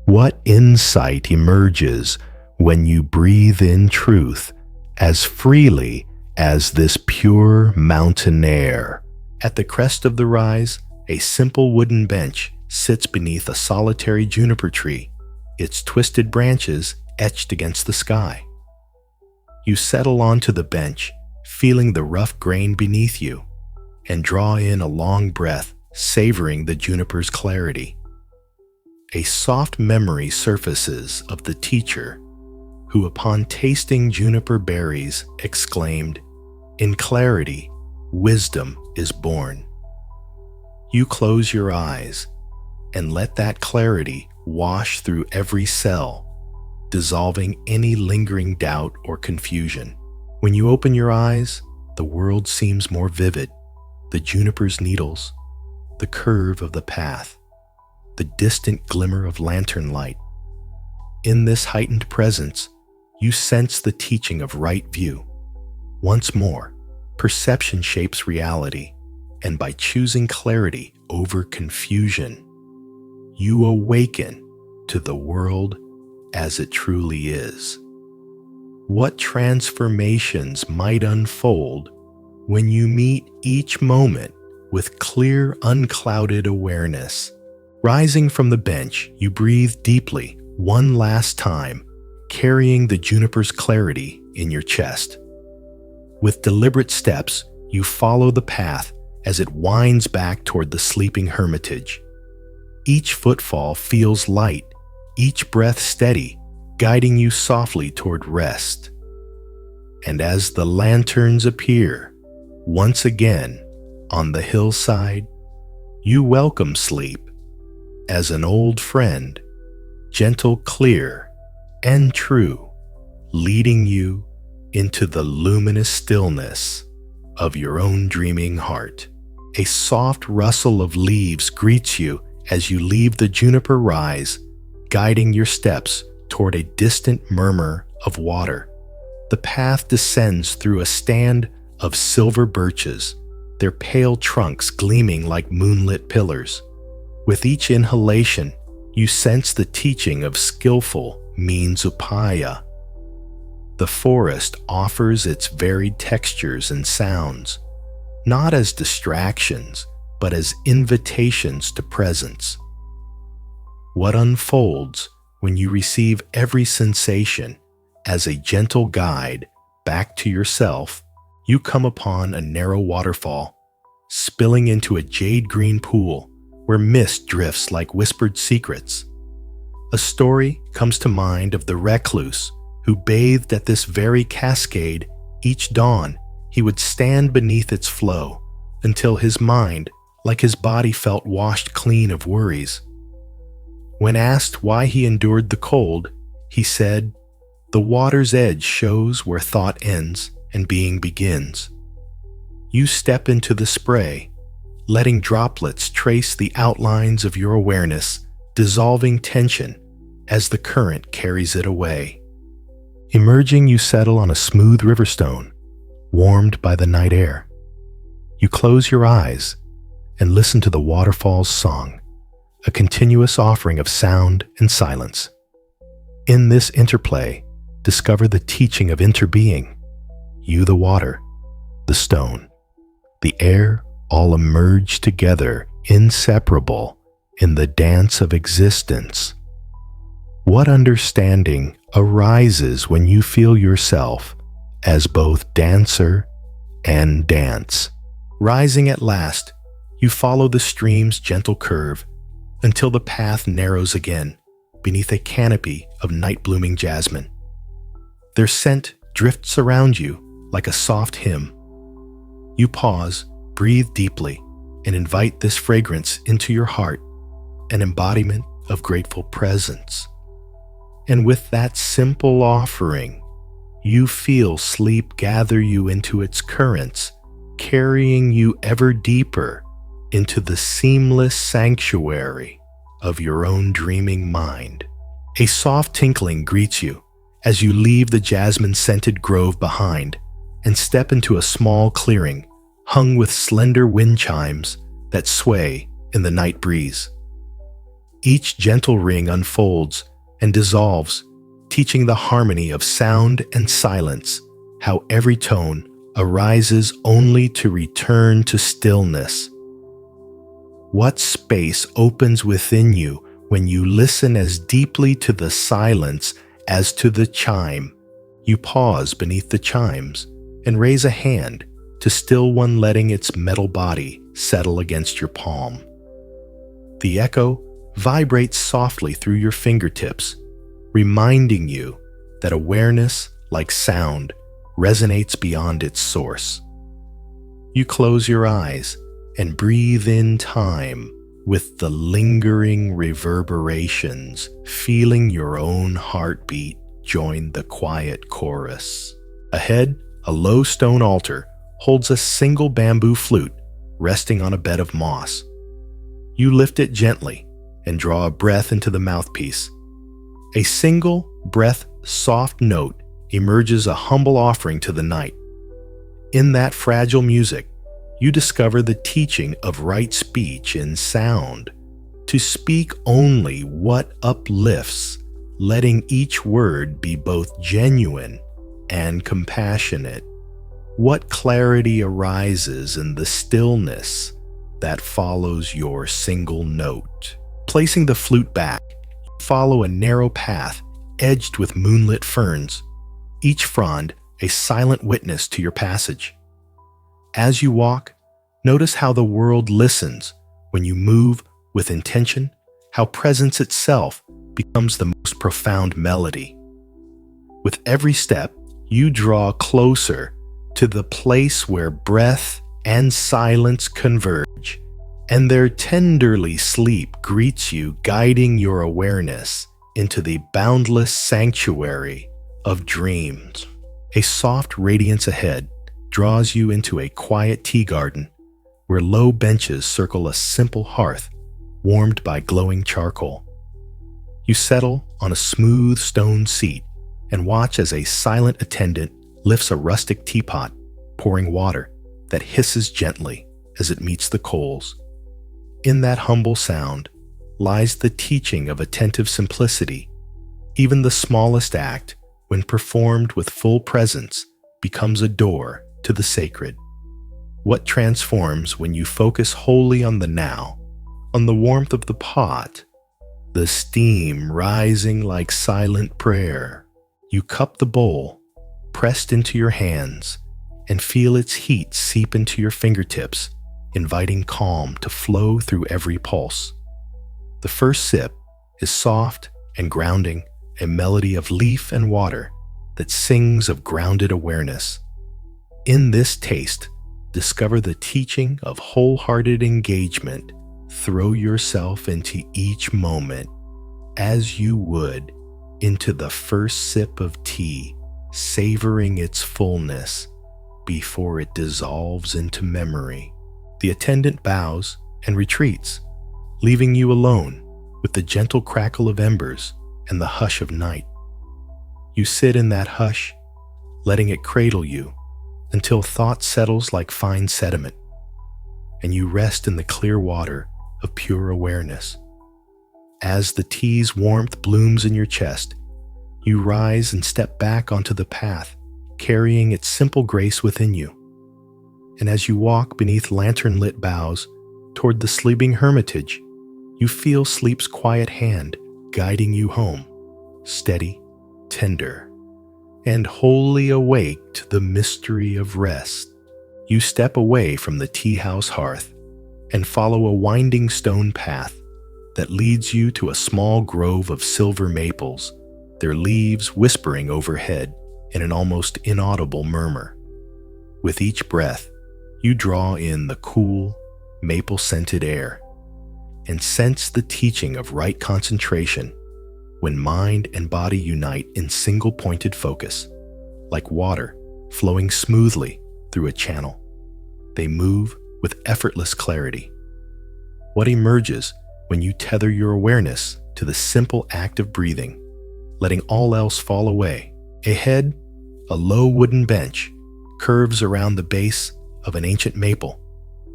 Speaker 1: What insight emerges when you breathe in truth as freely as this pure mountain air? At the crest of the rise, a simple wooden bench sits beneath a solitary juniper tree, its twisted branches etched against the sky. You settle onto the bench, feeling the rough grain beneath you, and draw in a long breath, savoring the juniper's clarity. A soft memory surfaces of the teacher who, upon tasting juniper berries, exclaimed, "In clarity, wisdom is born." You close your eyes and let that clarity wash through every cell, dissolving any lingering doubt or confusion. When you open your eyes, the world seems more vivid. The juniper's needles, the curve of the path, the distant glimmer of lantern light. In this heightened presence, you sense the teaching of right view. Once more, perception shapes reality, and by choosing clarity over confusion, you awaken to the world as it truly is. What transformations might unfold when you meet each moment with clear, unclouded awareness. Rising from the bench, you breathe deeply one last time, carrying the juniper's clarity in your chest. With deliberate steps, you follow the path as it winds back toward the sleeping hermitage. Each footfall feels light, each breath steady, guiding you softly toward rest. And as the lanterns appear, once again, on the hillside, you welcome sleep as an old friend, gentle, clear, and true, leading you into the luminous stillness of your own dreaming heart. A soft rustle of leaves greets you as you leave the juniper rise, guiding your steps toward a distant murmur of water. The path descends through a stand of silver birches, their pale trunks gleaming like moonlit pillars. With each inhalation, you sense the teaching of skillful means upaya. The forest offers its varied textures and sounds, not as distractions, but as invitations to presence. What unfolds when you receive every sensation as a gentle guide back to yourself? You come upon a narrow waterfall, spilling into a jade-green pool where mist drifts like whispered secrets. A story comes to mind of the recluse who bathed at this very cascade. Each dawn, he would stand beneath its flow until his mind, like his body, felt washed clean of worries. When asked why he endured the cold, he said, "The water's edge shows where thought ends and being begins." You step into the spray, letting droplets trace the outlines of your awareness, dissolving tension as the current carries it away. Emerging, you settle on a smooth riverstone, warmed by the night air. You close your eyes and listen to the waterfall's song, a continuous offering of sound and silence. In this interplay, discover the teaching of interbeing. You, the water, the stone, the air, all emerge together, inseparable in the dance of existence. What understanding arises when you feel yourself as both dancer and dance? Rising at last, you follow the stream's gentle curve until the path narrows again beneath a canopy of night-blooming jasmine. Their scent drifts around you like a soft hymn. You pause, breathe deeply, and invite this fragrance into your heart, an embodiment of grateful presence. And with that simple offering, you feel sleep gather you into its currents, carrying you ever deeper into the seamless sanctuary of your own dreaming mind. A soft tinkling greets you as you leave the jasmine-scented grove behind and step into a small clearing hung with slender wind chimes that sway in the night breeze. Each gentle ring unfolds and dissolves, teaching the harmony of sound and silence, how every tone arises only to return to stillness. What space opens within you when you listen as deeply to the silence as to the chime? You pause beneath the chimes and raise a hand to still one, letting its metal body settle against your palm. The echo vibrates softly through your fingertips, reminding you that awareness, like sound, resonates beyond its source. You close your eyes and breathe in time with the lingering reverberations, feeling your own heartbeat join the quiet chorus. Ahead, a low stone altar holds a single bamboo flute resting on a bed of moss. You lift it gently and draw a breath into the mouthpiece. A single breath, soft note emerges, a humble offering to the night. In that fragile music, you discover the teaching of right speech in sound, to speak only what uplifts, letting each word be both genuine and compassionate. What clarity arises in the stillness that follows your single note. Placing the flute back, follow a narrow path edged with moonlit ferns, each frond a silent witness to your passage. As you walk, notice how the world listens when you move with intention, how presence itself becomes the most profound melody. With every step, you draw closer to the place where breath and silence converge, and their tenderly sleep greets you, guiding your awareness into the boundless sanctuary of dreams. A soft radiance ahead draws you into a quiet tea garden where low benches circle a simple hearth warmed by glowing charcoal. You settle on a smooth stone seat and watch as a silent attendant lifts a rustic teapot, pouring water that hisses gently as it meets the coals. In that humble sound lies the teaching of attentive simplicity. Even the smallest act, when performed with full presence, becomes a door to the sacred. What transforms when you focus wholly on the now, on the warmth of the pot, the steam rising like silent prayer. You cup the bowl, pressed into your hands, and feel its heat seep into your fingertips, inviting calm to flow through every pulse. The first sip is soft and grounding, a melody of leaf and water that sings of grounded awareness. In this taste, discover the teaching of wholehearted engagement. Throw yourself into each moment as you would into the first sip of tea, savoring its fullness before it dissolves into memory. The attendant bows and retreats, leaving you alone with the gentle crackle of embers and the hush of night. You sit in that hush, letting it cradle you until thought settles like fine sediment, and you rest in the clear water of pure awareness. As the tea's warmth blooms in your chest, you rise and step back onto the path, carrying its simple grace within you. And as you walk beneath lantern-lit boughs toward the sleeping hermitage, you feel sleep's quiet hand guiding you home, steady, tender, and wholly awake to the mystery of rest. You step away from the tea house hearth and follow a winding stone path that leads you to a small grove of silver maples, their leaves whispering overhead in an almost inaudible murmur. With each breath, you draw in the cool, maple-scented air and sense the teaching of right concentration when mind and body unite in single-pointed focus, like water flowing smoothly through a channel. They move with effortless clarity. What emerges when you tether your awareness to the simple act of breathing, letting all else fall away? Ahead, a low wooden bench curves around the base of an ancient maple,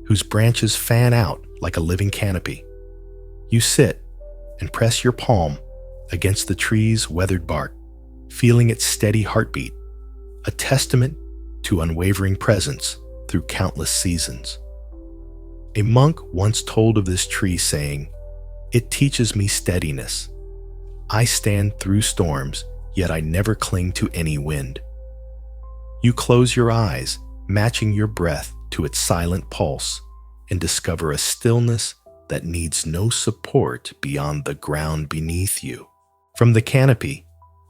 Speaker 1: whose branches fan out like a living canopy. You sit and press your palm against the tree's weathered bark, feeling its steady heartbeat, a testament to unwavering presence through countless seasons. A monk once told of this tree, saying, "It teaches me steadiness. I stand through storms, yet I never cling to any wind." You close your eyes, matching your breath to its silent pulse, and discover a stillness that needs no support beyond the ground beneath you. From the canopy,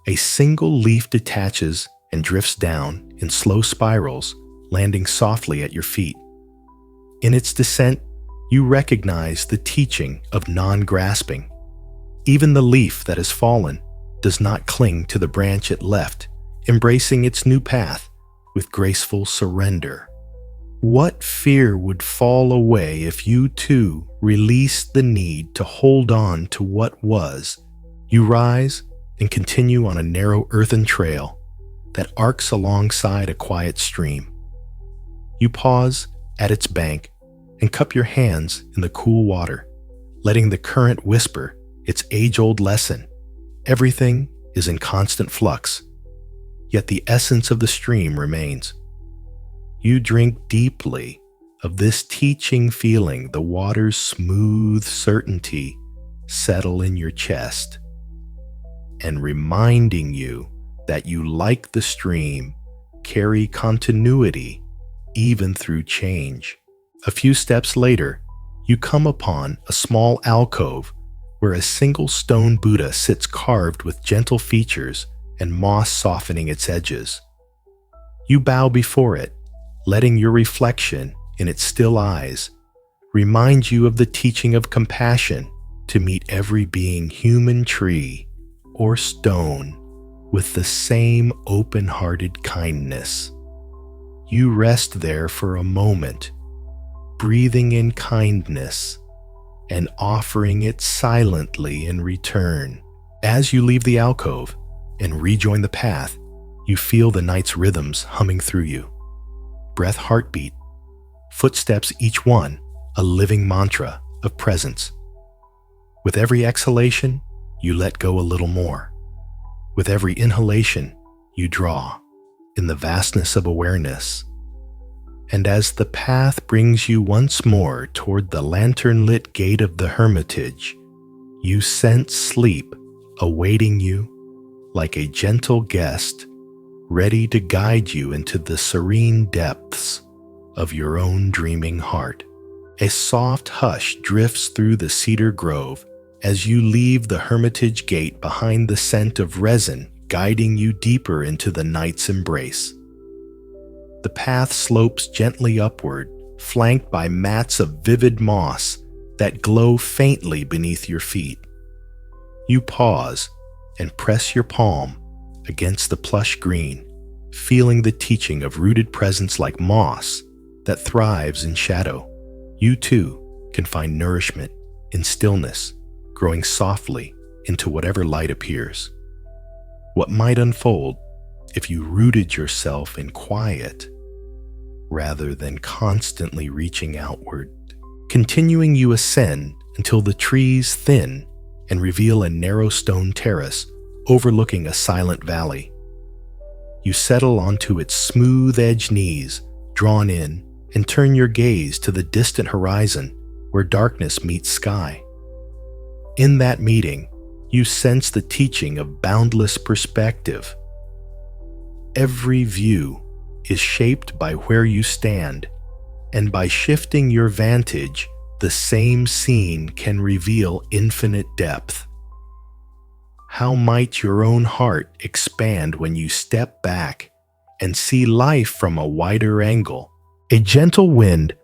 Speaker 1: a single leaf detaches and drifts down in slow spirals, landing softly at your feet. In its descent, you recognize the teaching of non-grasping. Even the leaf that has fallen does not cling to the branch it left, embracing its new path with graceful surrender. What fear would fall away if you too released the need to hold on to what was? You rise and continue on a narrow earthen trail that arcs alongside a quiet stream. You pause at its bank and cup your hands in the cool water, letting the current whisper its age-old lesson. Everything is in constant flux, yet the essence of the stream remains. You drink deeply of this teaching, feeling the water's smooth certainty settle in your chest, and reminding you that you, like the stream, carry continuity even through change. A few steps later, you come upon a small alcove where a single stone Buddha sits carved with gentle features and moss softening its edges. You bow before it, letting your reflection in its still eyes remind you of the teaching of compassion to meet every being, human, tree, or stone, with the same open-hearted kindness. You rest there for a moment, breathing in kindness and offering it silently in return. As you leave the alcove and rejoin the path, you feel the night's rhythms humming through you. Breath, heartbeat, footsteps, each one a living mantra of presence. With every exhalation, you let go a little more. With every inhalation, you draw in the vastness of awareness. And as the path brings you once more toward the lantern-lit gate of the hermitage, you sense sleep awaiting you like a gentle guest, ready to guide you into the serene depths of your own dreaming heart. A soft hush drifts through the cedar grove as you leave the hermitage gate behind, the scent of resin guiding you deeper into the night's embrace. The path slopes gently upward, flanked by mats of vivid moss that glow faintly beneath your feet. You pause and press your palm against the plush green, feeling the teaching of rooted presence like moss that thrives in shadow. You too can find nourishment in stillness, growing softly into whatever light appears. What might unfold if you rooted yourself in quiet rather than constantly reaching outward? Continuing, you ascend until the trees thin and reveal a narrow stone terrace overlooking a silent valley. You settle onto its smooth-edged knees, drawn in, and turn your gaze to the distant horizon where darkness meets sky. In that meeting, you sense the teaching of boundless perspective. Every view is shaped by where you stand, and by shifting your vantage, the same scene can reveal infinite depth. How might your own heart expand when you step back and see life from a wider angle? A gentle wind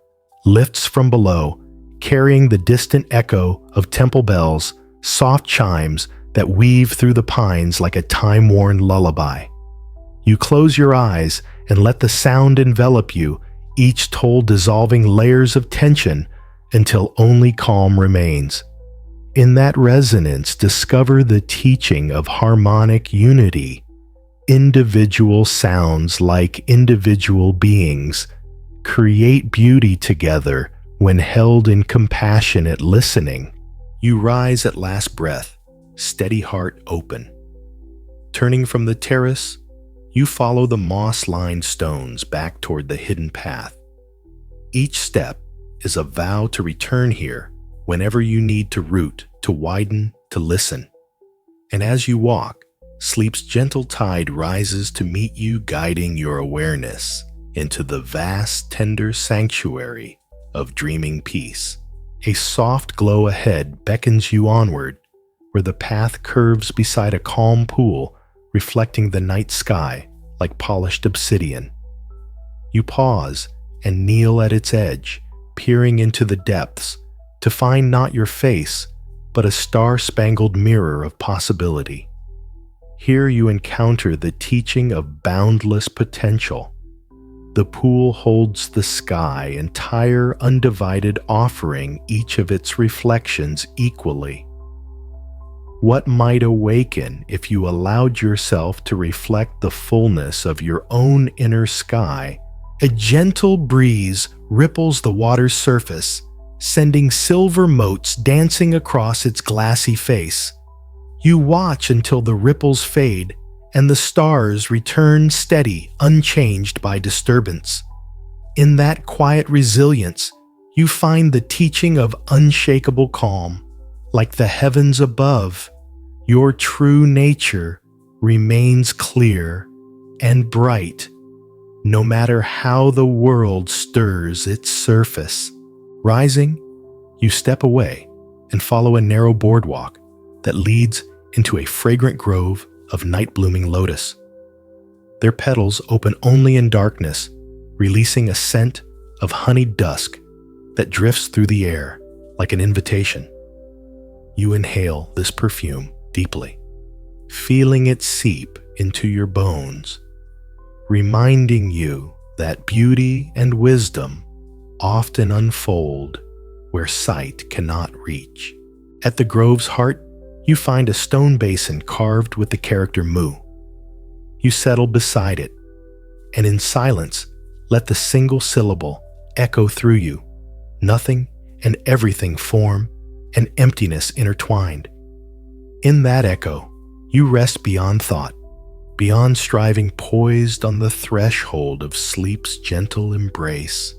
Speaker 1: lifts from below, carrying the distant echo of temple bells, soft chimes that weave through the pines like a time-worn lullaby. You close your eyes and let the sound envelop you, each toll dissolving layers of tension until only calm remains. In that resonance, discover the teaching of harmonic unity. Individual sounds, like individual beings, create beauty together when held in compassionate listening. You rise at last breath, steady heart open. Turning from the terrace, you follow the moss-lined stones back toward the hidden path. Each step is a vow to return here whenever you need to root, to widen, to listen. And as you walk, sleep's gentle tide rises to meet you, guiding your awareness into the vast, tender sanctuary of dreaming peace. A soft glow ahead beckons you onward, where the path curves beside a calm pool, reflecting the night sky like polished obsidian. You pause and kneel at its edge, peering into the depths to find not your face, but a star-spangled mirror of possibility. Here you encounter the teaching of boundless potential. The pool holds the sky, entire, undivided, offering each of its reflections equally. What might awaken if you allowed yourself to reflect the fullness of your own inner sky? A gentle breeze ripples the water's surface, sending silver motes dancing across its glassy face. You watch until the ripples fade and the stars return steady, unchanged by disturbance. In that quiet resilience, you find the teaching of unshakable calm. Like the heavens above, your true nature remains clear and bright, no matter how the world stirs its surface. Rising, you step away and follow a narrow boardwalk that leads into a fragrant grove of night-blooming lotus. Their petals open only in darkness, releasing a scent of honeyed dusk that drifts through the air like an invitation. You inhale this perfume deeply, feeling it seep into your bones, reminding you that beauty and wisdom often unfold where sight cannot reach. At the grove's heart, you find a stone basin carved with the character Mu. You settle beside it, and in silence, let the single syllable echo through you. Nothing and everything form an emptiness intertwined. In that echo, you rest beyond thought, beyond striving, poised on the threshold of sleep's gentle embrace.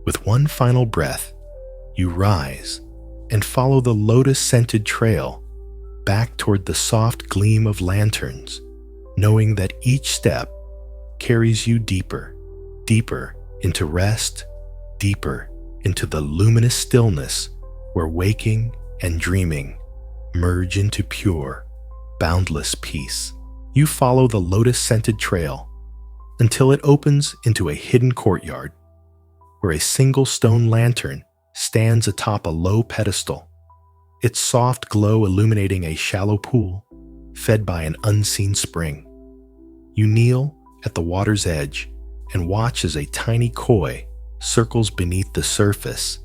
Speaker 1: With one final breath, you rise and follow the lotus-scented trail back toward the soft gleam of lanterns, knowing that each step carries you deeper, deeper into rest, deeper into the luminous stillness where waking and dreaming merge into pure, boundless peace. You follow the lotus-scented trail until it opens into a hidden courtyard where a single stone lantern stands atop a low pedestal, its soft glow illuminating a shallow pool fed by an unseen spring. You kneel at the water's edge and watch as a tiny koi circles beneath the surface,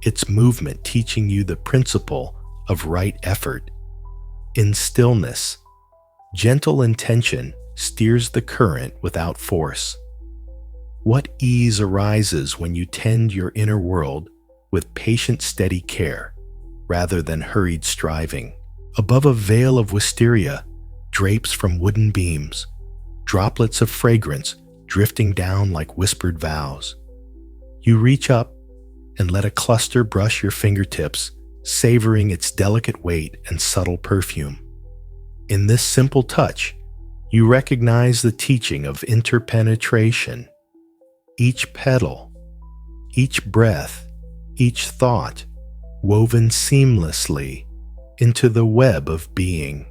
Speaker 1: its movement teaching you the principle of right effort. In stillness, gentle intention steers the current without force. What ease arises when you tend your inner world with patient, steady care, rather than hurried striving. Above a veil of wisteria drapes from wooden beams, droplets of fragrance drifting down like whispered vows. You reach up and let a cluster brush your fingertips, savoring its delicate weight and subtle perfume. In this simple touch, you recognize the teaching of interpenetration. Each petal, each breath, each thought woven seamlessly into the web of being.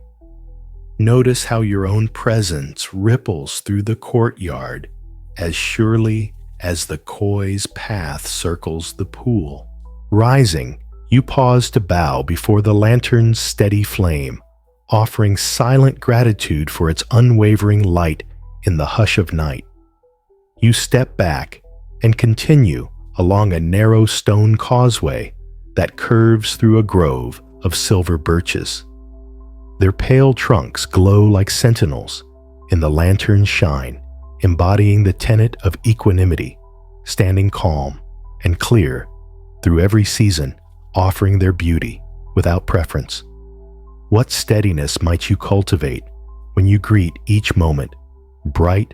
Speaker 1: Notice how your own presence ripples through the courtyard as surely as the koi's path circles the pool. Rising, you pause to bow before the lantern's steady flame, offering silent gratitude for its unwavering light in the hush of night. You step back and continue along a narrow stone causeway that curves through a grove of silver birches. Their pale trunks glow like sentinels in the lantern's shine, embodying the tenet of equanimity, standing calm and clear through every season, offering their beauty without preference. What steadiness might you cultivate when you greet each moment, bright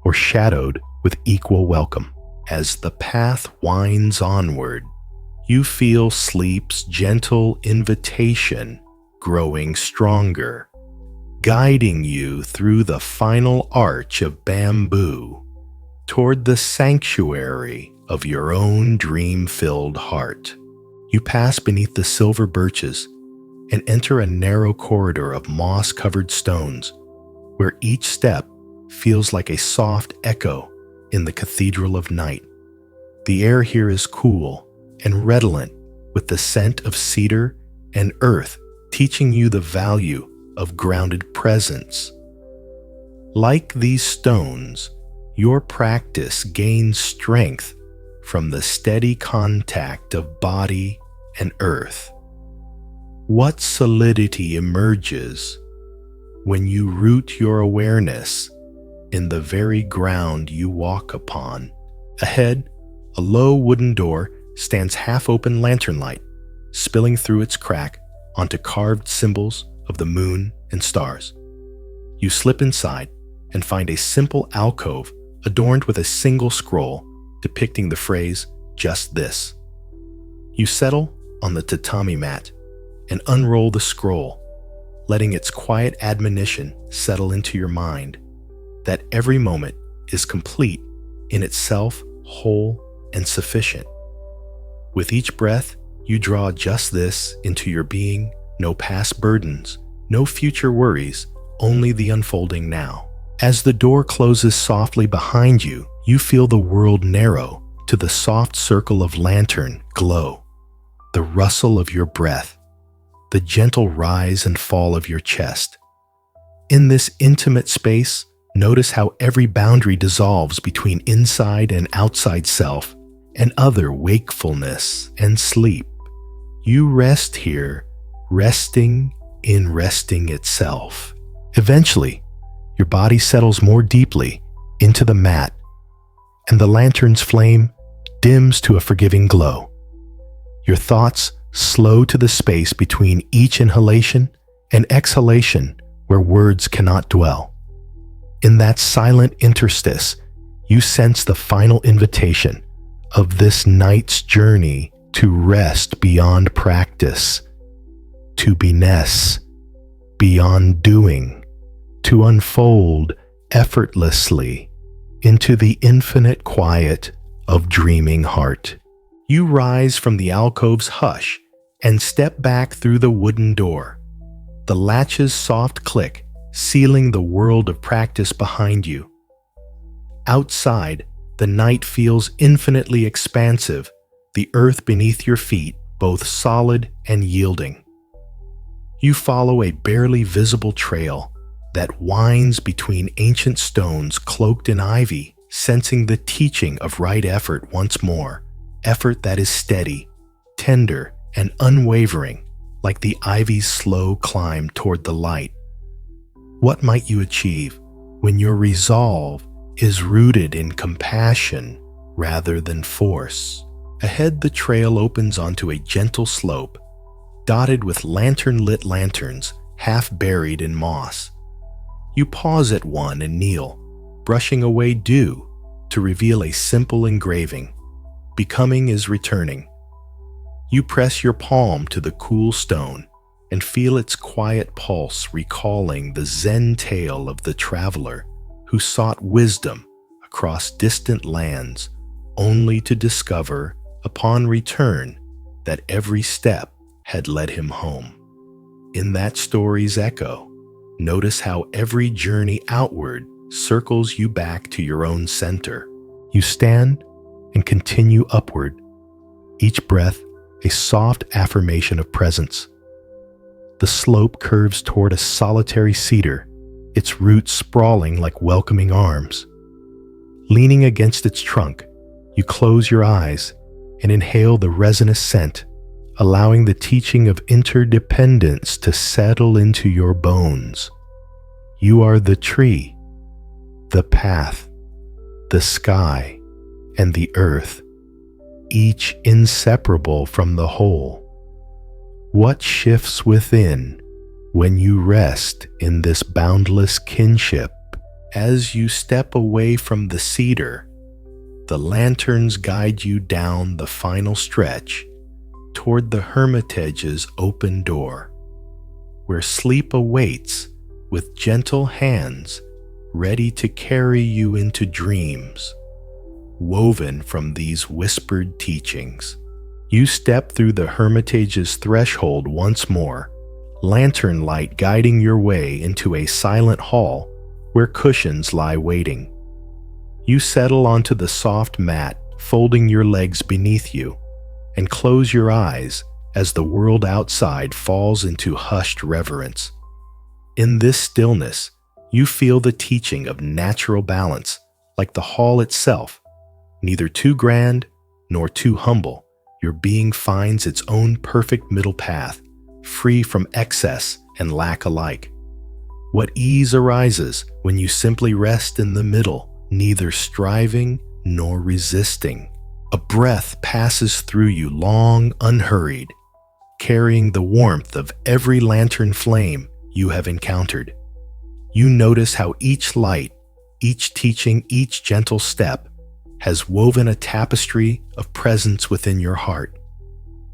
Speaker 1: or shadowed, with equal welcome? As the path winds onward, you feel sleep's gentle invitation growing stronger, guiding you through the final arch of bamboo toward the sanctuary of your own dream-filled heart. You pass beneath the silver birches and enter a narrow corridor of moss-covered stones where each step feels like a soft echo in the cathedral of night. The air here is cool and redolent with the scent of cedar and earth, teaching you the value of grounded presence. Like these stones, your practice gains strength from the steady contact of body and earth. What solidity emerges when you root your awareness in the very ground you walk upon? Ahead, a low wooden door stands half-open lantern light, spilling through its crack onto carved symbols of the moon and stars. You slip inside and find a simple alcove adorned with a single scroll depicting the phrase, "Just this." You settle on the tatami mat and unroll the scroll, letting its quiet admonition settle into your mind that every moment is complete in itself whole and sufficient. With each breath, you draw just this into your being, no past burdens, no future worries, only the unfolding now. As the door closes softly behind you, you feel the world narrow to the soft circle of lantern glow, the rustle of your breath, the gentle rise and fall of your chest. In this intimate space, notice how every boundary dissolves between inside and outside self and other wakefulness and sleep. You rest here, resting in resting itself. Eventually, your body settles more deeply into the mat, and the lantern's flame dims to a forgiving glow. Your thoughts slow to the space between each inhalation and exhalation where words cannot dwell. In that silent interstice, you sense the final invitation of this night's journey to rest beyond practice, to be ness beyond doing, to unfold effortlessly into the infinite quiet of dreaming heart. You rise from the alcove's hush and step back through the wooden door, the latch's soft click sealing the world of practice behind you. Outside, the night feels infinitely expansive, the earth beneath your feet both solid and yielding. You follow a barely visible trail that winds between ancient stones cloaked in ivy, sensing the teaching of right effort once more, effort that is steady, tender, and unwavering, like the ivy's slow climb toward the light. What might you achieve when your resolve is rooted in compassion rather than force? Ahead, the trail opens onto a gentle slope, dotted with lantern-lit lanterns half buried in moss. You pause at one and kneel, brushing away dew to reveal a simple engraving, "Becoming is returning." You press your palm to the cool stone and feel its quiet pulse recalling the Zen tale of the traveler who sought wisdom across distant lands only to discover, upon return, that every step had led him home. In that story's echo, notice how every journey outward circles you back to your own center. You stand and continue upward, each breath a soft affirmation of presence. The slope curves toward a solitary cedar, its roots sprawling like welcoming arms. Leaning against its trunk, you close your eyes and inhale the resinous scent, allowing the teaching of interdependence to settle into your bones. You are the tree, the path, the sky, and the earth, each inseparable from the whole. What shifts within when you rest in this boundless kinship? As you step away from the cedar, the lanterns guide you down the final stretch toward the hermitage's open door, where sleep awaits with gentle hands ready to carry you into dreams woven from these whispered teachings. You step through the hermitage's threshold once more, lantern light guiding your way into a silent hall where cushions lie waiting. You settle onto the soft mat, folding your legs beneath you, and close your eyes as the world outside falls into hushed reverence. In this stillness, you feel the teaching of natural balance, like the hall itself, neither too grand nor too humble. Your being finds its own perfect middle path, free from excess and lack alike. What ease arises when you simply rest in the middle, neither striving nor resisting. A breath passes through you long, unhurried, carrying the warmth of every lantern flame you have encountered. You notice how each light, each teaching, each gentle step has woven a tapestry of presence within your heart.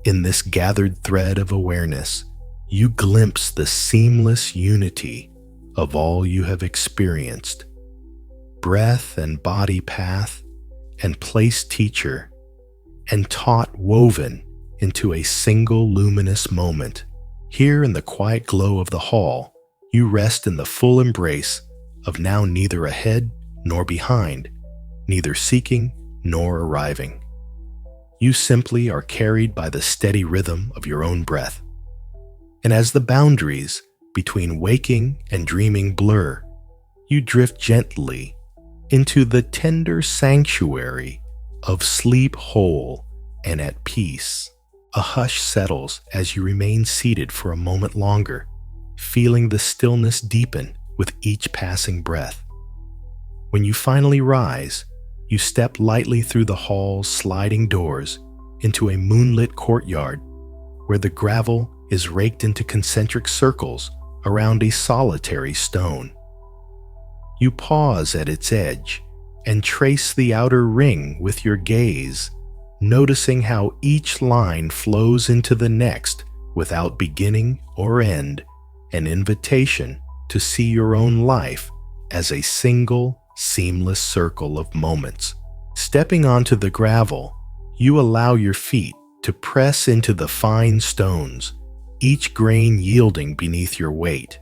Speaker 1: In this gathered thread of awareness, you glimpse the seamless unity of all you have experienced. Breath and body path, and place teacher, and taught woven into a single luminous moment. Here in the quiet glow of the hall, you rest in the full embrace of now neither ahead nor behind, neither seeking nor arriving. You simply are carried by the steady rhythm of your own breath. And as the boundaries between waking and dreaming blur, you drift gently into the tender sanctuary of sleep whole and at peace. A hush settles as you remain seated for a moment longer, feeling the stillness deepen with each passing breath. When you finally rise, you step lightly through the hall's sliding doors into a moonlit courtyard where the gravel is raked into concentric circles around a solitary stone. You pause at its edge and trace the outer ring with your gaze, noticing how each line flows into the next without beginning or end, an invitation to see your own life as a single, seamless circle of moments. Stepping onto the gravel, you allow your feet to press into the fine stones, each grain yielding beneath your weight.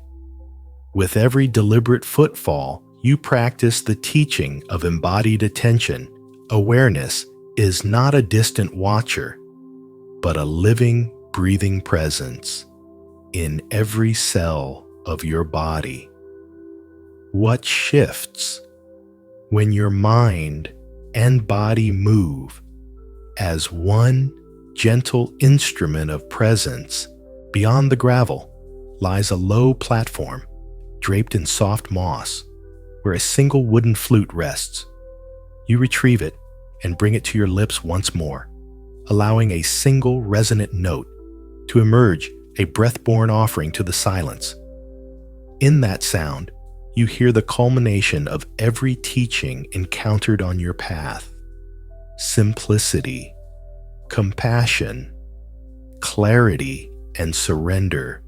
Speaker 1: With every deliberate footfall, you practice the teaching of embodied attention. Awareness is not a distant watcher, but a living, breathing presence in every cell of your body. What shifts when your mind and body move as one gentle instrument of presence? Beyond the gravel lies a low platform draped in soft moss where a single wooden flute rests. You retrieve it and bring it to your lips once more, allowing a single resonant note to emerge, a breath-borne offering to the silence. In that sound, you hear the culmination of every teaching encountered on your path: simplicity, compassion, clarity, and surrender,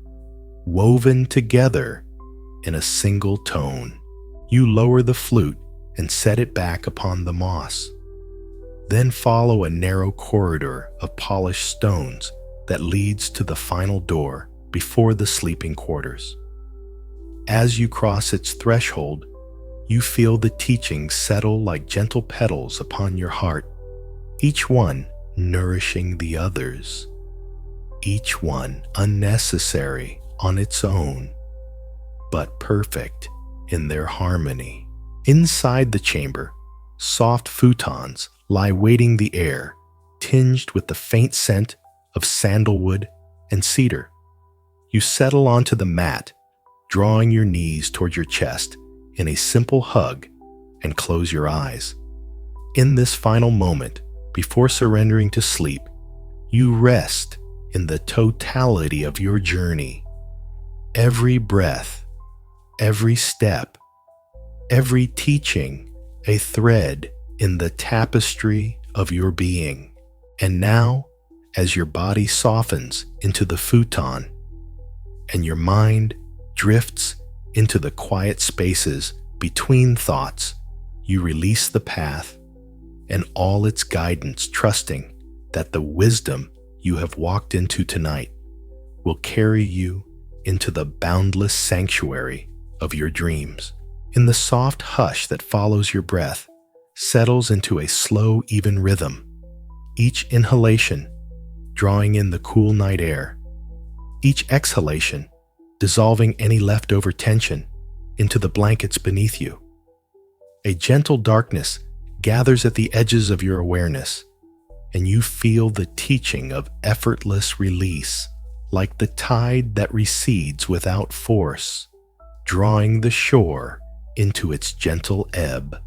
Speaker 1: woven together in a single tone. You lower the flute and set it back upon the moss. Then follow a narrow corridor of polished stones that leads to the final door before the sleeping quarters. As you cross its threshold, you feel the teachings settle like gentle petals upon your heart, each one nourishing the others, each one unnecessary on its own, but perfect in their harmony. Inside the chamber, soft futons lie waiting the air, tinged with the faint scent of sandalwood and cedar. You settle onto the mat, drawing your knees toward your chest in a simple hug, and close your eyes. In this final moment, before surrendering to sleep, you rest in the totality of your journey. Every breath, every step, every teaching, a thread in the tapestry of your being. And now, as your body softens into the futon and your mind drifts into the quiet spaces between thoughts, you release the path and all its guidance, trusting that the wisdom you have walked into tonight will carry you into the boundless sanctuary of your dreams. In the soft hush that follows your breath, settles into a slow, even rhythm, each inhalation drawing in the cool night air, each exhalation dissolving any leftover tension into the blankets beneath you. A gentle darkness gathers at the edges of your awareness, and you feel the teaching of effortless release, like the tide that recedes without force, drawing the shore into its gentle ebb.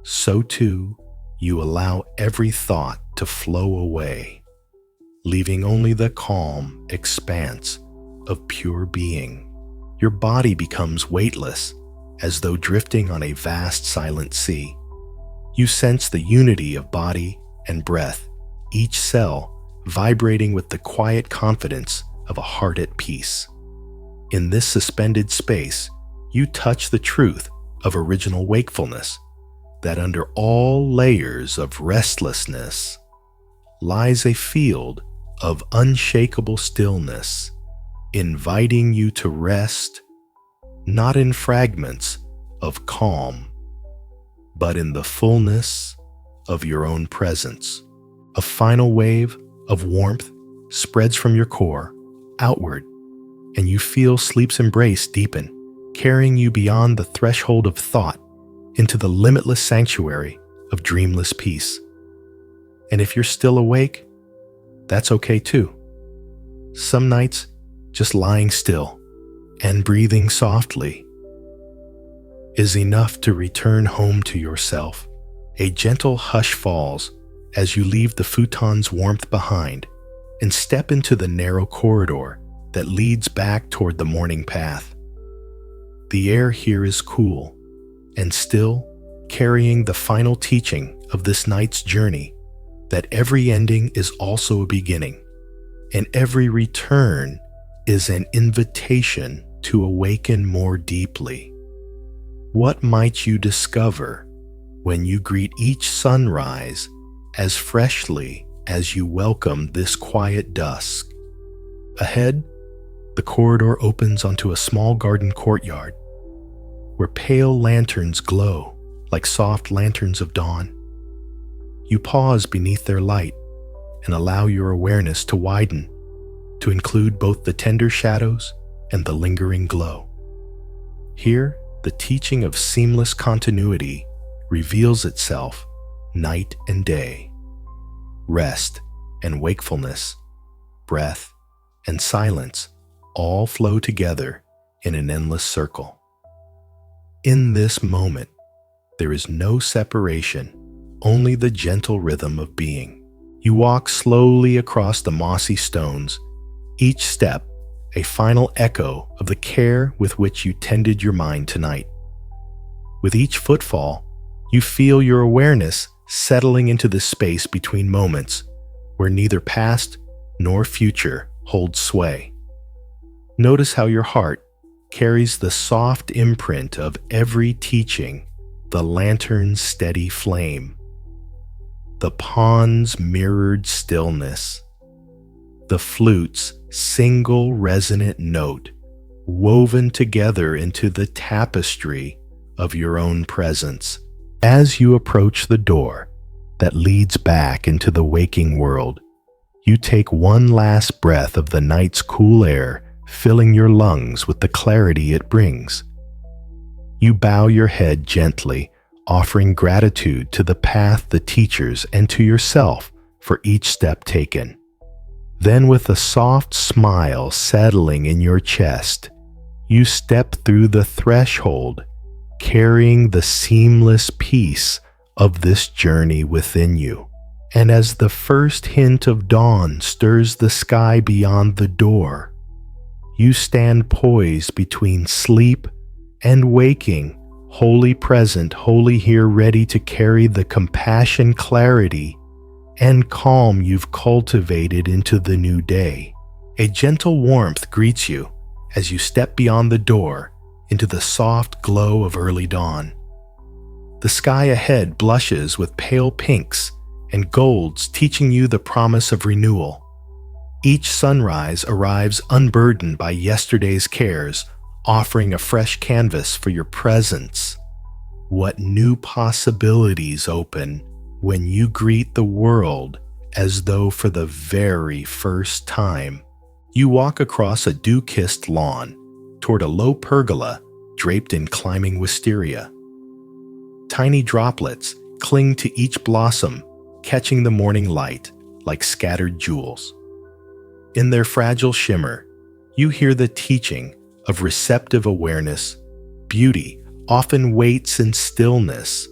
Speaker 1: So too, you allow every thought to flow away, leaving only the calm expanse of pure being. Your body becomes weightless, as though drifting on a vast silent sea. You sense the unity of body and breath, each cell vibrating with the quiet confidence of a heart at peace. In this suspended space, you touch the truth of original wakefulness, that under all layers of restlessness lies a field of unshakable stillness, inviting you to rest, not in fragments of calm, but in the fullness of your own presence. A final wave of warmth spreads from your core outward, and you feel sleep's embrace deepen, carrying you beyond the threshold of thought into the limitless sanctuary of dreamless peace. And if you're still awake, that's okay too. Some nights, just lying still and breathing softly is enough to return home to yourself. A gentle hush falls as you leave the futon's warmth behind and step into the narrow corridor that leads back toward the morning path. The air here is cool and still, carrying the final teaching of this night's journey, that every ending is also a beginning, and every return is an invitation to awaken more deeply. What might you discover when you greet each sunrise as freshly as you welcome this quiet dusk? Ahead, the corridor opens onto a small garden courtyard where pale lanterns glow like soft lanterns of dawn. You pause beneath their light and allow your awareness to widen, to include both the tender shadows and the lingering glow. Here, the teaching of seamless continuity reveals itself night and day. Rest and wakefulness, breath and silence all flow together in an endless circle. In this moment, there is no separation, only the gentle rhythm of being. You walk slowly across the mossy stones, each step a final echo of the care with which you tended your mind tonight. With each footfall, you feel your awareness settling into the space between moments where neither past nor future holds sway. Notice how your heart carries the soft imprint of every teaching, the lantern's steady flame, the pond's mirrored stillness, the flute's single resonant note woven together into the tapestry of your own presence. As you approach the door that leads back into the waking world, you take one last breath of the night's cool air, filling your lungs with the clarity it brings. You bow your head gently, offering gratitude to the path, the teachers, and to yourself for each step taken. Then, with a soft smile settling in your chest, you step through the threshold, carrying the seamless peace of this journey within you. And as the first hint of dawn stirs the sky beyond the door, you stand poised between sleep and waking, wholly present, wholly here, ready to carry the compassion, clarity, and calm you've cultivated into the new day. A gentle warmth greets you as you step beyond the door into the soft glow of early dawn. The sky ahead blushes with pale pinks and golds, teaching you the promise of renewal. Each sunrise arrives unburdened by yesterday's cares, offering a fresh canvas for your presence. What new possibilities open when you greet the world as though for the very first time. You walk across a dew-kissed lawn toward a low pergola draped in climbing wisteria. Tiny droplets cling to each blossom, catching the morning light like scattered jewels. In their fragile shimmer, you hear the teaching of receptive awareness. Beauty often waits in stillness,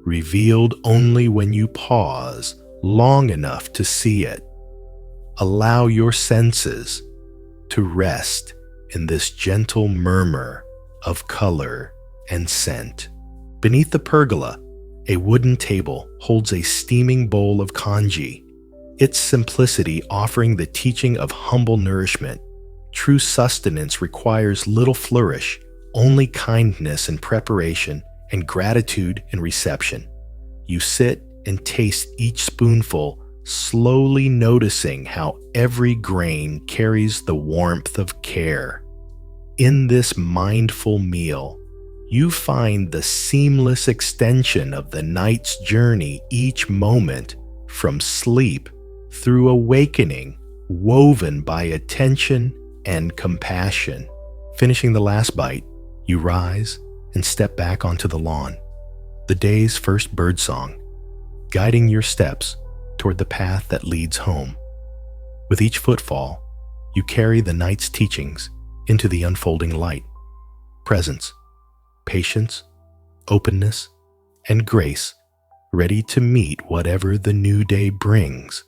Speaker 1: revealed only when you pause long enough to see it. Allow your senses to rest in this gentle murmur of color and scent. Beneath the pergola, a wooden table holds a steaming bowl of congee, its simplicity offering the teaching of humble nourishment. True sustenance requires little flourish, only kindness and preparation, and gratitude and reception. You sit and taste each spoonful, slowly noticing how every grain carries the warmth of care. In this mindful meal, you find the seamless extension of the night's journey each moment, from sleep through awakening, woven by attention and compassion. Finishing the last bite, you rise and step back onto the lawn, the day's first birdsong, guiding your steps toward the path that leads home. With each footfall, you carry the night's teachings into the unfolding light. Presence, patience, openness, and grace, ready to meet whatever the new day brings,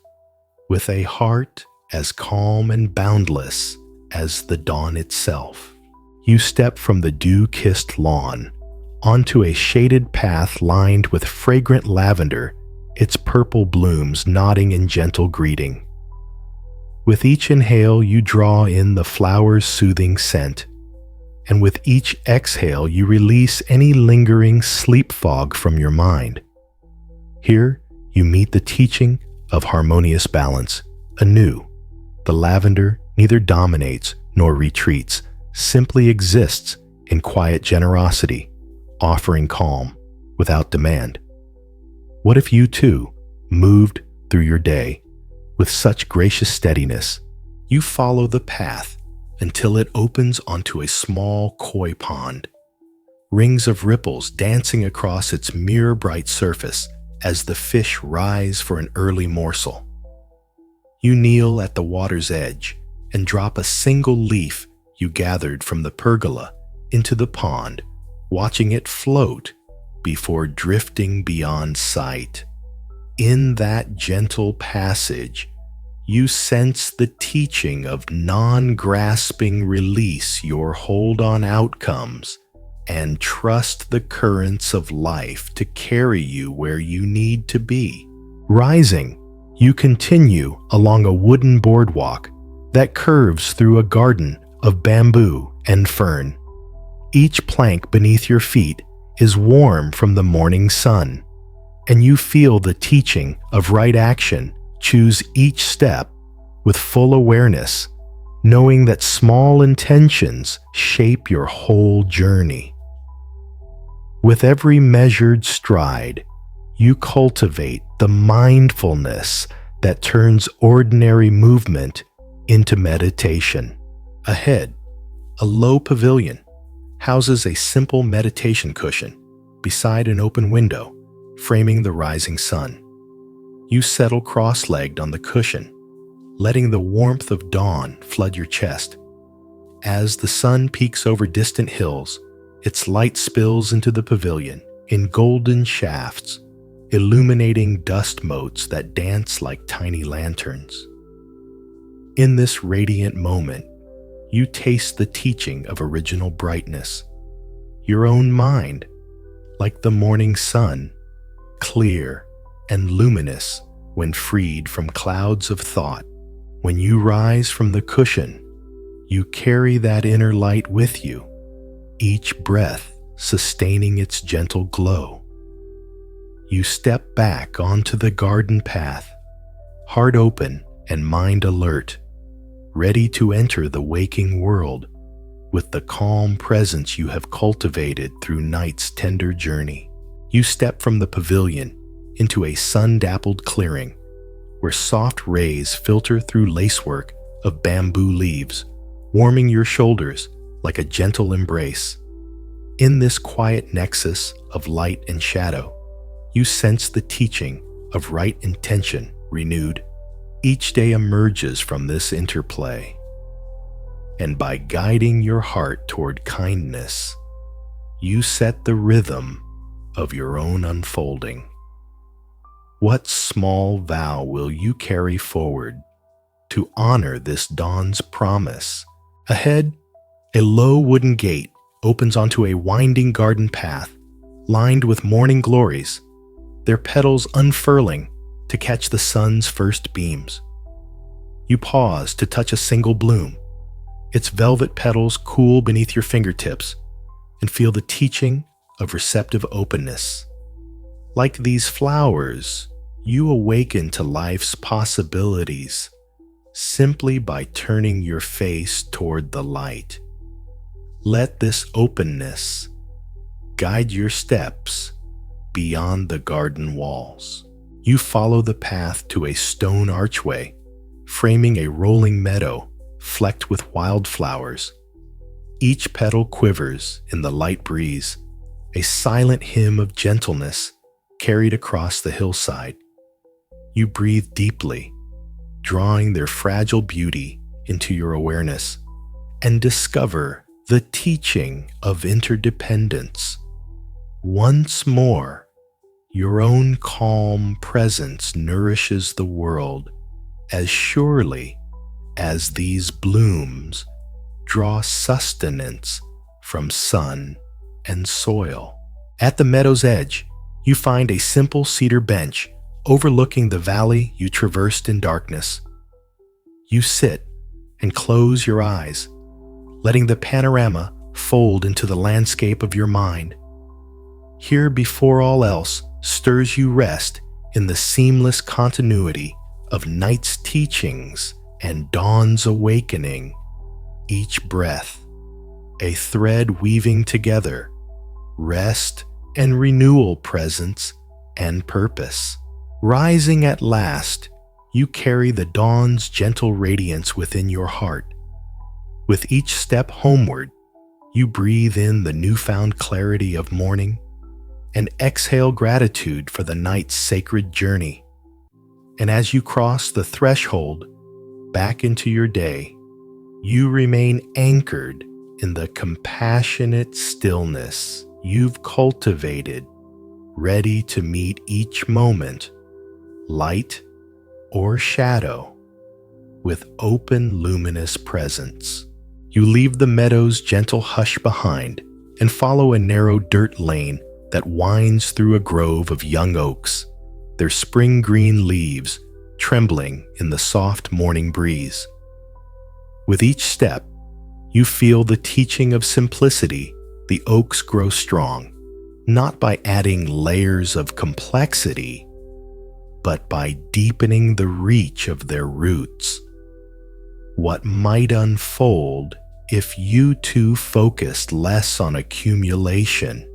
Speaker 1: with a heart as calm and boundless as the dawn itself. You step from the dew-kissed lawn onto a shaded path lined with fragrant lavender, its purple blooms nodding in gentle greeting. With each inhale, you draw in the flower's soothing scent, and with each exhale, you release any lingering sleep fog from your mind. Here, you meet the teaching of harmonious balance anew. The lavender neither dominates nor retreats, simply exists in quiet generosity, offering calm without demand. What if you too moved through your day with such gracious steadiness? You follow the path until it opens onto a small koi pond, rings of ripples dancing across its mirror-bright surface as the fish rise for an early morsel. You kneel at the water's edge and drop a single leaf you gathered from the pergola into the pond, watching it float before drifting beyond sight. In that gentle passage, you sense the teaching of non-grasping release your hold on outcomes and trust the currents of life to carry you where you need to be. Rising, you continue along a wooden boardwalk that curves through a garden of bamboo and fern. Each plank beneath your feet is warm from the morning sun, and you feel the teaching of right action. Choose each step with full awareness, knowing that small intentions shape your whole journey. With every measured stride, you cultivate the mindfulness that turns ordinary movement into meditation. Ahead, a low pavilion houses a simple meditation cushion beside an open window, framing the rising sun. You settle cross-legged on the cushion, letting the warmth of dawn flood your chest. As the sun peeks over distant hills, its light spills into the pavilion in golden shafts, illuminating dust motes that dance like tiny lanterns. In this radiant moment, you taste the teaching of original brightness. Your own mind, like the morning sun, clear and luminous when freed from clouds of thought. When you rise from the cushion, you carry that inner light with you, each breath sustaining its gentle glow. You step back onto the garden path, heart open and mind alert, ready to enter the waking world with the calm presence you have cultivated through night's tender journey. You step from the pavilion into a sun-dappled clearing where soft rays filter through lacework of bamboo leaves, warming your shoulders like a gentle embrace. In this quiet nexus of light and shadow, you sense the teaching of right intention renewed. Each day emerges from this interplay, and by guiding your heart toward kindness, you set the rhythm of your own unfolding. What small vow will you carry forward to honor this dawn's promise? Ahead, a low wooden gate opens onto a winding garden path lined with morning glories, their petals unfurling to catch the sun's first beams. You pause to touch a single bloom, its velvet petals cool beneath your fingertips, and feel the teaching of receptive openness. Like these flowers, you awaken to life's possibilities simply by turning your face toward the light. Let this openness guide your steps beyond the garden walls. You follow the path to a stone archway, framing a rolling meadow flecked with wildflowers. Each petal quivers in the light breeze, a silent hymn of gentleness carried across the hillside. You breathe deeply, drawing their fragile beauty into your awareness, and discover the teaching of interdependence. Once more, your own calm presence nourishes the world as surely as these blooms draw sustenance from sun and soil. At the meadow's edge, you find a simple cedar bench overlooking the valley you traversed in darkness. You sit and close your eyes, letting the panorama fold into the landscape of your mind. Here, before all else, stirs you rest in the seamless continuity of night's teachings and dawn's awakening. Each breath, a thread weaving together rest and renewal, presence and purpose. Rising at last, you carry the dawn's gentle radiance within your heart. With each step homeward, you breathe in the newfound clarity of morning and exhale gratitude for the night's sacred journey. And as you cross the threshold back into your day, you remain anchored in the compassionate stillness you've cultivated, ready to meet each moment, light or shadow, with open, luminous presence. You leave the meadow's gentle hush behind and follow a narrow dirt lane that winds through a grove of young oaks, their spring green leaves trembling in the soft morning breeze. With each step, you feel the teaching of simplicity. The oaks grow strong, not by adding layers of complexity, but by deepening the reach of their roots. What might unfold if you too focused less on accumulation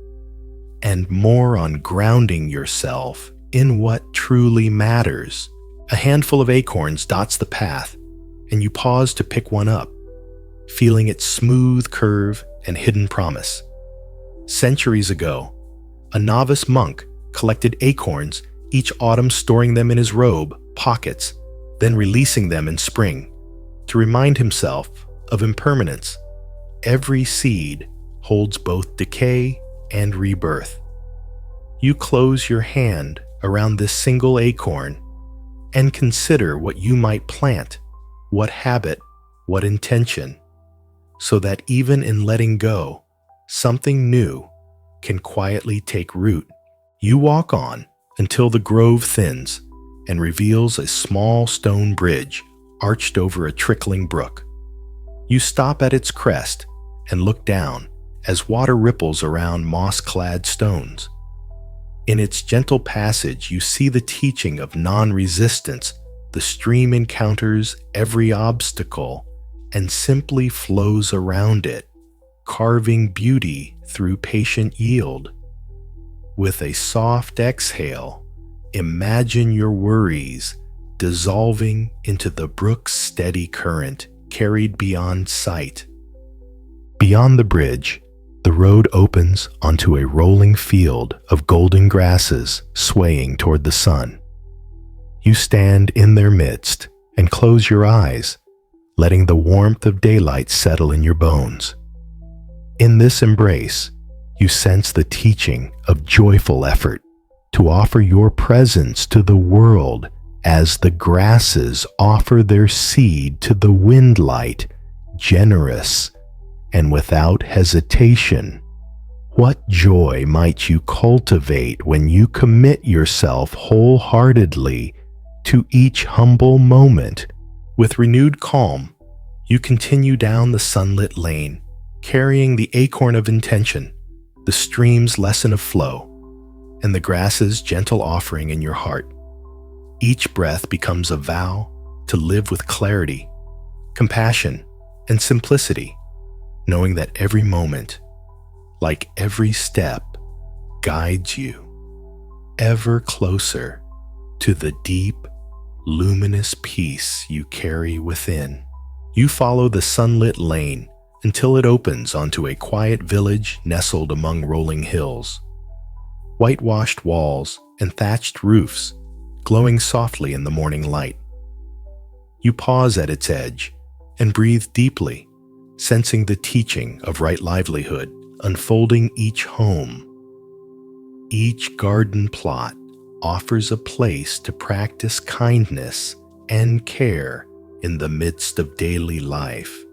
Speaker 1: and more on grounding yourself in what truly matters? A handful of acorns dots the path, and you pause to pick one up, feeling its smooth curve and hidden promise. Centuries ago, a novice monk collected acorns, each autumn storing them in his robe pockets, then releasing them in spring to remind himself of impermanence. Every seed holds both decay and rebirth. You close your hand around this single acorn and consider what you might plant, what habit, what intention, so that even in letting go, something new can quietly take root. You walk on until the grove thins and reveals a small stone bridge arched over a trickling brook. You stop at its crest and look down as water ripples around moss-clad stones. In its gentle passage, you see the teaching of non-resistance. The stream encounters every obstacle and simply flows around it, carving beauty through patient yield. With a soft exhale, imagine your worries dissolving into the brook's steady current, carried beyond sight. Beyond the bridge, the road opens onto a rolling field of golden grasses swaying toward the sun. You stand in their midst and close your eyes, letting the warmth of daylight settle in your bones. In this embrace, you sense the teaching of joyful effort to offer your presence to the world as the grasses offer their seed to the windlight, generous and without hesitation. What joy might you cultivate when you commit yourself wholeheartedly to each humble moment? With renewed calm, you continue down the sunlit lane, carrying the acorn of intention, the stream's lesson of flow. and the grasses' gentle offering in your heart. Each breath becomes a vow to live with clarity, compassion, and simplicity, knowing that every moment, like every step, guides you ever closer to the deep, luminous peace you carry within. You follow the sunlit lane until it opens onto a quiet village nestled among rolling hills. Whitewashed walls and thatched roofs glowing softly in the morning light. You pause at its edge and breathe deeply, sensing the teaching of right livelihood unfolding each home. Each garden plot offers a place to practice kindness and care in the midst of daily life.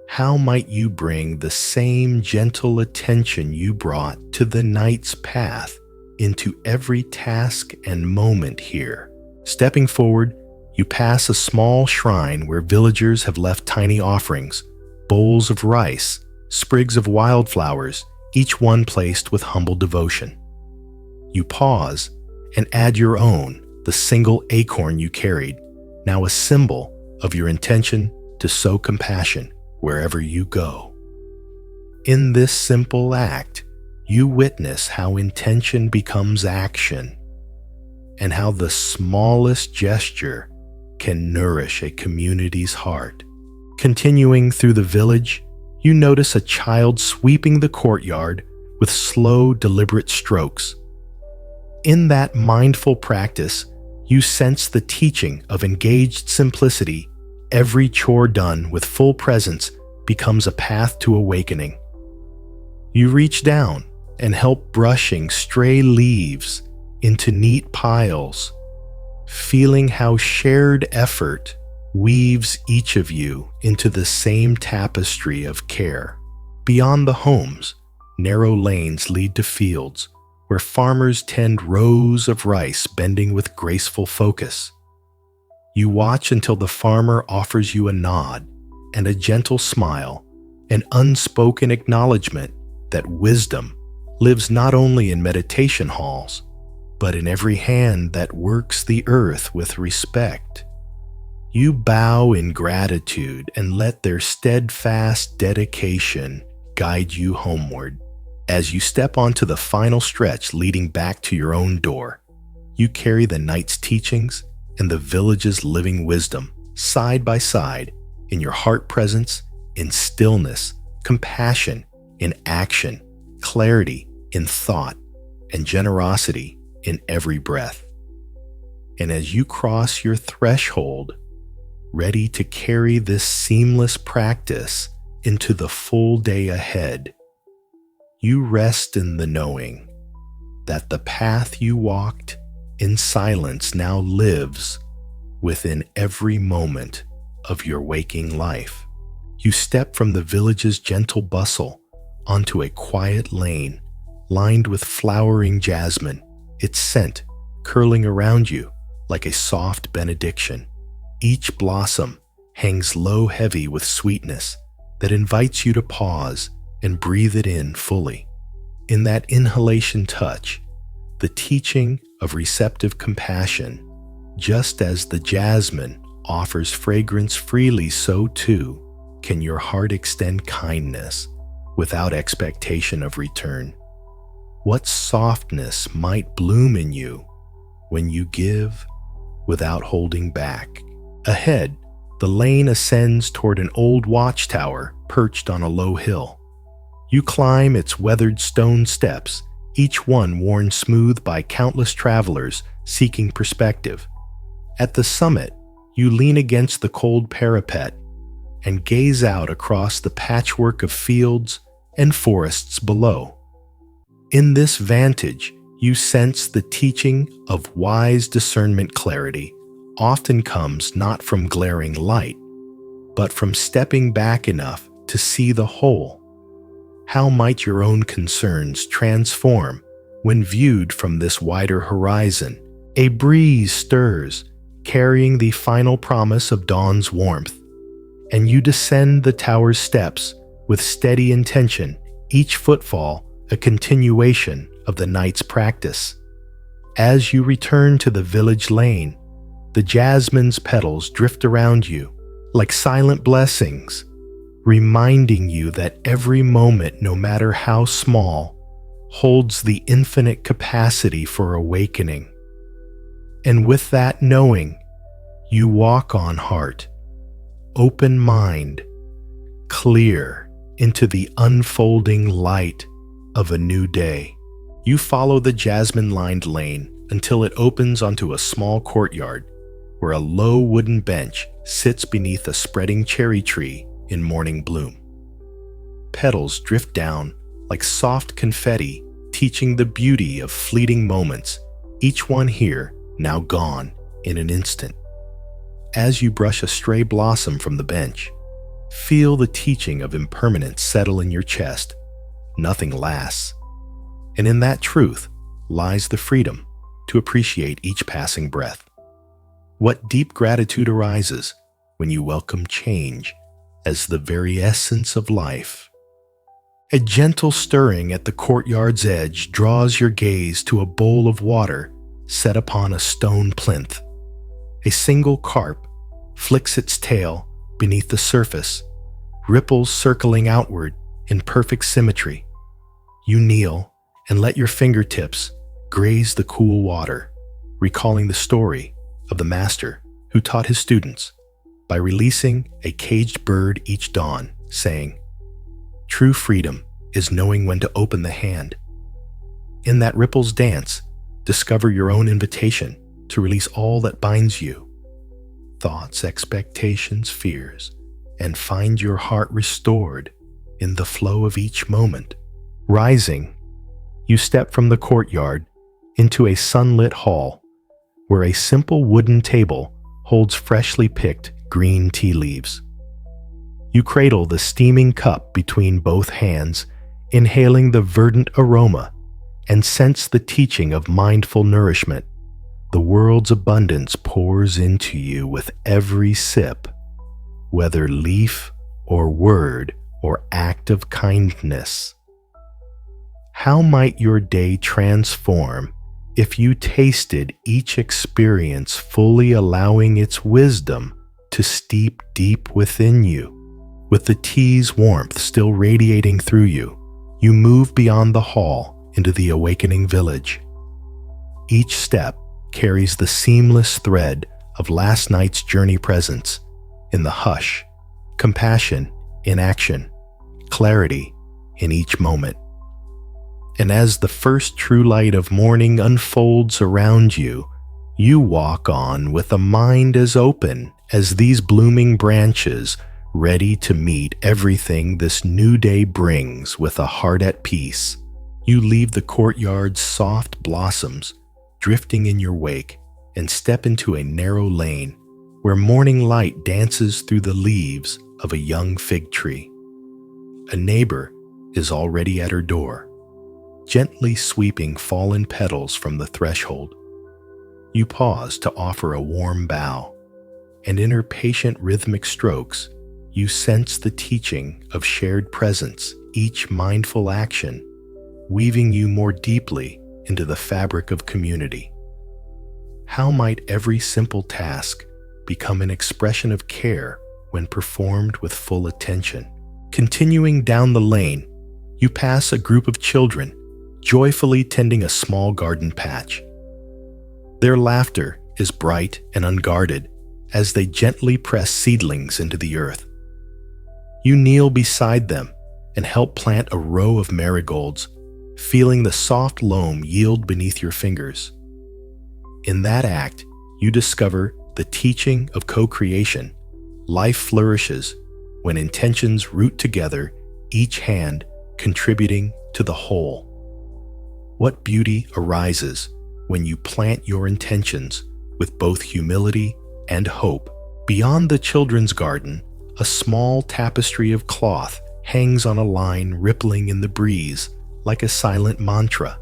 Speaker 1: How might you bring the same gentle attention you brought to the night's path into every task and moment here? Stepping forward, you pass a small shrine where villagers have left tiny offerings, bowls of rice, sprigs of wildflowers, each one placed with humble devotion. You pause and add your own, the single acorn you carried, now a symbol of your intention to sow compassion wherever you go. In this simple act, you witness how intention becomes action, and how the smallest gesture can nourish a community's heart. Continuing through the village, you notice a child sweeping the courtyard with slow, deliberate strokes. In that mindful practice, you sense the teaching of engaged simplicity. Every chore done with full presence becomes a path to awakening. You reach down and help brushing stray leaves into neat piles, feeling how shared effort weaves each of you into the same tapestry of care. Beyond the homes, narrow lanes lead to fields where farmers tend rows of rice bending with graceful focus. You watch until the farmer offers you a nod and a gentle smile, an unspoken acknowledgement that wisdom lives not only in meditation halls, but in every hand that works the earth with respect. You bow in gratitude and let their steadfast dedication guide you homeward. As you step onto the final stretch leading back to your own door, you carry the night's teachings and the village's living wisdom side by side in your heart presence, in stillness, compassion in action, clarity in thought, and generosity in every breath. And as you cross your threshold, ready to carry this seamless practice into the full day ahead, you rest in the knowing that the path you walked in silence now lives within every moment of your waking life. You step from the village's gentle bustle onto a quiet lane lined with flowering jasmine, its scent curling around you like a soft benediction. Each blossom hangs low heavy with sweetness that invites you to pause and breathe it in fully. In that inhalation touch, the teaching of receptive compassion, just as the jasmine offers fragrance freely, so too can your heart extend kindness without expectation of return. What softness might bloom in you when you give without holding back? Ahead, the lane ascends toward an old watchtower perched on a low hill. You climb its weathered stone steps, each one worn smooth by countless travelers seeking perspective. At the summit, you lean against the cold parapet and gaze out across the patchwork of fields and forests below. In this vantage, you sense the teaching of wise discernment. Clarity often comes not from glaring light, but from stepping back enough to see the whole. How might your own concerns transform when viewed from this wider horizon? A breeze stirs, carrying the final promise of dawn's warmth, and you descend the tower's steps with steady intention, each footfall a continuation of the night's practice. As you return to the village lane, the jasmine's petals drift around you like silent blessings, reminding you that every moment, no matter how small, holds the infinite capacity for awakening. And with that knowing, you walk on heart, open mind, clear into the unfolding light of a new day. You follow the jasmine-lined lane until it opens onto a small courtyard where a low wooden bench sits beneath a spreading cherry tree in morning bloom. Petals drift down like soft confetti, teaching the beauty of fleeting moments, each one here now gone in an instant. As you brush a stray blossom from the bench, feel the teaching of impermanence settle in your chest. Nothing lasts. And in that truth lies the freedom to appreciate each passing breath. What deep gratitude arises when you welcome change as the very essence of life. A gentle stirring at the courtyard's edge draws your gaze to a bowl of water set upon a stone plinth. A single carp flicks its tail beneath the surface, ripples circling outward in perfect symmetry. You kneel and let your fingertips graze the cool water, recalling the story of the master who taught his students by releasing a caged bird each dawn, saying, "True freedom is knowing when to open the hand." In that ripple's dance, discover your own invitation to release all that binds you, thoughts, expectations, fears, and find your heart restored in the flow of each moment. Rising, you step from the courtyard into a sunlit hall where a simple wooden table holds freshly picked green tea leaves. You cradle the steaming cup between both hands, inhaling the verdant aroma, and sense the teaching of mindful nourishment. The world's abundance pours into you with every sip, whether leaf or word or act of kindness. How might your day transform if you tasted each experience fully, allowing its wisdom to steep deep within you? With the tea's warmth still radiating through you, you move beyond the hall into the awakening village. Each step carries the seamless thread of last night's journey presence in the hush, compassion in action, clarity in each moment. And as the first true light of morning unfolds around you, you walk on with a mind as open as these blooming branches, ready to meet everything this new day brings with a heart at peace. You leave the courtyard's soft blossoms drifting in your wake and step into a narrow lane where morning light dances through the leaves of a young fig tree. A neighbor is already at her door, gently sweeping fallen petals from the threshold. You pause to offer a warm bow, and in her patient rhythmic strokes, you sense the teaching of shared presence, each mindful action weaving you more deeply into the fabric of community. How might every simple task become an expression of care when performed with full attention? Continuing down the lane, you pass a group of children joyfully tending a small garden patch. Their laughter is bright and unguarded as they gently press seedlings into the earth. You kneel beside them and help plant a row of marigolds, feeling the soft loam yield beneath your fingers. In that act, you discover the teaching of co-creation. Life flourishes when intentions root together, each hand contributing to the whole. What beauty arises when you plant your intentions with both humility and hope. Beyond the children's garden, a small tapestry of cloth hangs on a line rippling in the breeze like a silent mantra.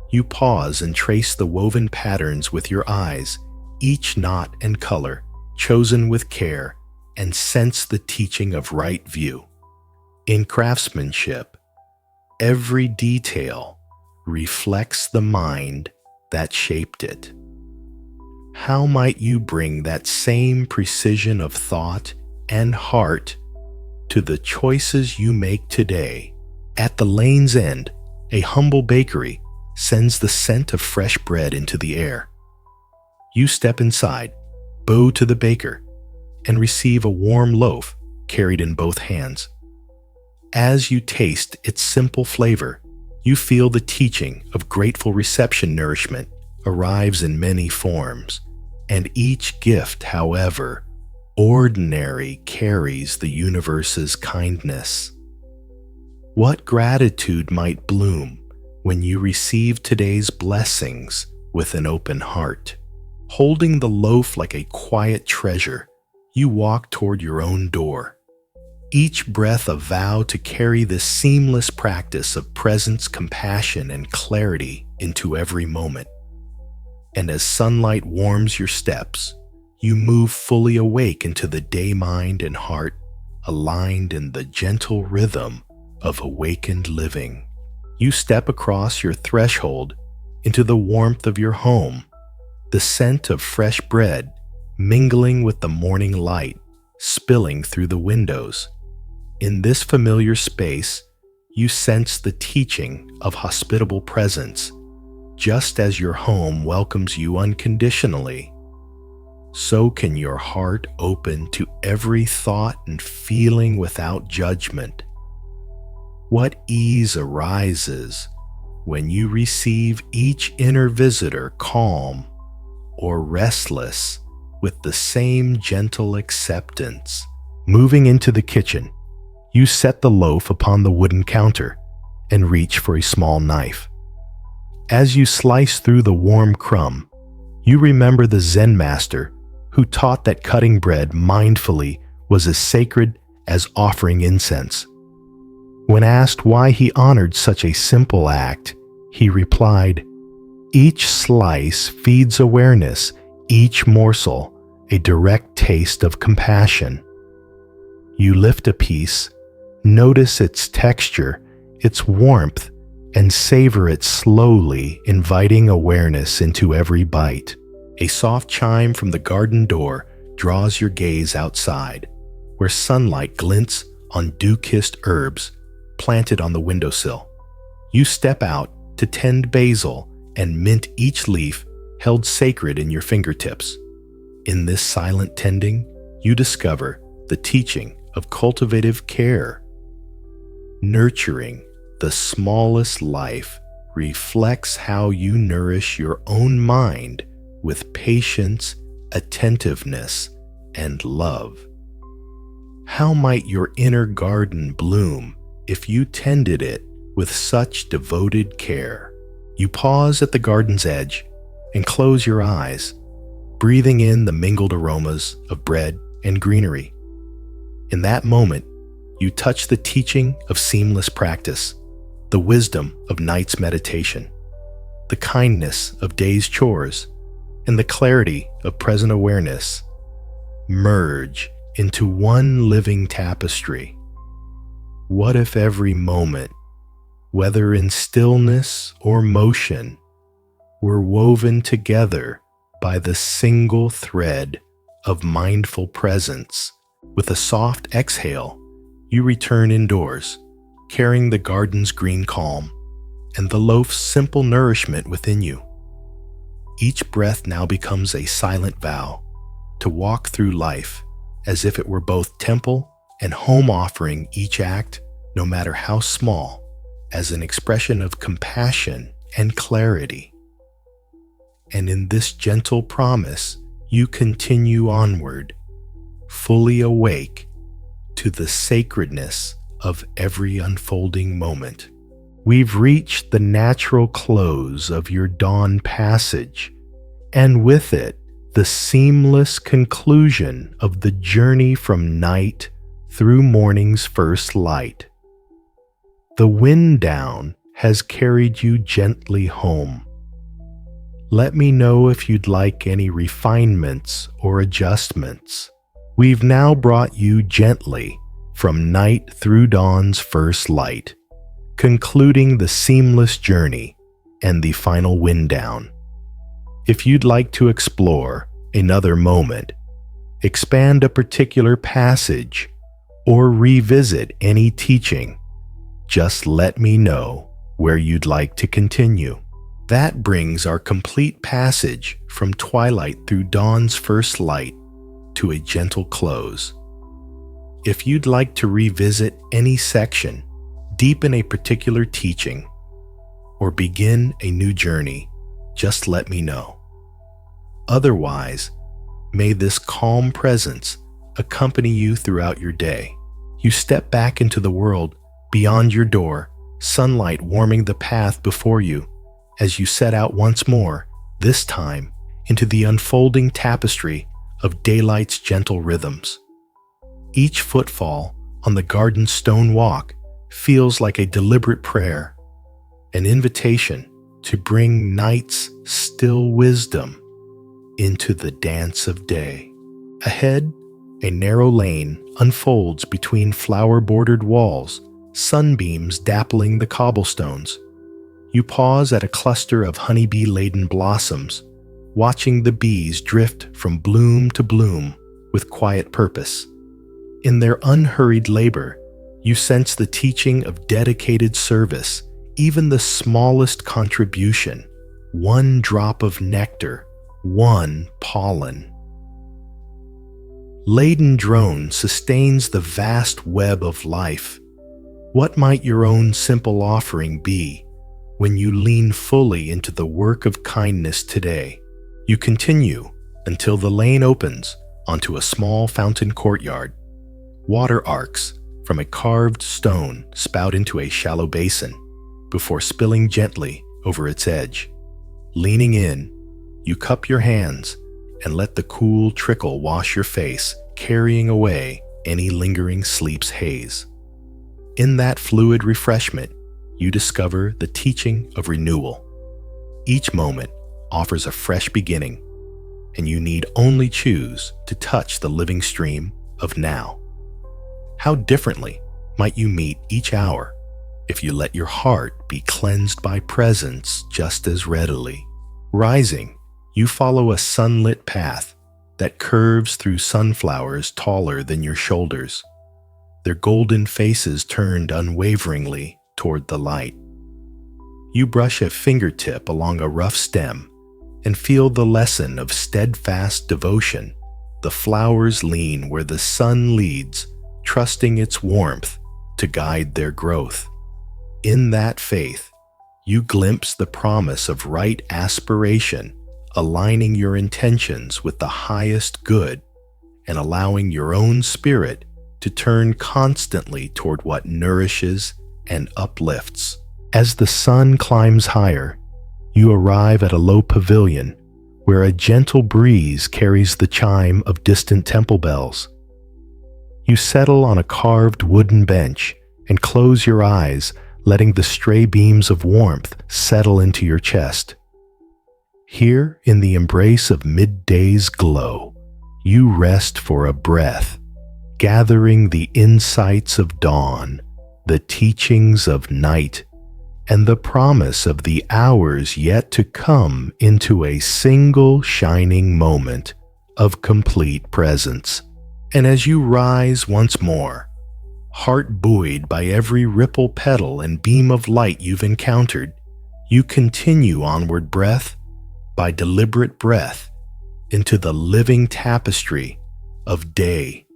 Speaker 1: You pause and trace the woven patterns with your eyes, each knot and color chosen with care, and sense the teaching of right view. In craftsmanship, every detail, reflects the mind that shaped it. How might you bring that same precision of thought and heart to the choices you make today? At the lane's end, a humble bakery sends the scent of fresh bread into the air. You step inside, bow to the baker, and receive a warm loaf carried in both hands. As you taste its simple flavor, you feel the teaching of grateful reception nourishment arrives in many forms, and each gift, however ordinary, carries the universe's kindness. What gratitude might bloom when you receive today's blessings with an open heart? Holding the loaf like a quiet treasure, you walk toward your own door. Each breath a vow to carry this seamless practice of presence, compassion, and clarity into every moment. And as sunlight warms your steps, you move fully awake into the day, mind, and heart, aligned in the gentle rhythm of awakened living. You step across your threshold into the warmth of your home, the scent of fresh bread mingling with the morning light spilling through the windows. In this familiar space, you sense the teaching of hospitable presence, just as your home welcomes you unconditionally. So can your heart open to every thought and feeling without judgment. What ease arises when you receive each inner visitor calm or restless with the same gentle acceptance. Moving into the kitchen, you set the loaf upon the wooden counter and reach for a small knife. As you slice through the warm crumb, you remember the Zen master who taught that cutting bread mindfully was as sacred as offering incense. When asked why he honored such a simple act, he replied, "Each slice feeds awareness, each morsel a direct taste of compassion." You lift a piece, notice its texture, its warmth, and savor it slowly, inviting awareness into every bite. A soft chime from the garden door draws your gaze outside, where sunlight glints on dew-kissed herbs planted on the windowsill. You step out to tend basil and mint each leaf held sacred in your fingertips. In this silent tending, you discover the teaching of cultivative care. Nurturing the smallest life reflects how you nourish your own mind with patience, attentiveness, and love. How might your inner garden bloom if you tended it with such devoted care? You pause at the garden's edge and close your eyes, breathing in the mingled aromas of bread and greenery. In that moment, you touch the teaching of seamless practice, the wisdom of night's meditation, the kindness of day's chores, and the clarity of present awareness merge into one living tapestry. What if every moment, whether in stillness or motion, were woven together by the single thread of mindful presence? With a soft exhale, you return indoors, carrying the garden's green calm and the loaf's simple nourishment within you. Each breath now becomes a silent vow to walk through life as if it were both temple and home, offering each act, no matter how small, as an expression of compassion and clarity. And in this gentle promise, you continue onward, fully awake to the sacredness of every unfolding moment. We've reached the natural close of your dawn passage, and with it, the seamless conclusion of the journey from night through morning's first light. The wind down has carried you gently home. Let me know if you'd like any refinements or adjustments. We've now brought you gently from night through dawn's first light, concluding the seamless journey and the final wind down. If you'd like to explore another moment, expand a particular passage, or revisit any teaching, just let me know where you'd like to continue. That brings our complete passage from twilight through dawn's first light to a gentle close. If you'd like to revisit any section, deepen a particular teaching, or begin a new journey, just let me know. Otherwise, may this calm presence accompany you throughout your day. You step back into the world beyond your door, sunlight warming the path before you as you set out once more, this time into the unfolding tapestry of daylight's gentle rhythms. Each footfall on the garden stone walk feels like a deliberate prayer, an invitation to bring night's still wisdom into the dance of day. Ahead, a narrow lane unfolds between flower-bordered walls, sunbeams dappling the cobblestones. You pause at a cluster of honeybee-laden blossoms, watching the bees drift from bloom to bloom with quiet purpose. In their unhurried labor, you sense the teaching of dedicated service, even the smallest contribution, one drop of nectar, one pollen. Laden drone sustains the vast web of life. What might your own simple offering be when you lean fully into the work of kindness today? You continue until the lane opens onto a small fountain courtyard. Water arcs from a carved stone spout into a shallow basin before spilling gently over its edge. Leaning in, you cup your hands and let the cool trickle wash your face, carrying away any lingering sleep's haze. In that fluid refreshment, you discover the teaching of renewal. Each moment offers a fresh beginning, and you need only choose to touch the living stream of now. How differently might you meet each hour if you let your heart be cleansed by presence just as readily? Rising, you follow a sunlit path that curves through sunflowers taller than your shoulders, their golden faces turned unwaveringly toward the light. You brush a fingertip along a rough stem and feel the lesson of steadfast devotion. The flowers lean where the sun leads, trusting its warmth to guide their growth. In that faith, you glimpse the promise of right aspiration, aligning your intentions with the highest good and allowing your own spirit to turn constantly toward what nourishes and uplifts. As the sun climbs higher, you arrive at a low pavilion where a gentle breeze carries the chime of distant temple bells. You settle on a carved wooden bench and close your eyes, letting the stray beams of warmth settle into your chest. Here, in the embrace of midday's glow, you rest for a breath, gathering the insights of dawn, the teachings of night, and the promise of the hours yet to come into a single shining moment of complete presence. And as you rise once more, heart buoyed by every ripple petal and beam of light you've encountered, you continue onward breath by deliberate breath into the living tapestry of day,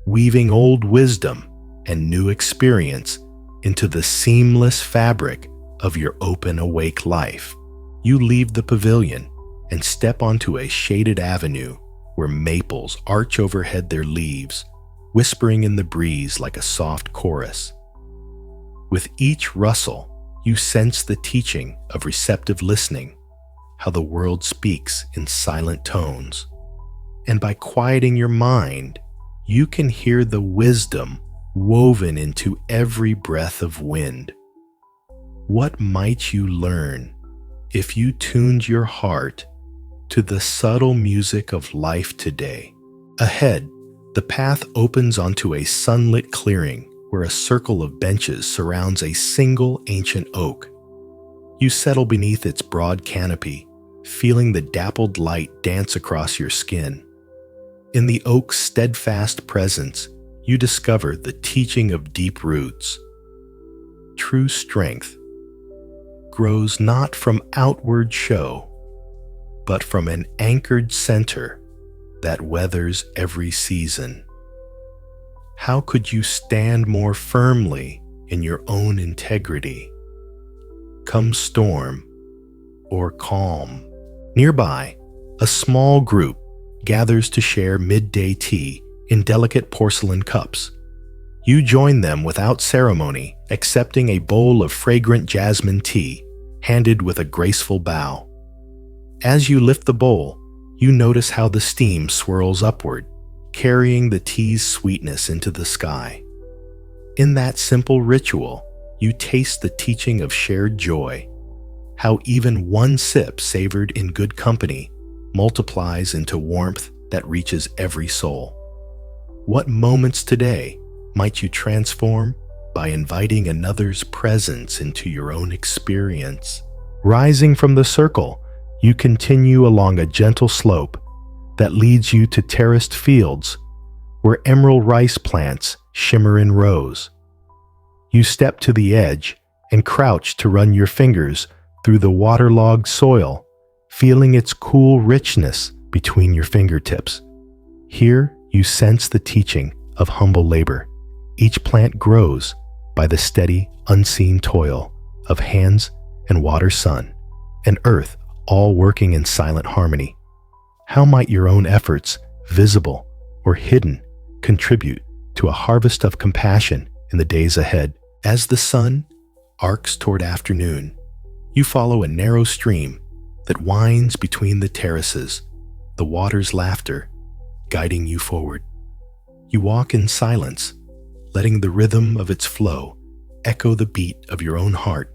Speaker 1: weaving old wisdom and new experience into the seamless fabric of your open, awake life. You leave the pavilion and step onto a shaded avenue where maples arch overhead their leaves, whispering in the breeze like a soft chorus. With each rustle, you sense the teaching of receptive listening, how the world speaks in silent tones. And by quieting your mind, you can hear the wisdom woven into every breath of wind. What might you learn if you tuned your heart to the subtle music of life today? Ahead, the path opens onto a sunlit clearing where a circle of benches surrounds a single ancient oak. You settle beneath its broad canopy, feeling the dappled light dance across your skin. In the oak's steadfast presence, you discover the teaching of deep roots. True strength grows not from outward show, but from an anchored center that weathers every season. How could you stand more firmly in your own integrity? Come storm or calm. Nearby, a small group gathers to share midday tea in delicate porcelain cups. You join them without ceremony, accepting a bowl of fragrant jasmine tea, handed with a graceful bow. As you lift the bowl, you notice how the steam swirls upward, carrying the tea's sweetness into the sky. In that simple ritual, you taste the teaching of shared joy, how even one sip savored in good company multiplies into warmth that reaches every soul. What moments today might you transform by inviting another's presence into your own experience? Rising from the circle, you continue along a gentle slope that leads you to terraced fields where emerald rice plants shimmer in rows. You step to the edge and crouch to run your fingers through the waterlogged soil, feeling its cool richness between your fingertips. Here, you sense the teaching of humble labor. Each plant grows by the steady, unseen toil of hands and water, sun, and earth, all working in silent harmony. How might your own efforts, visible or hidden, contribute to a harvest of compassion in the days ahead? As the sun arcs toward afternoon, you follow a narrow stream that winds between the terraces, the water's laughter guiding you forward. You walk in silence, letting the rhythm of its flow echo the beat of your own heart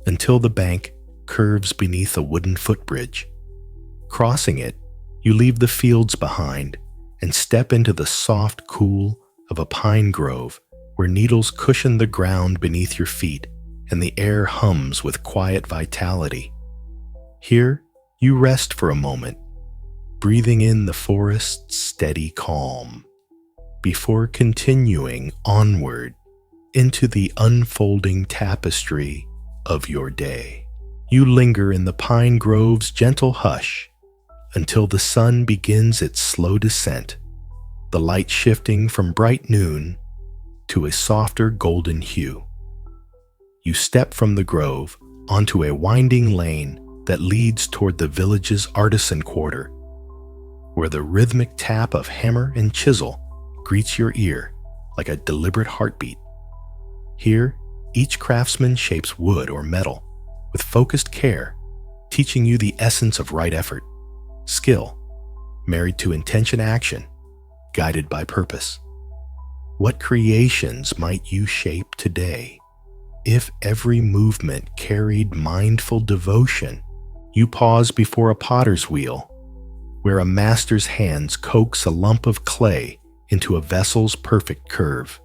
Speaker 1: until the bank curves beneath a wooden footbridge. Crossing it, you leave the fields behind and step into the soft cool of a pine grove where needles cushion the ground beneath your feet and the air hums with quiet vitality. Here, you rest for a moment, breathing in the forest's steady calm, before continuing onward into the unfolding tapestry of your day. You linger in the pine grove's gentle hush until the sun begins its slow descent, the light shifting from bright noon to a softer golden hue. You step from the grove onto a winding lane that leads toward the village's artisan quarter, where the rhythmic tap of hammer and chisel greets your ear like a deliberate heartbeat. Here, each craftsman shapes wood or metal with focused care, teaching you the essence of right effort, skill, married to intention action, guided by purpose. What creations might you shape today? If every movement carried mindful devotion, you pause before a potter's wheel, where a master's hands coax a lump of clay into a vessel's perfect curve.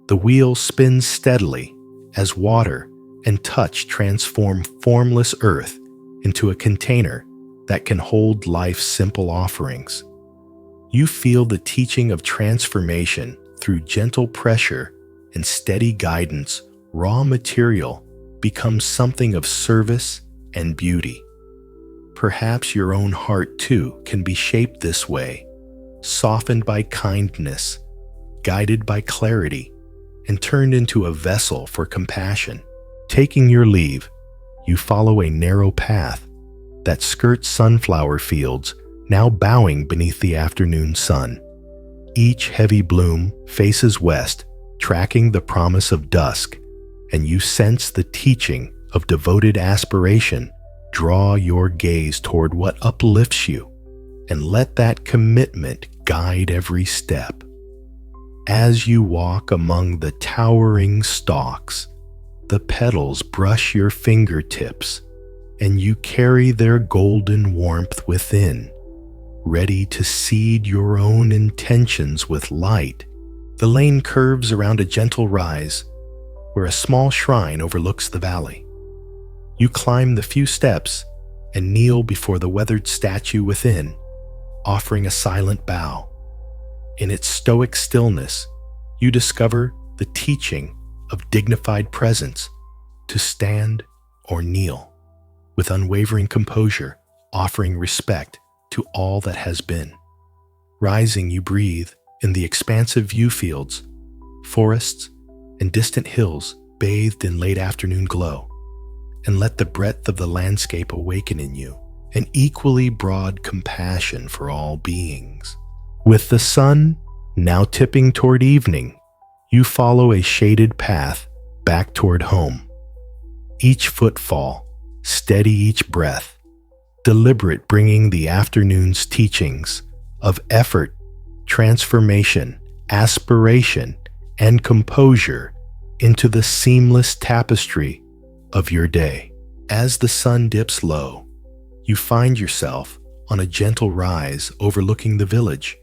Speaker 1: The wheel spins steadily as water and touch transform formless earth into a container that can hold life's simple offerings. You feel the teaching of transformation through gentle pressure and steady guidance. Raw material becomes something of service and beauty. Perhaps your own heart, too, can be shaped this way, softened by kindness, guided by clarity, and turned into a vessel for compassion. Taking your leave, you follow a narrow path that skirts sunflower fields, now bowing beneath the afternoon sun. Each heavy bloom faces west, tracking the promise of dusk, and you sense the teaching of devoted aspiration. Draw your gaze toward what uplifts you, and let that commitment guide every step. As you walk among the towering stalks, the petals brush your fingertips, and you carry their golden warmth within, ready to seed your own intentions with light. The lane curves around a gentle rise, where a small shrine overlooks the valley. You climb the few steps and kneel before the weathered statue within, offering a silent bow. In its stoic stillness, you discover the teaching of dignified presence, to stand or kneel with unwavering composure, offering respect to all that has been. Rising, you breathe in the expansive view fields, forests, and distant hills bathed in late afternoon glow, and let the breadth of the landscape awaken in you an equally broad compassion for all beings. With the sun now tipping toward evening, you follow a shaded path back toward home. Each footfall, steady each breath, deliberate, bringing the afternoon's teachings of effort, transformation, aspiration, and composure into the seamless tapestry of your day. As the sun dips low, you find yourself on a gentle rise overlooking the village,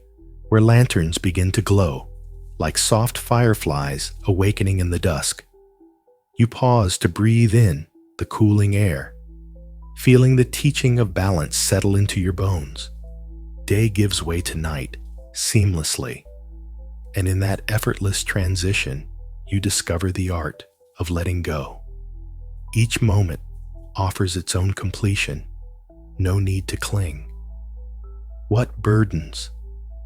Speaker 1: where lanterns begin to glow like soft fireflies awakening in the dusk. You pause to breathe in the cooling air, feeling the teaching of balance settle into your bones. Day gives way to night seamlessly, and in that effortless transition, you discover the art of letting go. Each moment offers its own completion, no need to cling. What burdens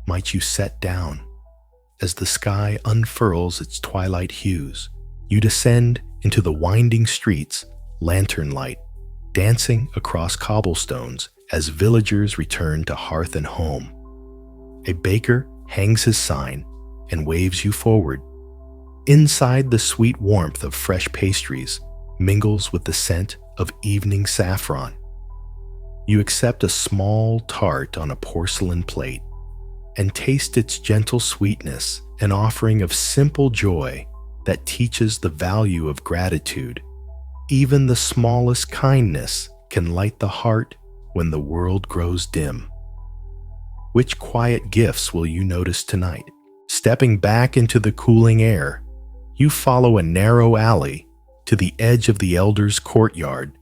Speaker 1: might you set down as the sky unfurls its twilight hues? You descend into the winding streets, lantern light dancing across cobblestones as villagers return to hearth and home. A baker hangs his sign and waves you forward. Inside, the sweet warmth of fresh pastries mingles with the scent of evening saffron. You accept a small tart on a porcelain plate and taste its gentle sweetness, an offering of simple joy that teaches the value of gratitude. Even the smallest kindness can light the heart when the world grows dim. Which quiet gifts will you notice tonight? Stepping back into the cooling air, you follow a narrow alley to the edge of the elders' courtyard,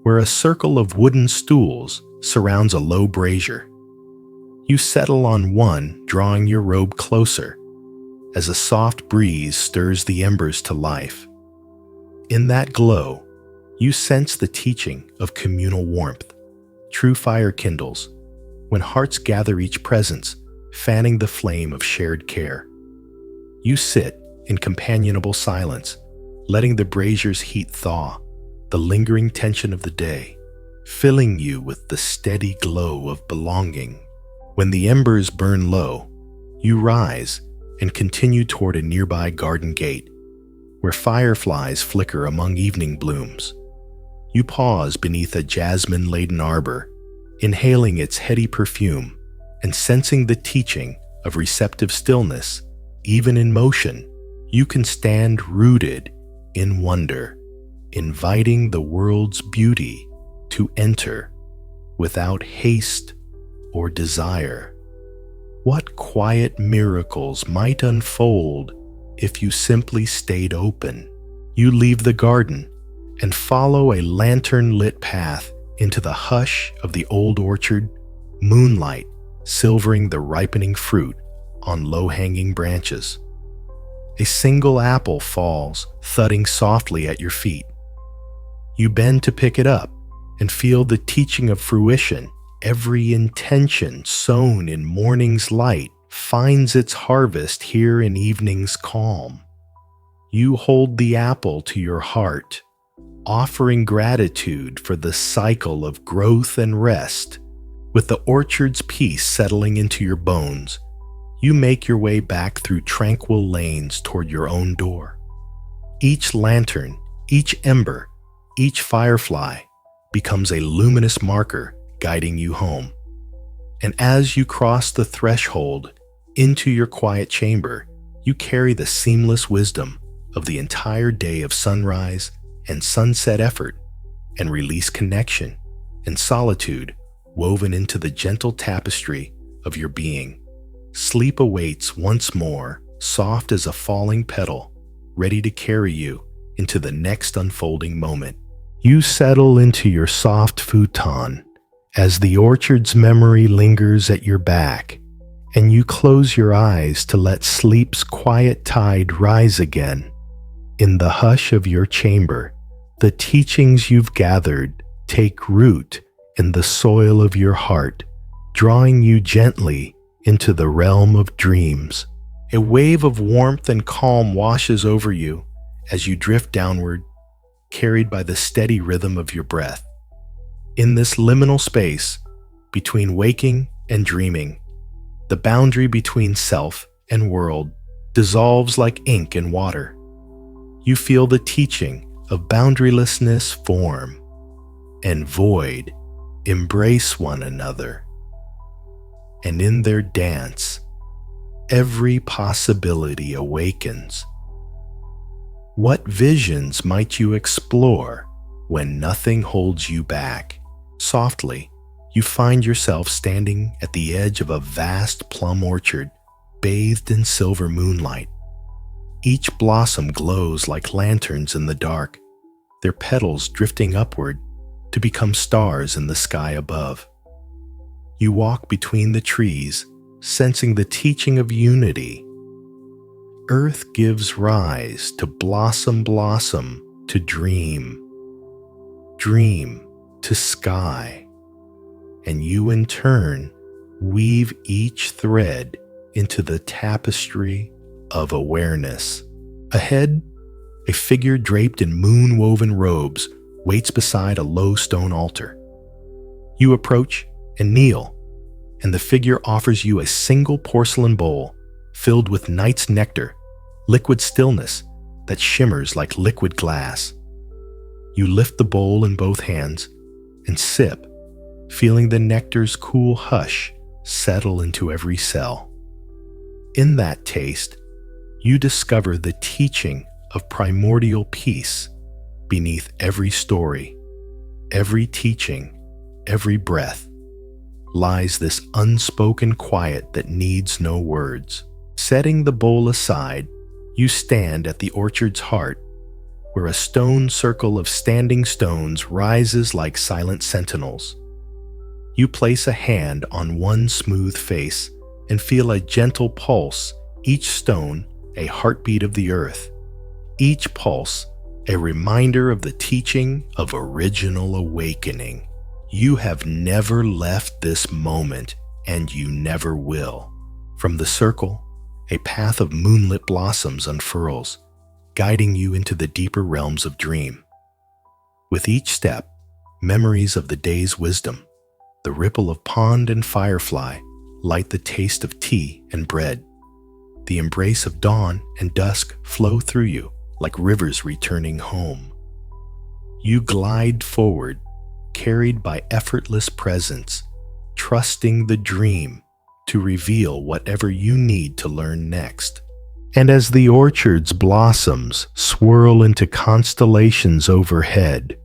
Speaker 1: where a circle of wooden stools surrounds a low brazier. You settle on one, drawing your robe closer, as a soft breeze stirs the embers to life. In that glow, you sense the teaching of communal warmth. True fire kindles when hearts gather each presence, fanning the flame of shared care. You sit in companionable silence, letting the brazier's heat thaw the lingering tension of the day, filling you with the steady glow of belonging. When the embers burn low, you rise and continue toward a nearby garden gate, where fireflies flicker among evening blooms. You pause beneath a jasmine-laden arbor, inhaling its heady perfume and sensing the teaching of receptive stillness. Even in motion, you can stand rooted in wonder, inviting the world's beauty to enter without haste or desire. What quiet miracles might unfold if you simply stayed open? You leave the garden and follow a lantern-lit path into the hush of the old orchard, moonlight silvering the ripening fruit on low-hanging branches. A single apple falls, thudding softly at your feet. You bend to pick it up and feel the teaching of fruition. Every intention sown in morning's light finds its harvest here in evening's calm. You hold the apple to your heart, offering gratitude for the cycle of growth and rest. With the orchard's peace settling into your bones, you make your way back through tranquil lanes toward your own door. Each lantern, each ember, each firefly becomes a luminous marker guiding you home. And as you cross the threshold into your quiet chamber, you carry the seamless wisdom of the entire day of sunrise and sunset effort and release connection and solitude woven into the gentle tapestry of your being. Sleep awaits once more, soft as a falling petal, ready to carry you into the next unfolding moment. You settle into your soft futon as the orchard's memory lingers at your back, and you close your eyes to let sleep's quiet tide rise again. In the hush of your chamber, the teachings you've gathered take root in the soil of your heart, drawing you gently into the realm of dreams. A wave of warmth and calm washes over you as you drift downward, carried by the steady rhythm of your breath. In this liminal space between waking and dreaming, the boundary between self and world dissolves like ink in water. You feel the teaching of boundarylessness form and void embrace one another. And in their dance, every possibility awakens. What visions might you explore when nothing holds you back? Softly, you find yourself standing at the edge of a vast plum orchard, bathed in silver moonlight. Each blossom glows like lanterns in the dark, their petals drifting upward to become stars in the sky above. You walk between the trees, sensing the teaching of unity. Earth gives rise to blossom to dream to sky, and you in turn weave each thread into the tapestry of awareness. Ahead, a figure draped in moon-woven robes waits beside a low stone altar. You approach and kneel, and the figure offers you a single porcelain bowl filled with night's nectar, liquid stillness that shimmers like liquid glass. You lift the bowl in both hands and sip, feeling the nectar's cool hush settle into every cell. In that taste, you discover the teaching of primordial peace beneath every story, every teaching, every breath. Lies this unspoken quiet that needs no words. Setting the bowl aside, you stand at the orchard's heart, where a stone circle of standing stones rises like silent sentinels. You place a hand on one smooth face and feel a gentle pulse, each stone a heartbeat of the earth, each pulse a reminder of the teaching of original awakening. You have never left this moment, and you never will. From the circle, a path of moonlit blossoms unfurls, guiding you into the deeper realms of dream. With each step, memories of the day's wisdom, the ripple of pond and firefly light the taste of tea and bread. The embrace of dawn and dusk flow through you like rivers returning home. You glide forward, carried by effortless presence, trusting the dream to reveal whatever you need to learn next. And as the orchard's blossoms swirl into constellations overhead,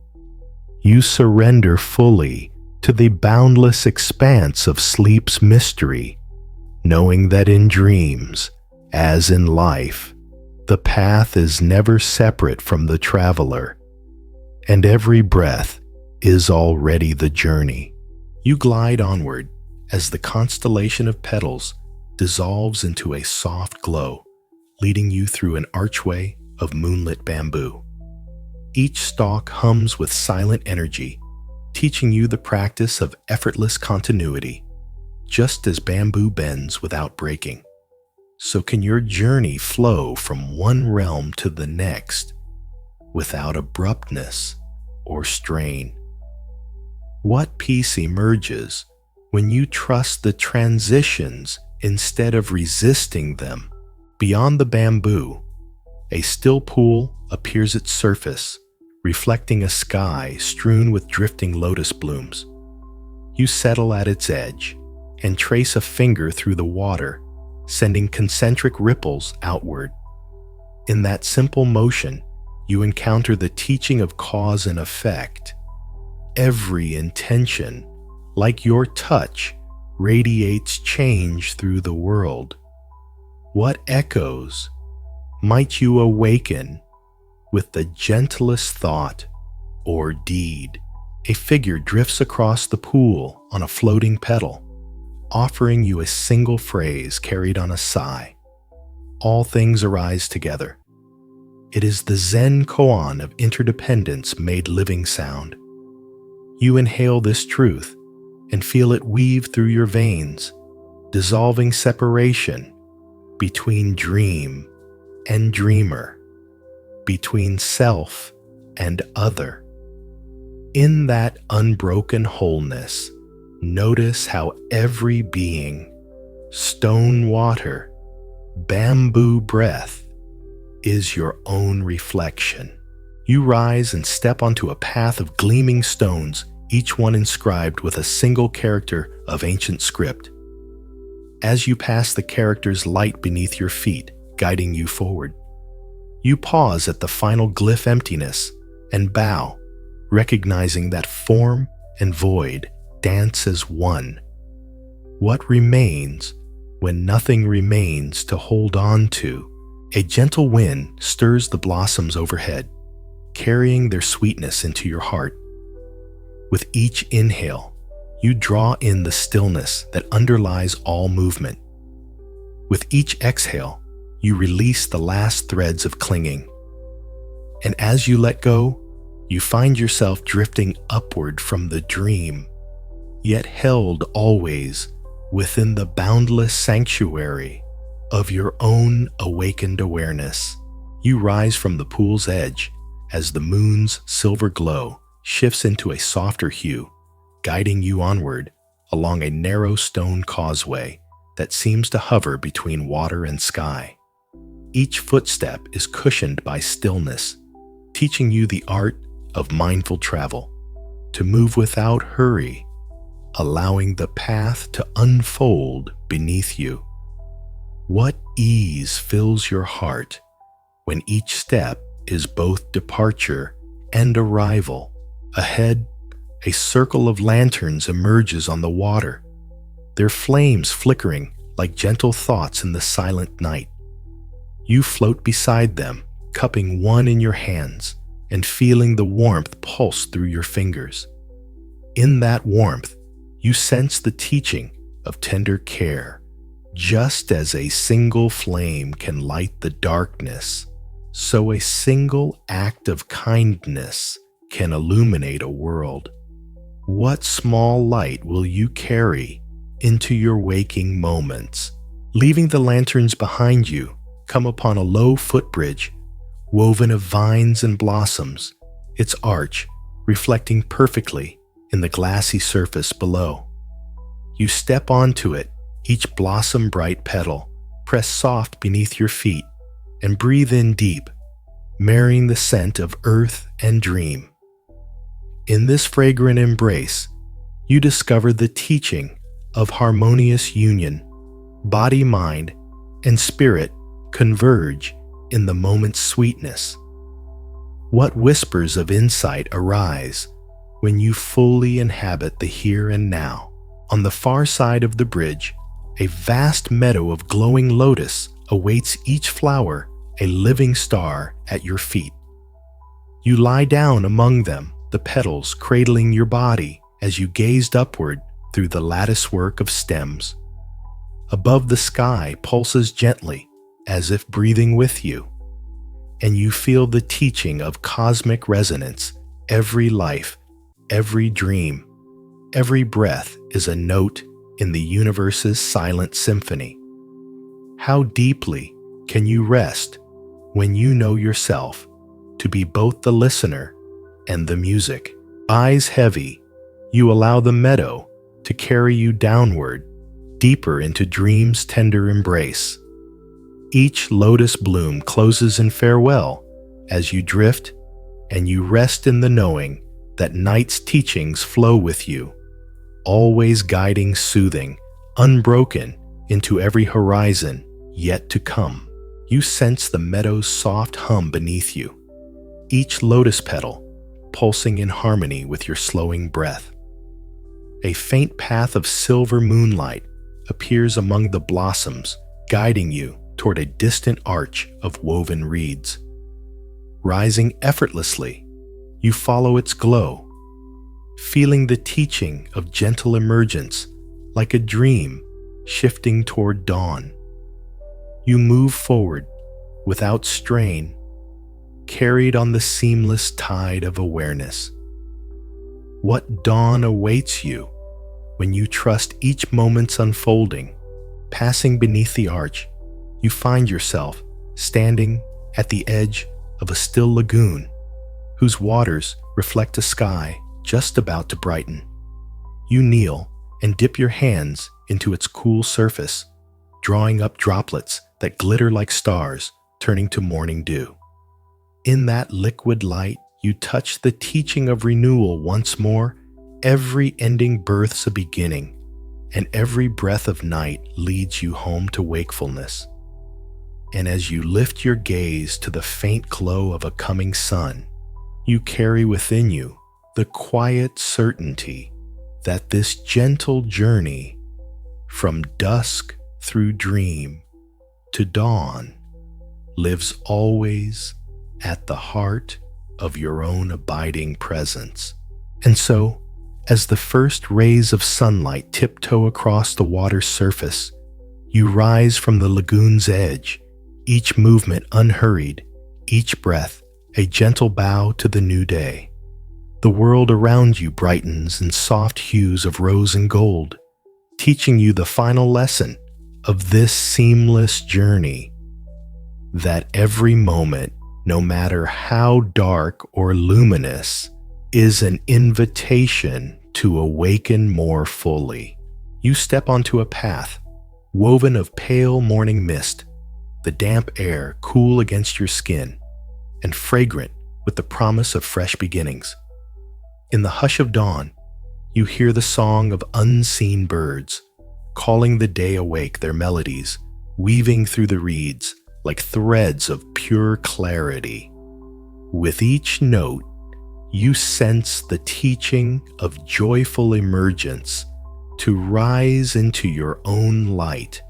Speaker 1: you surrender fully to the boundless expanse of sleep's mystery, knowing that in dreams, as in life, the path is never separate from the traveler, and every breath is already the journey. You glide onward as the constellation of petals dissolves into a soft glow, leading you through an archway of moonlit bamboo. Each stalk hums with silent energy, teaching you the practice of effortless continuity, just as bamboo bends without breaking. So can your journey flow from one realm to the next without abruptness or strain. What peace emerges when you trust the transitions instead of resisting them? Beyond the bamboo, a still pool appears at surface, reflecting a sky strewn with drifting lotus blooms. You settle at its edge and trace a finger through the water, sending concentric ripples outward. In that simple motion, you encounter the teaching of cause and effect. Every intention, like your touch, radiates change through the world. What echoes might you awaken with the gentlest thought or deed. A figure drifts across the pool on a floating petal, offering you a single phrase carried on a sigh. All things arise together. It is the Zen koan of interdependence made living sound. You inhale this truth and feel it weave through your veins, dissolving separation between dream and dreamer, between self and other. In that unbroken wholeness, notice how every being, stone water, bamboo breath, is your own reflection. You rise and step onto a path of gleaming stones, each one inscribed with a single character of ancient script. As you pass the characters, light beneath your feet, guiding you forward. You pause at the final glyph emptiness and bow, recognizing that form and void dance as one. What remains when nothing remains to hold on to? A gentle wind stirs the blossoms overhead, carrying their sweetness into your heart. With each inhale, you draw in the stillness that underlies all movement. With each exhale, you release the last threads of clinging. And as you let go, you find yourself drifting upward from the dream, yet held always within the boundless sanctuary of your own awakened awareness. You rise from the pool's edge as the moon's silver glow shifts into a softer hue, guiding you onward along a narrow stone causeway that seems to hover between water and sky. Each footstep is cushioned by stillness, teaching you the art of mindful travel, to move without hurry, allowing the path to unfold beneath you. What ease fills your heart when each step is both departure and arrival. Ahead, a circle of lanterns emerges on the water, their flames flickering like gentle thoughts in the silent night. You float beside them, cupping one in your hands and feeling the warmth pulse through your fingers. In that warmth, you sense the teaching of tender care. Just as a single flame can light the darkness, so a single act of kindness can illuminate a world. What small light will you carry into your waking moments? Leaving the lanterns behind you, come upon a low footbridge woven of vines and blossoms, its arch reflecting perfectly in the glassy surface below. You step onto it, each blossom-bright petal pressed soft beneath your feet, and breathe in deep, marrying the scent of earth and dream. In this fragrant embrace, you discover the teaching of harmonious union. Body, mind, and spirit converge in the moment's sweetness. What whispers of insight arise when you fully inhabit the here and now? On the far side of the bridge, a vast meadow of glowing lotus awaits, each flower a living star at your feet. You lie down among them, the petals cradling your body as you gazed upward through the latticework of stems. Above, the sky pulses gently as if breathing with you, and you feel the teaching of cosmic resonance. Every life, every dream, every breath is a note in the universe's silent symphony. How deeply can you rest when you know yourself to be both the listener and the music? Eyes heavy, you allow the meadow to carry you downward, deeper into dream's tender embrace. Each lotus bloom closes in farewell as you drift, and you rest in the knowing that night's teachings flow with you, always guiding, soothing, unbroken into every horizon yet to come. You sense the meadow's soft hum beneath you, each lotus petal pulsing in harmony with your slowing breath. A faint path of silver moonlight appears among the blossoms, guiding you toward a distant arch of woven reeds. Rising effortlessly, You follow its glow, feeling the teaching of gentle emergence like a dream shifting toward dawn. You move forward without strain, carried on the seamless tide of awareness. What dawn awaits you when you trust each moment's unfolding? Passing beneath the arch, you find yourself standing at the edge of a still lagoon whose waters reflect a sky just about to brighten. You kneel and dip your hands into its cool surface, drawing up droplets that glitter like stars turning to morning dew. In that liquid light, you touch the teaching of renewal once more. Every ending births a beginning, and every breath of night leads you home to wakefulness. And as you lift your gaze to the faint glow of a coming sun, you carry within you the quiet certainty that this gentle journey from dusk through dream to dawn lives always at the heart of your own abiding presence. And so, as the first rays of sunlight tiptoe across the water's surface, you rise from the lagoon's edge, each movement unhurried, each breath a gentle bow to the new day. The world around you brightens in soft hues of rose and gold, teaching you the final lesson of this seamless journey, that every moment, no matter how dark or luminous, is an invitation to awaken more fully. You step onto a path woven of pale morning mist, the damp air cool against your skin and fragrant with the promise of fresh beginnings. In the hush of dawn, you hear the song of unseen birds, calling the day awake, their melodies weaving through the reeds like threads of pure clarity. With each note, you sense the teaching of joyful emergence to rise into your own light,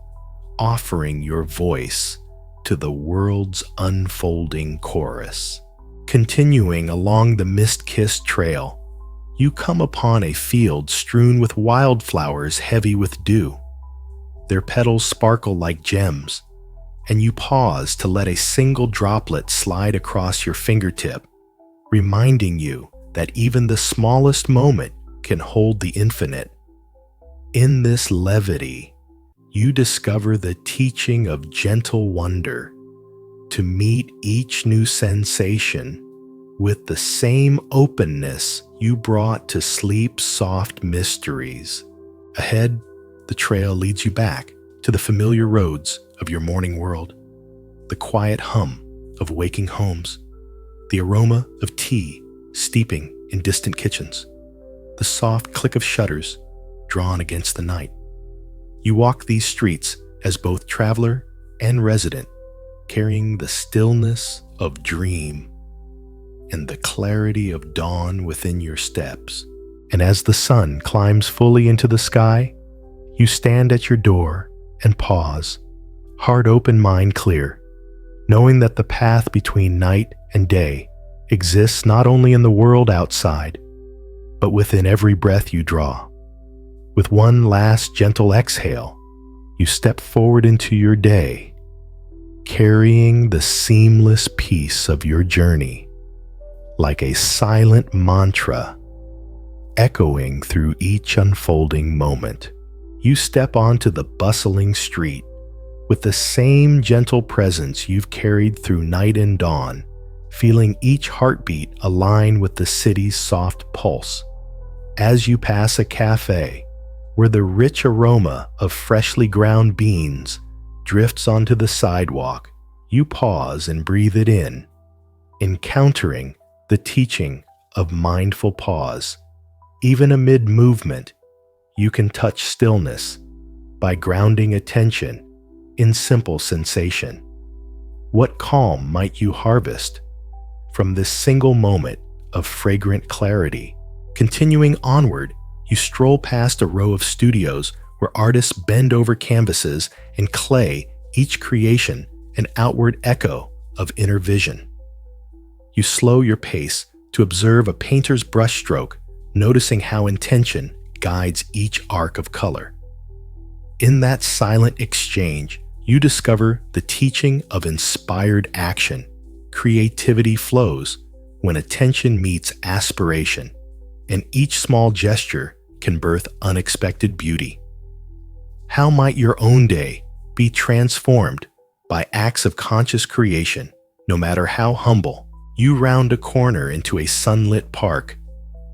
Speaker 1: offering your voice to the world's unfolding chorus. Continuing along the mist-kissed trail, you come upon a field strewn with wildflowers heavy with dew. Their petals sparkle like gems, and you pause to let a single droplet slide across your fingertip, reminding you that even the smallest moment can hold the infinite. In this levity, you discover the teaching of gentle wonder, to meet each new sensation with the same openness you brought to sleep's soft mysteries. Ahead, the trail leads you back to the familiar roads of your morning world, the quiet hum of waking homes, the aroma of tea steeping in distant kitchens, the soft click of shutters drawn against the night. You walk these streets as both traveler and resident, carrying the stillness of dream and the clarity of dawn within your steps. And as the sun climbs fully into the sky, you stand at your door and pause, heart open, mind clear, knowing that the path between night and day exists not only in the world outside, but within every breath you draw. With one last gentle exhale, you step forward into your day, carrying the seamless peace of your journey like a silent mantra echoing through each unfolding moment. You step onto the bustling street with the same gentle presence you've carried through night and dawn, feeling each heartbeat align with the city's soft pulse. As you pass a cafe where the rich aroma of freshly ground beans drifts onto the sidewalk, you pause and breathe it in, encountering the teaching of mindful pause. Even amid movement, you can touch stillness by grounding attention in simple sensation. What calm might you harvest from this single moment of fragrant clarity? Continuing onward, you stroll past a row of studios where artists bend over canvases and clay, each creation an outward echo of inner vision. You slow your pace to observe a painter's brushstroke, noticing how intention guides each arc of color. In that silent exchange, you discover the teaching of inspired action. Creativity flows when attention meets aspiration, and each small gesture can birth unexpected beauty. How might your own day be transformed by acts of conscious creation? No matter how humble, you round a corner into a sunlit park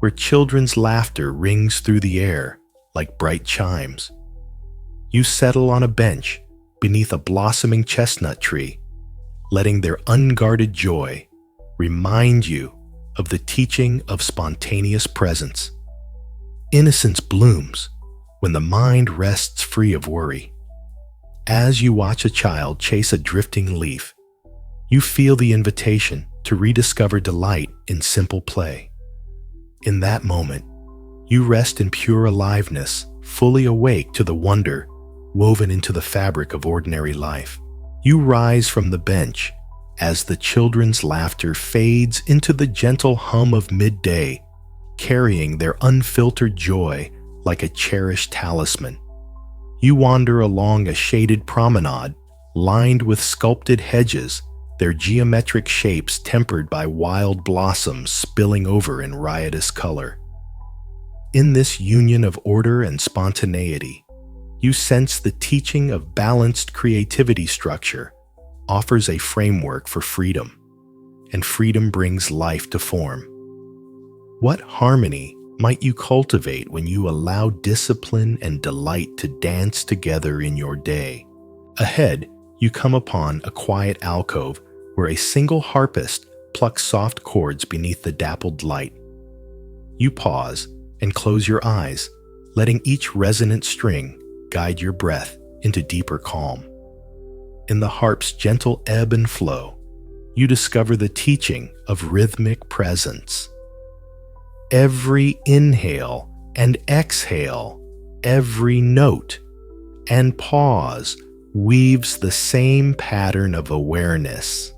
Speaker 1: where children's laughter rings through the air like bright chimes. You settle on a bench beneath a blossoming chestnut tree, letting their unguarded joy remind you of the teaching of spontaneous presence. Innocence blooms when the mind rests free of worry. As you watch a child chase a drifting leaf, you feel the invitation to rediscover delight in simple play. In that moment, you rest in pure aliveness, fully awake to the wonder woven into the fabric of ordinary life. You rise from the bench as the children's laughter fades into the gentle hum of midday, carrying their unfiltered joy like a cherished talisman. You wander along a shaded promenade lined with sculpted hedges, their geometric shapes tempered by wild blossoms spilling over in riotous color. In this union of order and spontaneity, you sense the teaching of balanced creativity structure offers a framework for freedom, and freedom brings life to form. What harmony might you cultivate when you allow discipline and delight to dance together in your day? Ahead, you come upon a quiet alcove where a single harpist plucks soft chords beneath the dappled light. You pause and close your eyes, letting each resonant string guide your breath into deeper calm. In the harp's gentle ebb and flow, you discover the teaching of rhythmic presence. Every inhale and exhale, every note and pause weaves the same pattern of awareness.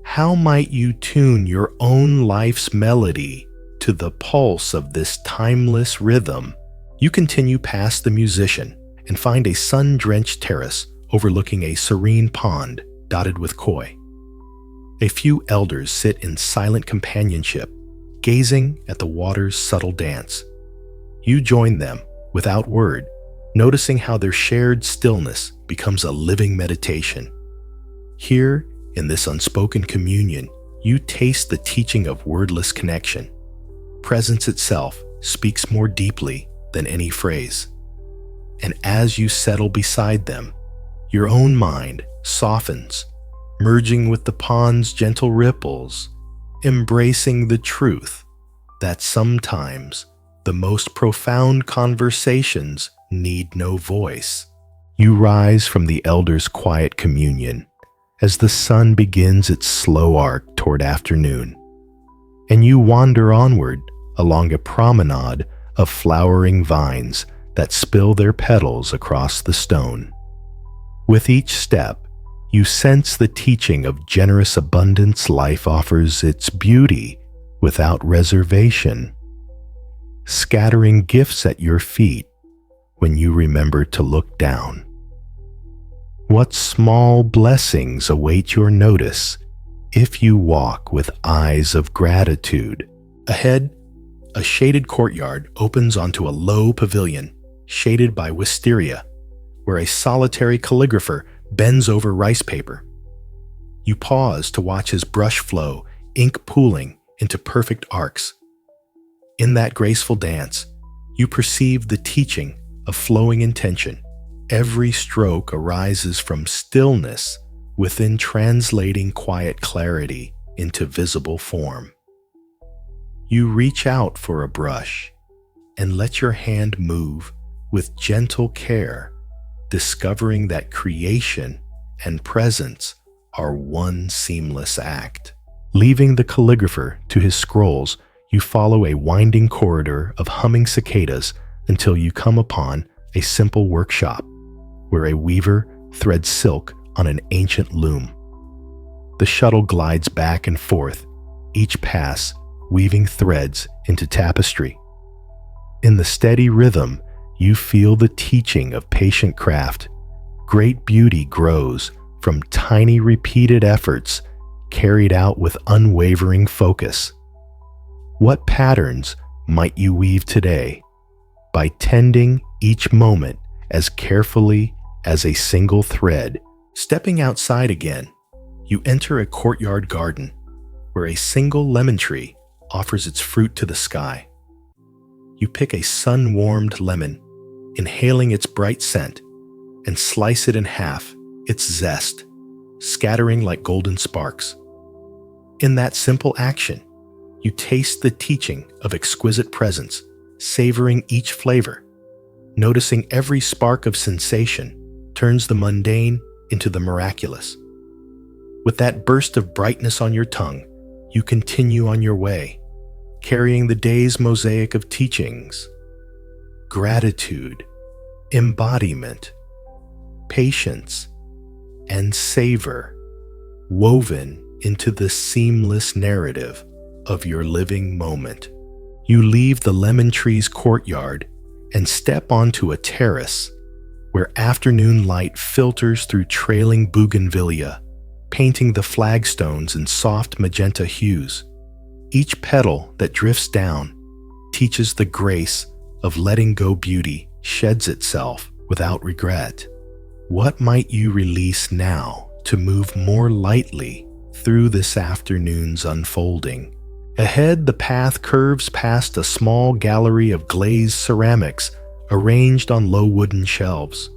Speaker 1: How might you tune your own life's melody to the pulse of this timeless rhythm? You continue past the musician and find a sun-drenched terrace overlooking a serene pond dotted with koi. A few elders sit in silent companionship, gazing at the water's subtle dance. You join them without word, noticing how their shared stillness becomes a living meditation. Here, in this unspoken communion, you taste the teaching of wordless connection. Presence itself speaks more deeply than any phrase. And as you settle beside them, your own mind softens, merging with the pond's gentle ripples, embracing the truth that sometimes the most profound conversations need no voice. You rise from the elders' quiet communion as the sun begins its slow arc toward afternoon, and you wander onward along a promenade of flowering vines that spill their petals across the stone. With each step, you sense the teaching of generous abundance life offers its beauty without reservation, scattering gifts at your feet when you remember to look down. What small blessings await your notice if you walk with eyes of gratitude? Ahead, a shaded courtyard opens onto a low pavilion shaded by wisteria, where a solitary calligrapher bends over rice paper. You pause to watch his brush flow, ink pooling into perfect arcs. In that graceful dance, you perceive the teaching of flowing intention. Every stroke arises from stillness within, translating quiet clarity into visible form. You reach out for a brush and let your hand move with gentle care, discovering that creation and presence are one seamless act. Leaving the calligrapher to his scrolls, you follow a winding corridor of humming cicadas until you come upon a simple workshop where a weaver threads silk on an ancient loom. The shuttle glides back and forth, each pass weaving threads into tapestry. In the steady rhythm, you feel the teaching of patient craft. Great beauty grows from tiny repeated efforts carried out with unwavering focus. What patterns might you weave today? By tending each moment as carefully as a single thread. Stepping outside again, you enter a courtyard garden where a single lemon tree offers its fruit to the sky. You pick a sun-warmed lemon, inhaling its bright scent, and slice it in half, its zest scattering like golden sparks. In that simple action, you taste the teaching of exquisite presence, savoring each flavor. Noticing every spark of sensation turns the mundane into the miraculous. With that burst of brightness on your tongue, you continue on your way, carrying the day's mosaic of teachings, gratitude, embodiment, patience, and savor, woven into the seamless narrative of your living moment. You leave the lemon tree's courtyard and step onto a terrace where afternoon light filters through trailing bougainvillea, painting the flagstones in soft magenta hues. Each petal that drifts down teaches the grace of letting go. Beauty sheds itself without regret. What might you release now to move more lightly through this afternoon's unfolding? Ahead, the path curves past a small gallery of glazed ceramics arranged on low wooden shelves.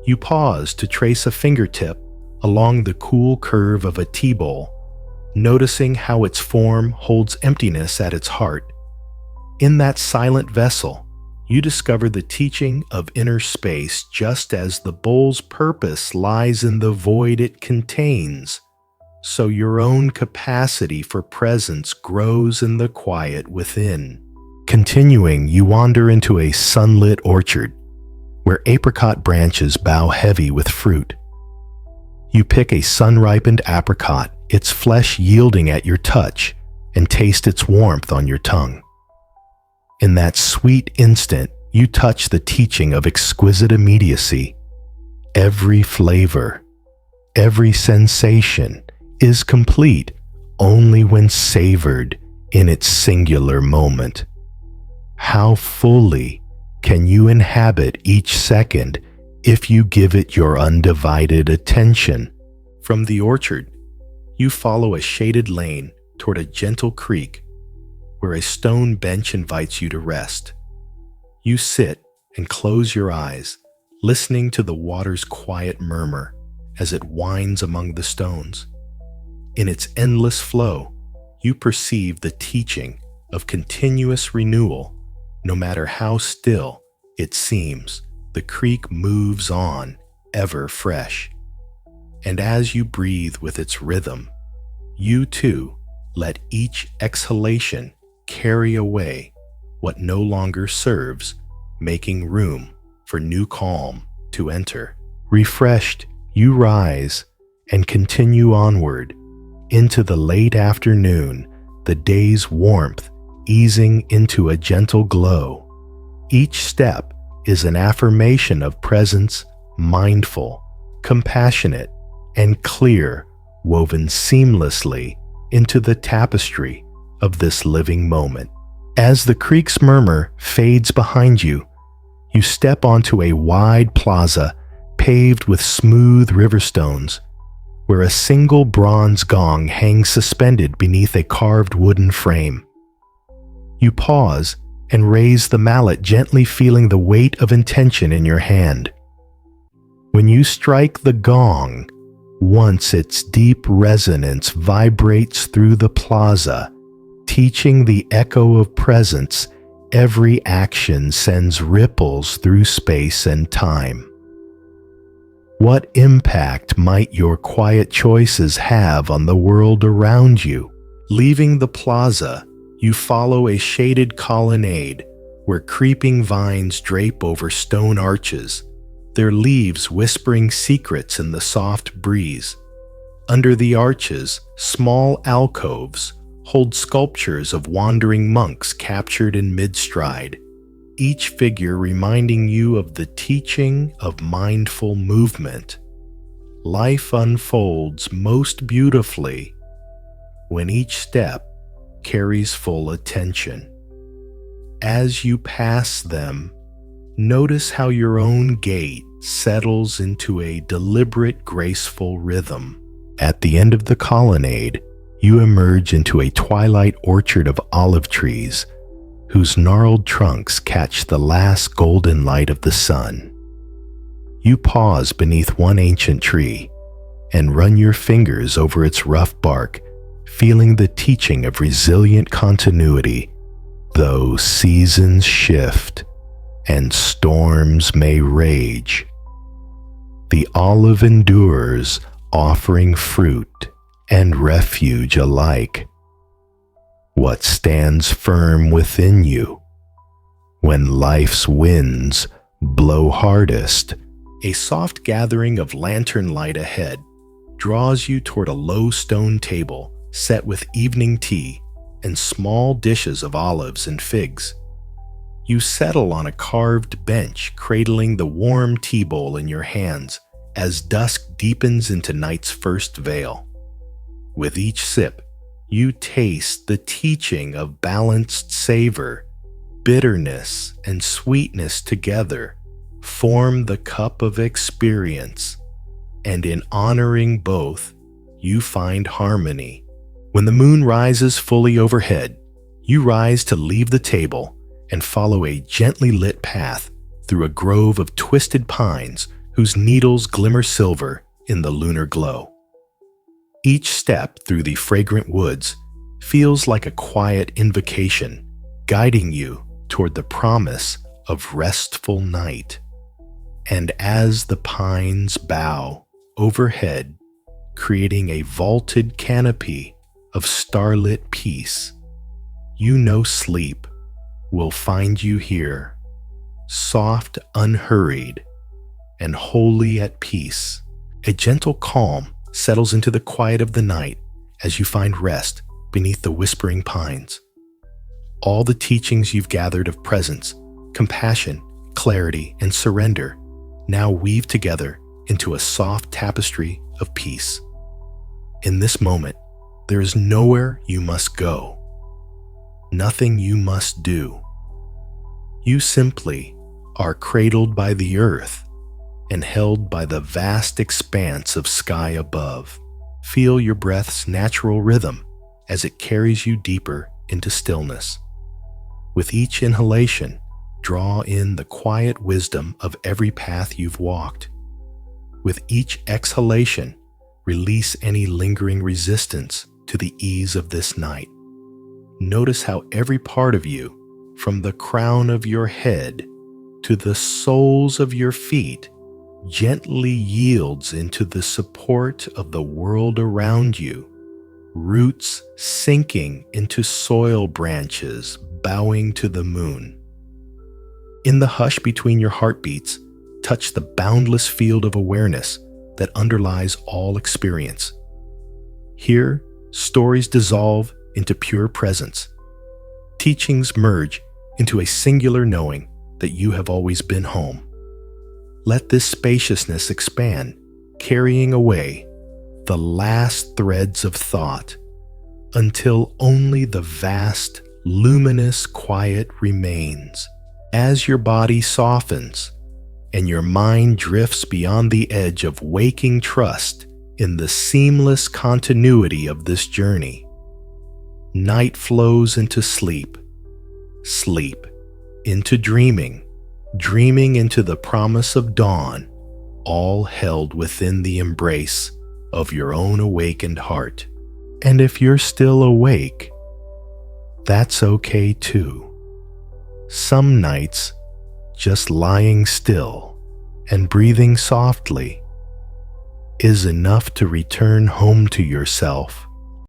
Speaker 1: You pause to trace a fingertip along the cool curve of a tea bowl, noticing how its form holds emptiness at its heart. In that silent vessel, you discover the teaching of inner space, just as the bowl's purpose lies in the void it contains. So your own capacity for presence grows in the quiet within. Continuing, you wander into a sunlit orchard where apricot branches bow heavy with fruit. You pick a sun-ripened apricot, its flesh yielding at your touch, and taste its warmth on your tongue. In that sweet instant, you touch the teaching of exquisite immediacy. Every flavor, every sensation is complete only when savored in its singular moment. How fully can you inhabit each second if you give it your undivided attention? From the orchard, you follow a shaded lane toward a gentle creek where a stone bench invites you to rest. You sit and close your eyes, listening to the water's quiet murmur as it winds among the stones. In its endless flow, you perceive the teaching of continuous renewal. No matter how still it seems, the creek moves on, ever fresh. And as you breathe with its rhythm, you too let each exhalation carry away what no longer serves, making room for new calm to enter. Refreshed, you rise and continue onward into the late afternoon, the day's warmth easing into a gentle glow. Each step is an affirmation of presence, mindful, compassionate, and clear, woven seamlessly into the tapestry of this living moment. As the creek's murmur fades behind you, you step onto a wide plaza paved with smooth river stones, where a single bronze gong hangs suspended beneath a carved wooden frame. You pause and raise the mallet, gently feeling the weight of intention in your hand. When you strike the gong, once its deep resonance vibrates through the plaza, teaching the echo of presence, every action sends ripples through space and time. What impact might your quiet choices have on the world around you? Leaving the plaza, you follow a shaded colonnade where creeping vines drape over stone arches, their leaves whispering secrets in the soft breeze. Under the arches, small alcoves hold sculptures of wandering monks captured in mid-stride, each figure reminding you of the teaching of mindful movement. Life unfolds most beautifully when each step carries full attention. As you pass them, notice how your own gait settles into a deliberate, graceful rhythm. At the end of the colonnade, you emerge into a twilight orchard of olive trees whose gnarled trunks catch the last golden light of the sun. You pause beneath one ancient tree and run your fingers over its rough bark, feeling the teaching of resilient continuity. Though seasons shift and storms may rage, the olive endures, offering fruit and refuge alike. What stands firm within you when life's winds blow hardest? A soft gathering of lantern light ahead draws you toward a low stone table set with evening tea and small dishes of olives and figs. You settle on a carved bench, cradling the warm tea bowl in your hands as dusk deepens into night's first veil. With each sip, you taste the teaching of balanced savor. Bitterness and sweetness together form the cup of experience, and in honoring both, you find harmony. When the moon rises fully overhead, you rise to leave the table and follow a gently lit path through a grove of twisted pines whose needles glimmer silver in the lunar glow. Each step through the fragrant woods feels like a quiet invocation, guiding you toward the promise of restful night. And as the pines bow overhead, creating a vaulted canopy of starlit peace, you know sleep will find you here, soft, unhurried, and wholly at peace. A gentle calm settles into the quiet of the night as you find rest beneath the whispering pines. All the teachings you've gathered of presence, compassion, clarity, and surrender now weave together into a soft tapestry of peace. In this moment, there is nowhere you must go, nothing you must do. You simply are cradled by the earth and held by the vast expanse of sky above. Feel your breath's natural rhythm as it carries you deeper into stillness. With each inhalation, draw in the quiet wisdom of every path you've walked. With each exhalation, release any lingering resistance to the ease of this night. Notice how every part of you, from the crown of your head to the soles of your feet, gently yields into the support of the world around you, roots sinking into soil branches, bowing to the moon. In the hush between your heartbeats, touch the boundless field of awareness that underlies all experience. Here, stories dissolve into pure presence. Teachings merge into a singular knowing that you have always been home. Let this spaciousness expand, carrying away the last threads of thought until only the vast, luminous quiet remains. As your body softens and your mind drifts beyond the edge of waking trust in the seamless continuity of this journey, night flows into sleep, sleep into dreaming, dreaming into the promise of dawn, all held within the embrace of your own awakened heart. And if you're still awake, that's okay too. Some nights, just lying still and breathing softly is enough to return home to yourself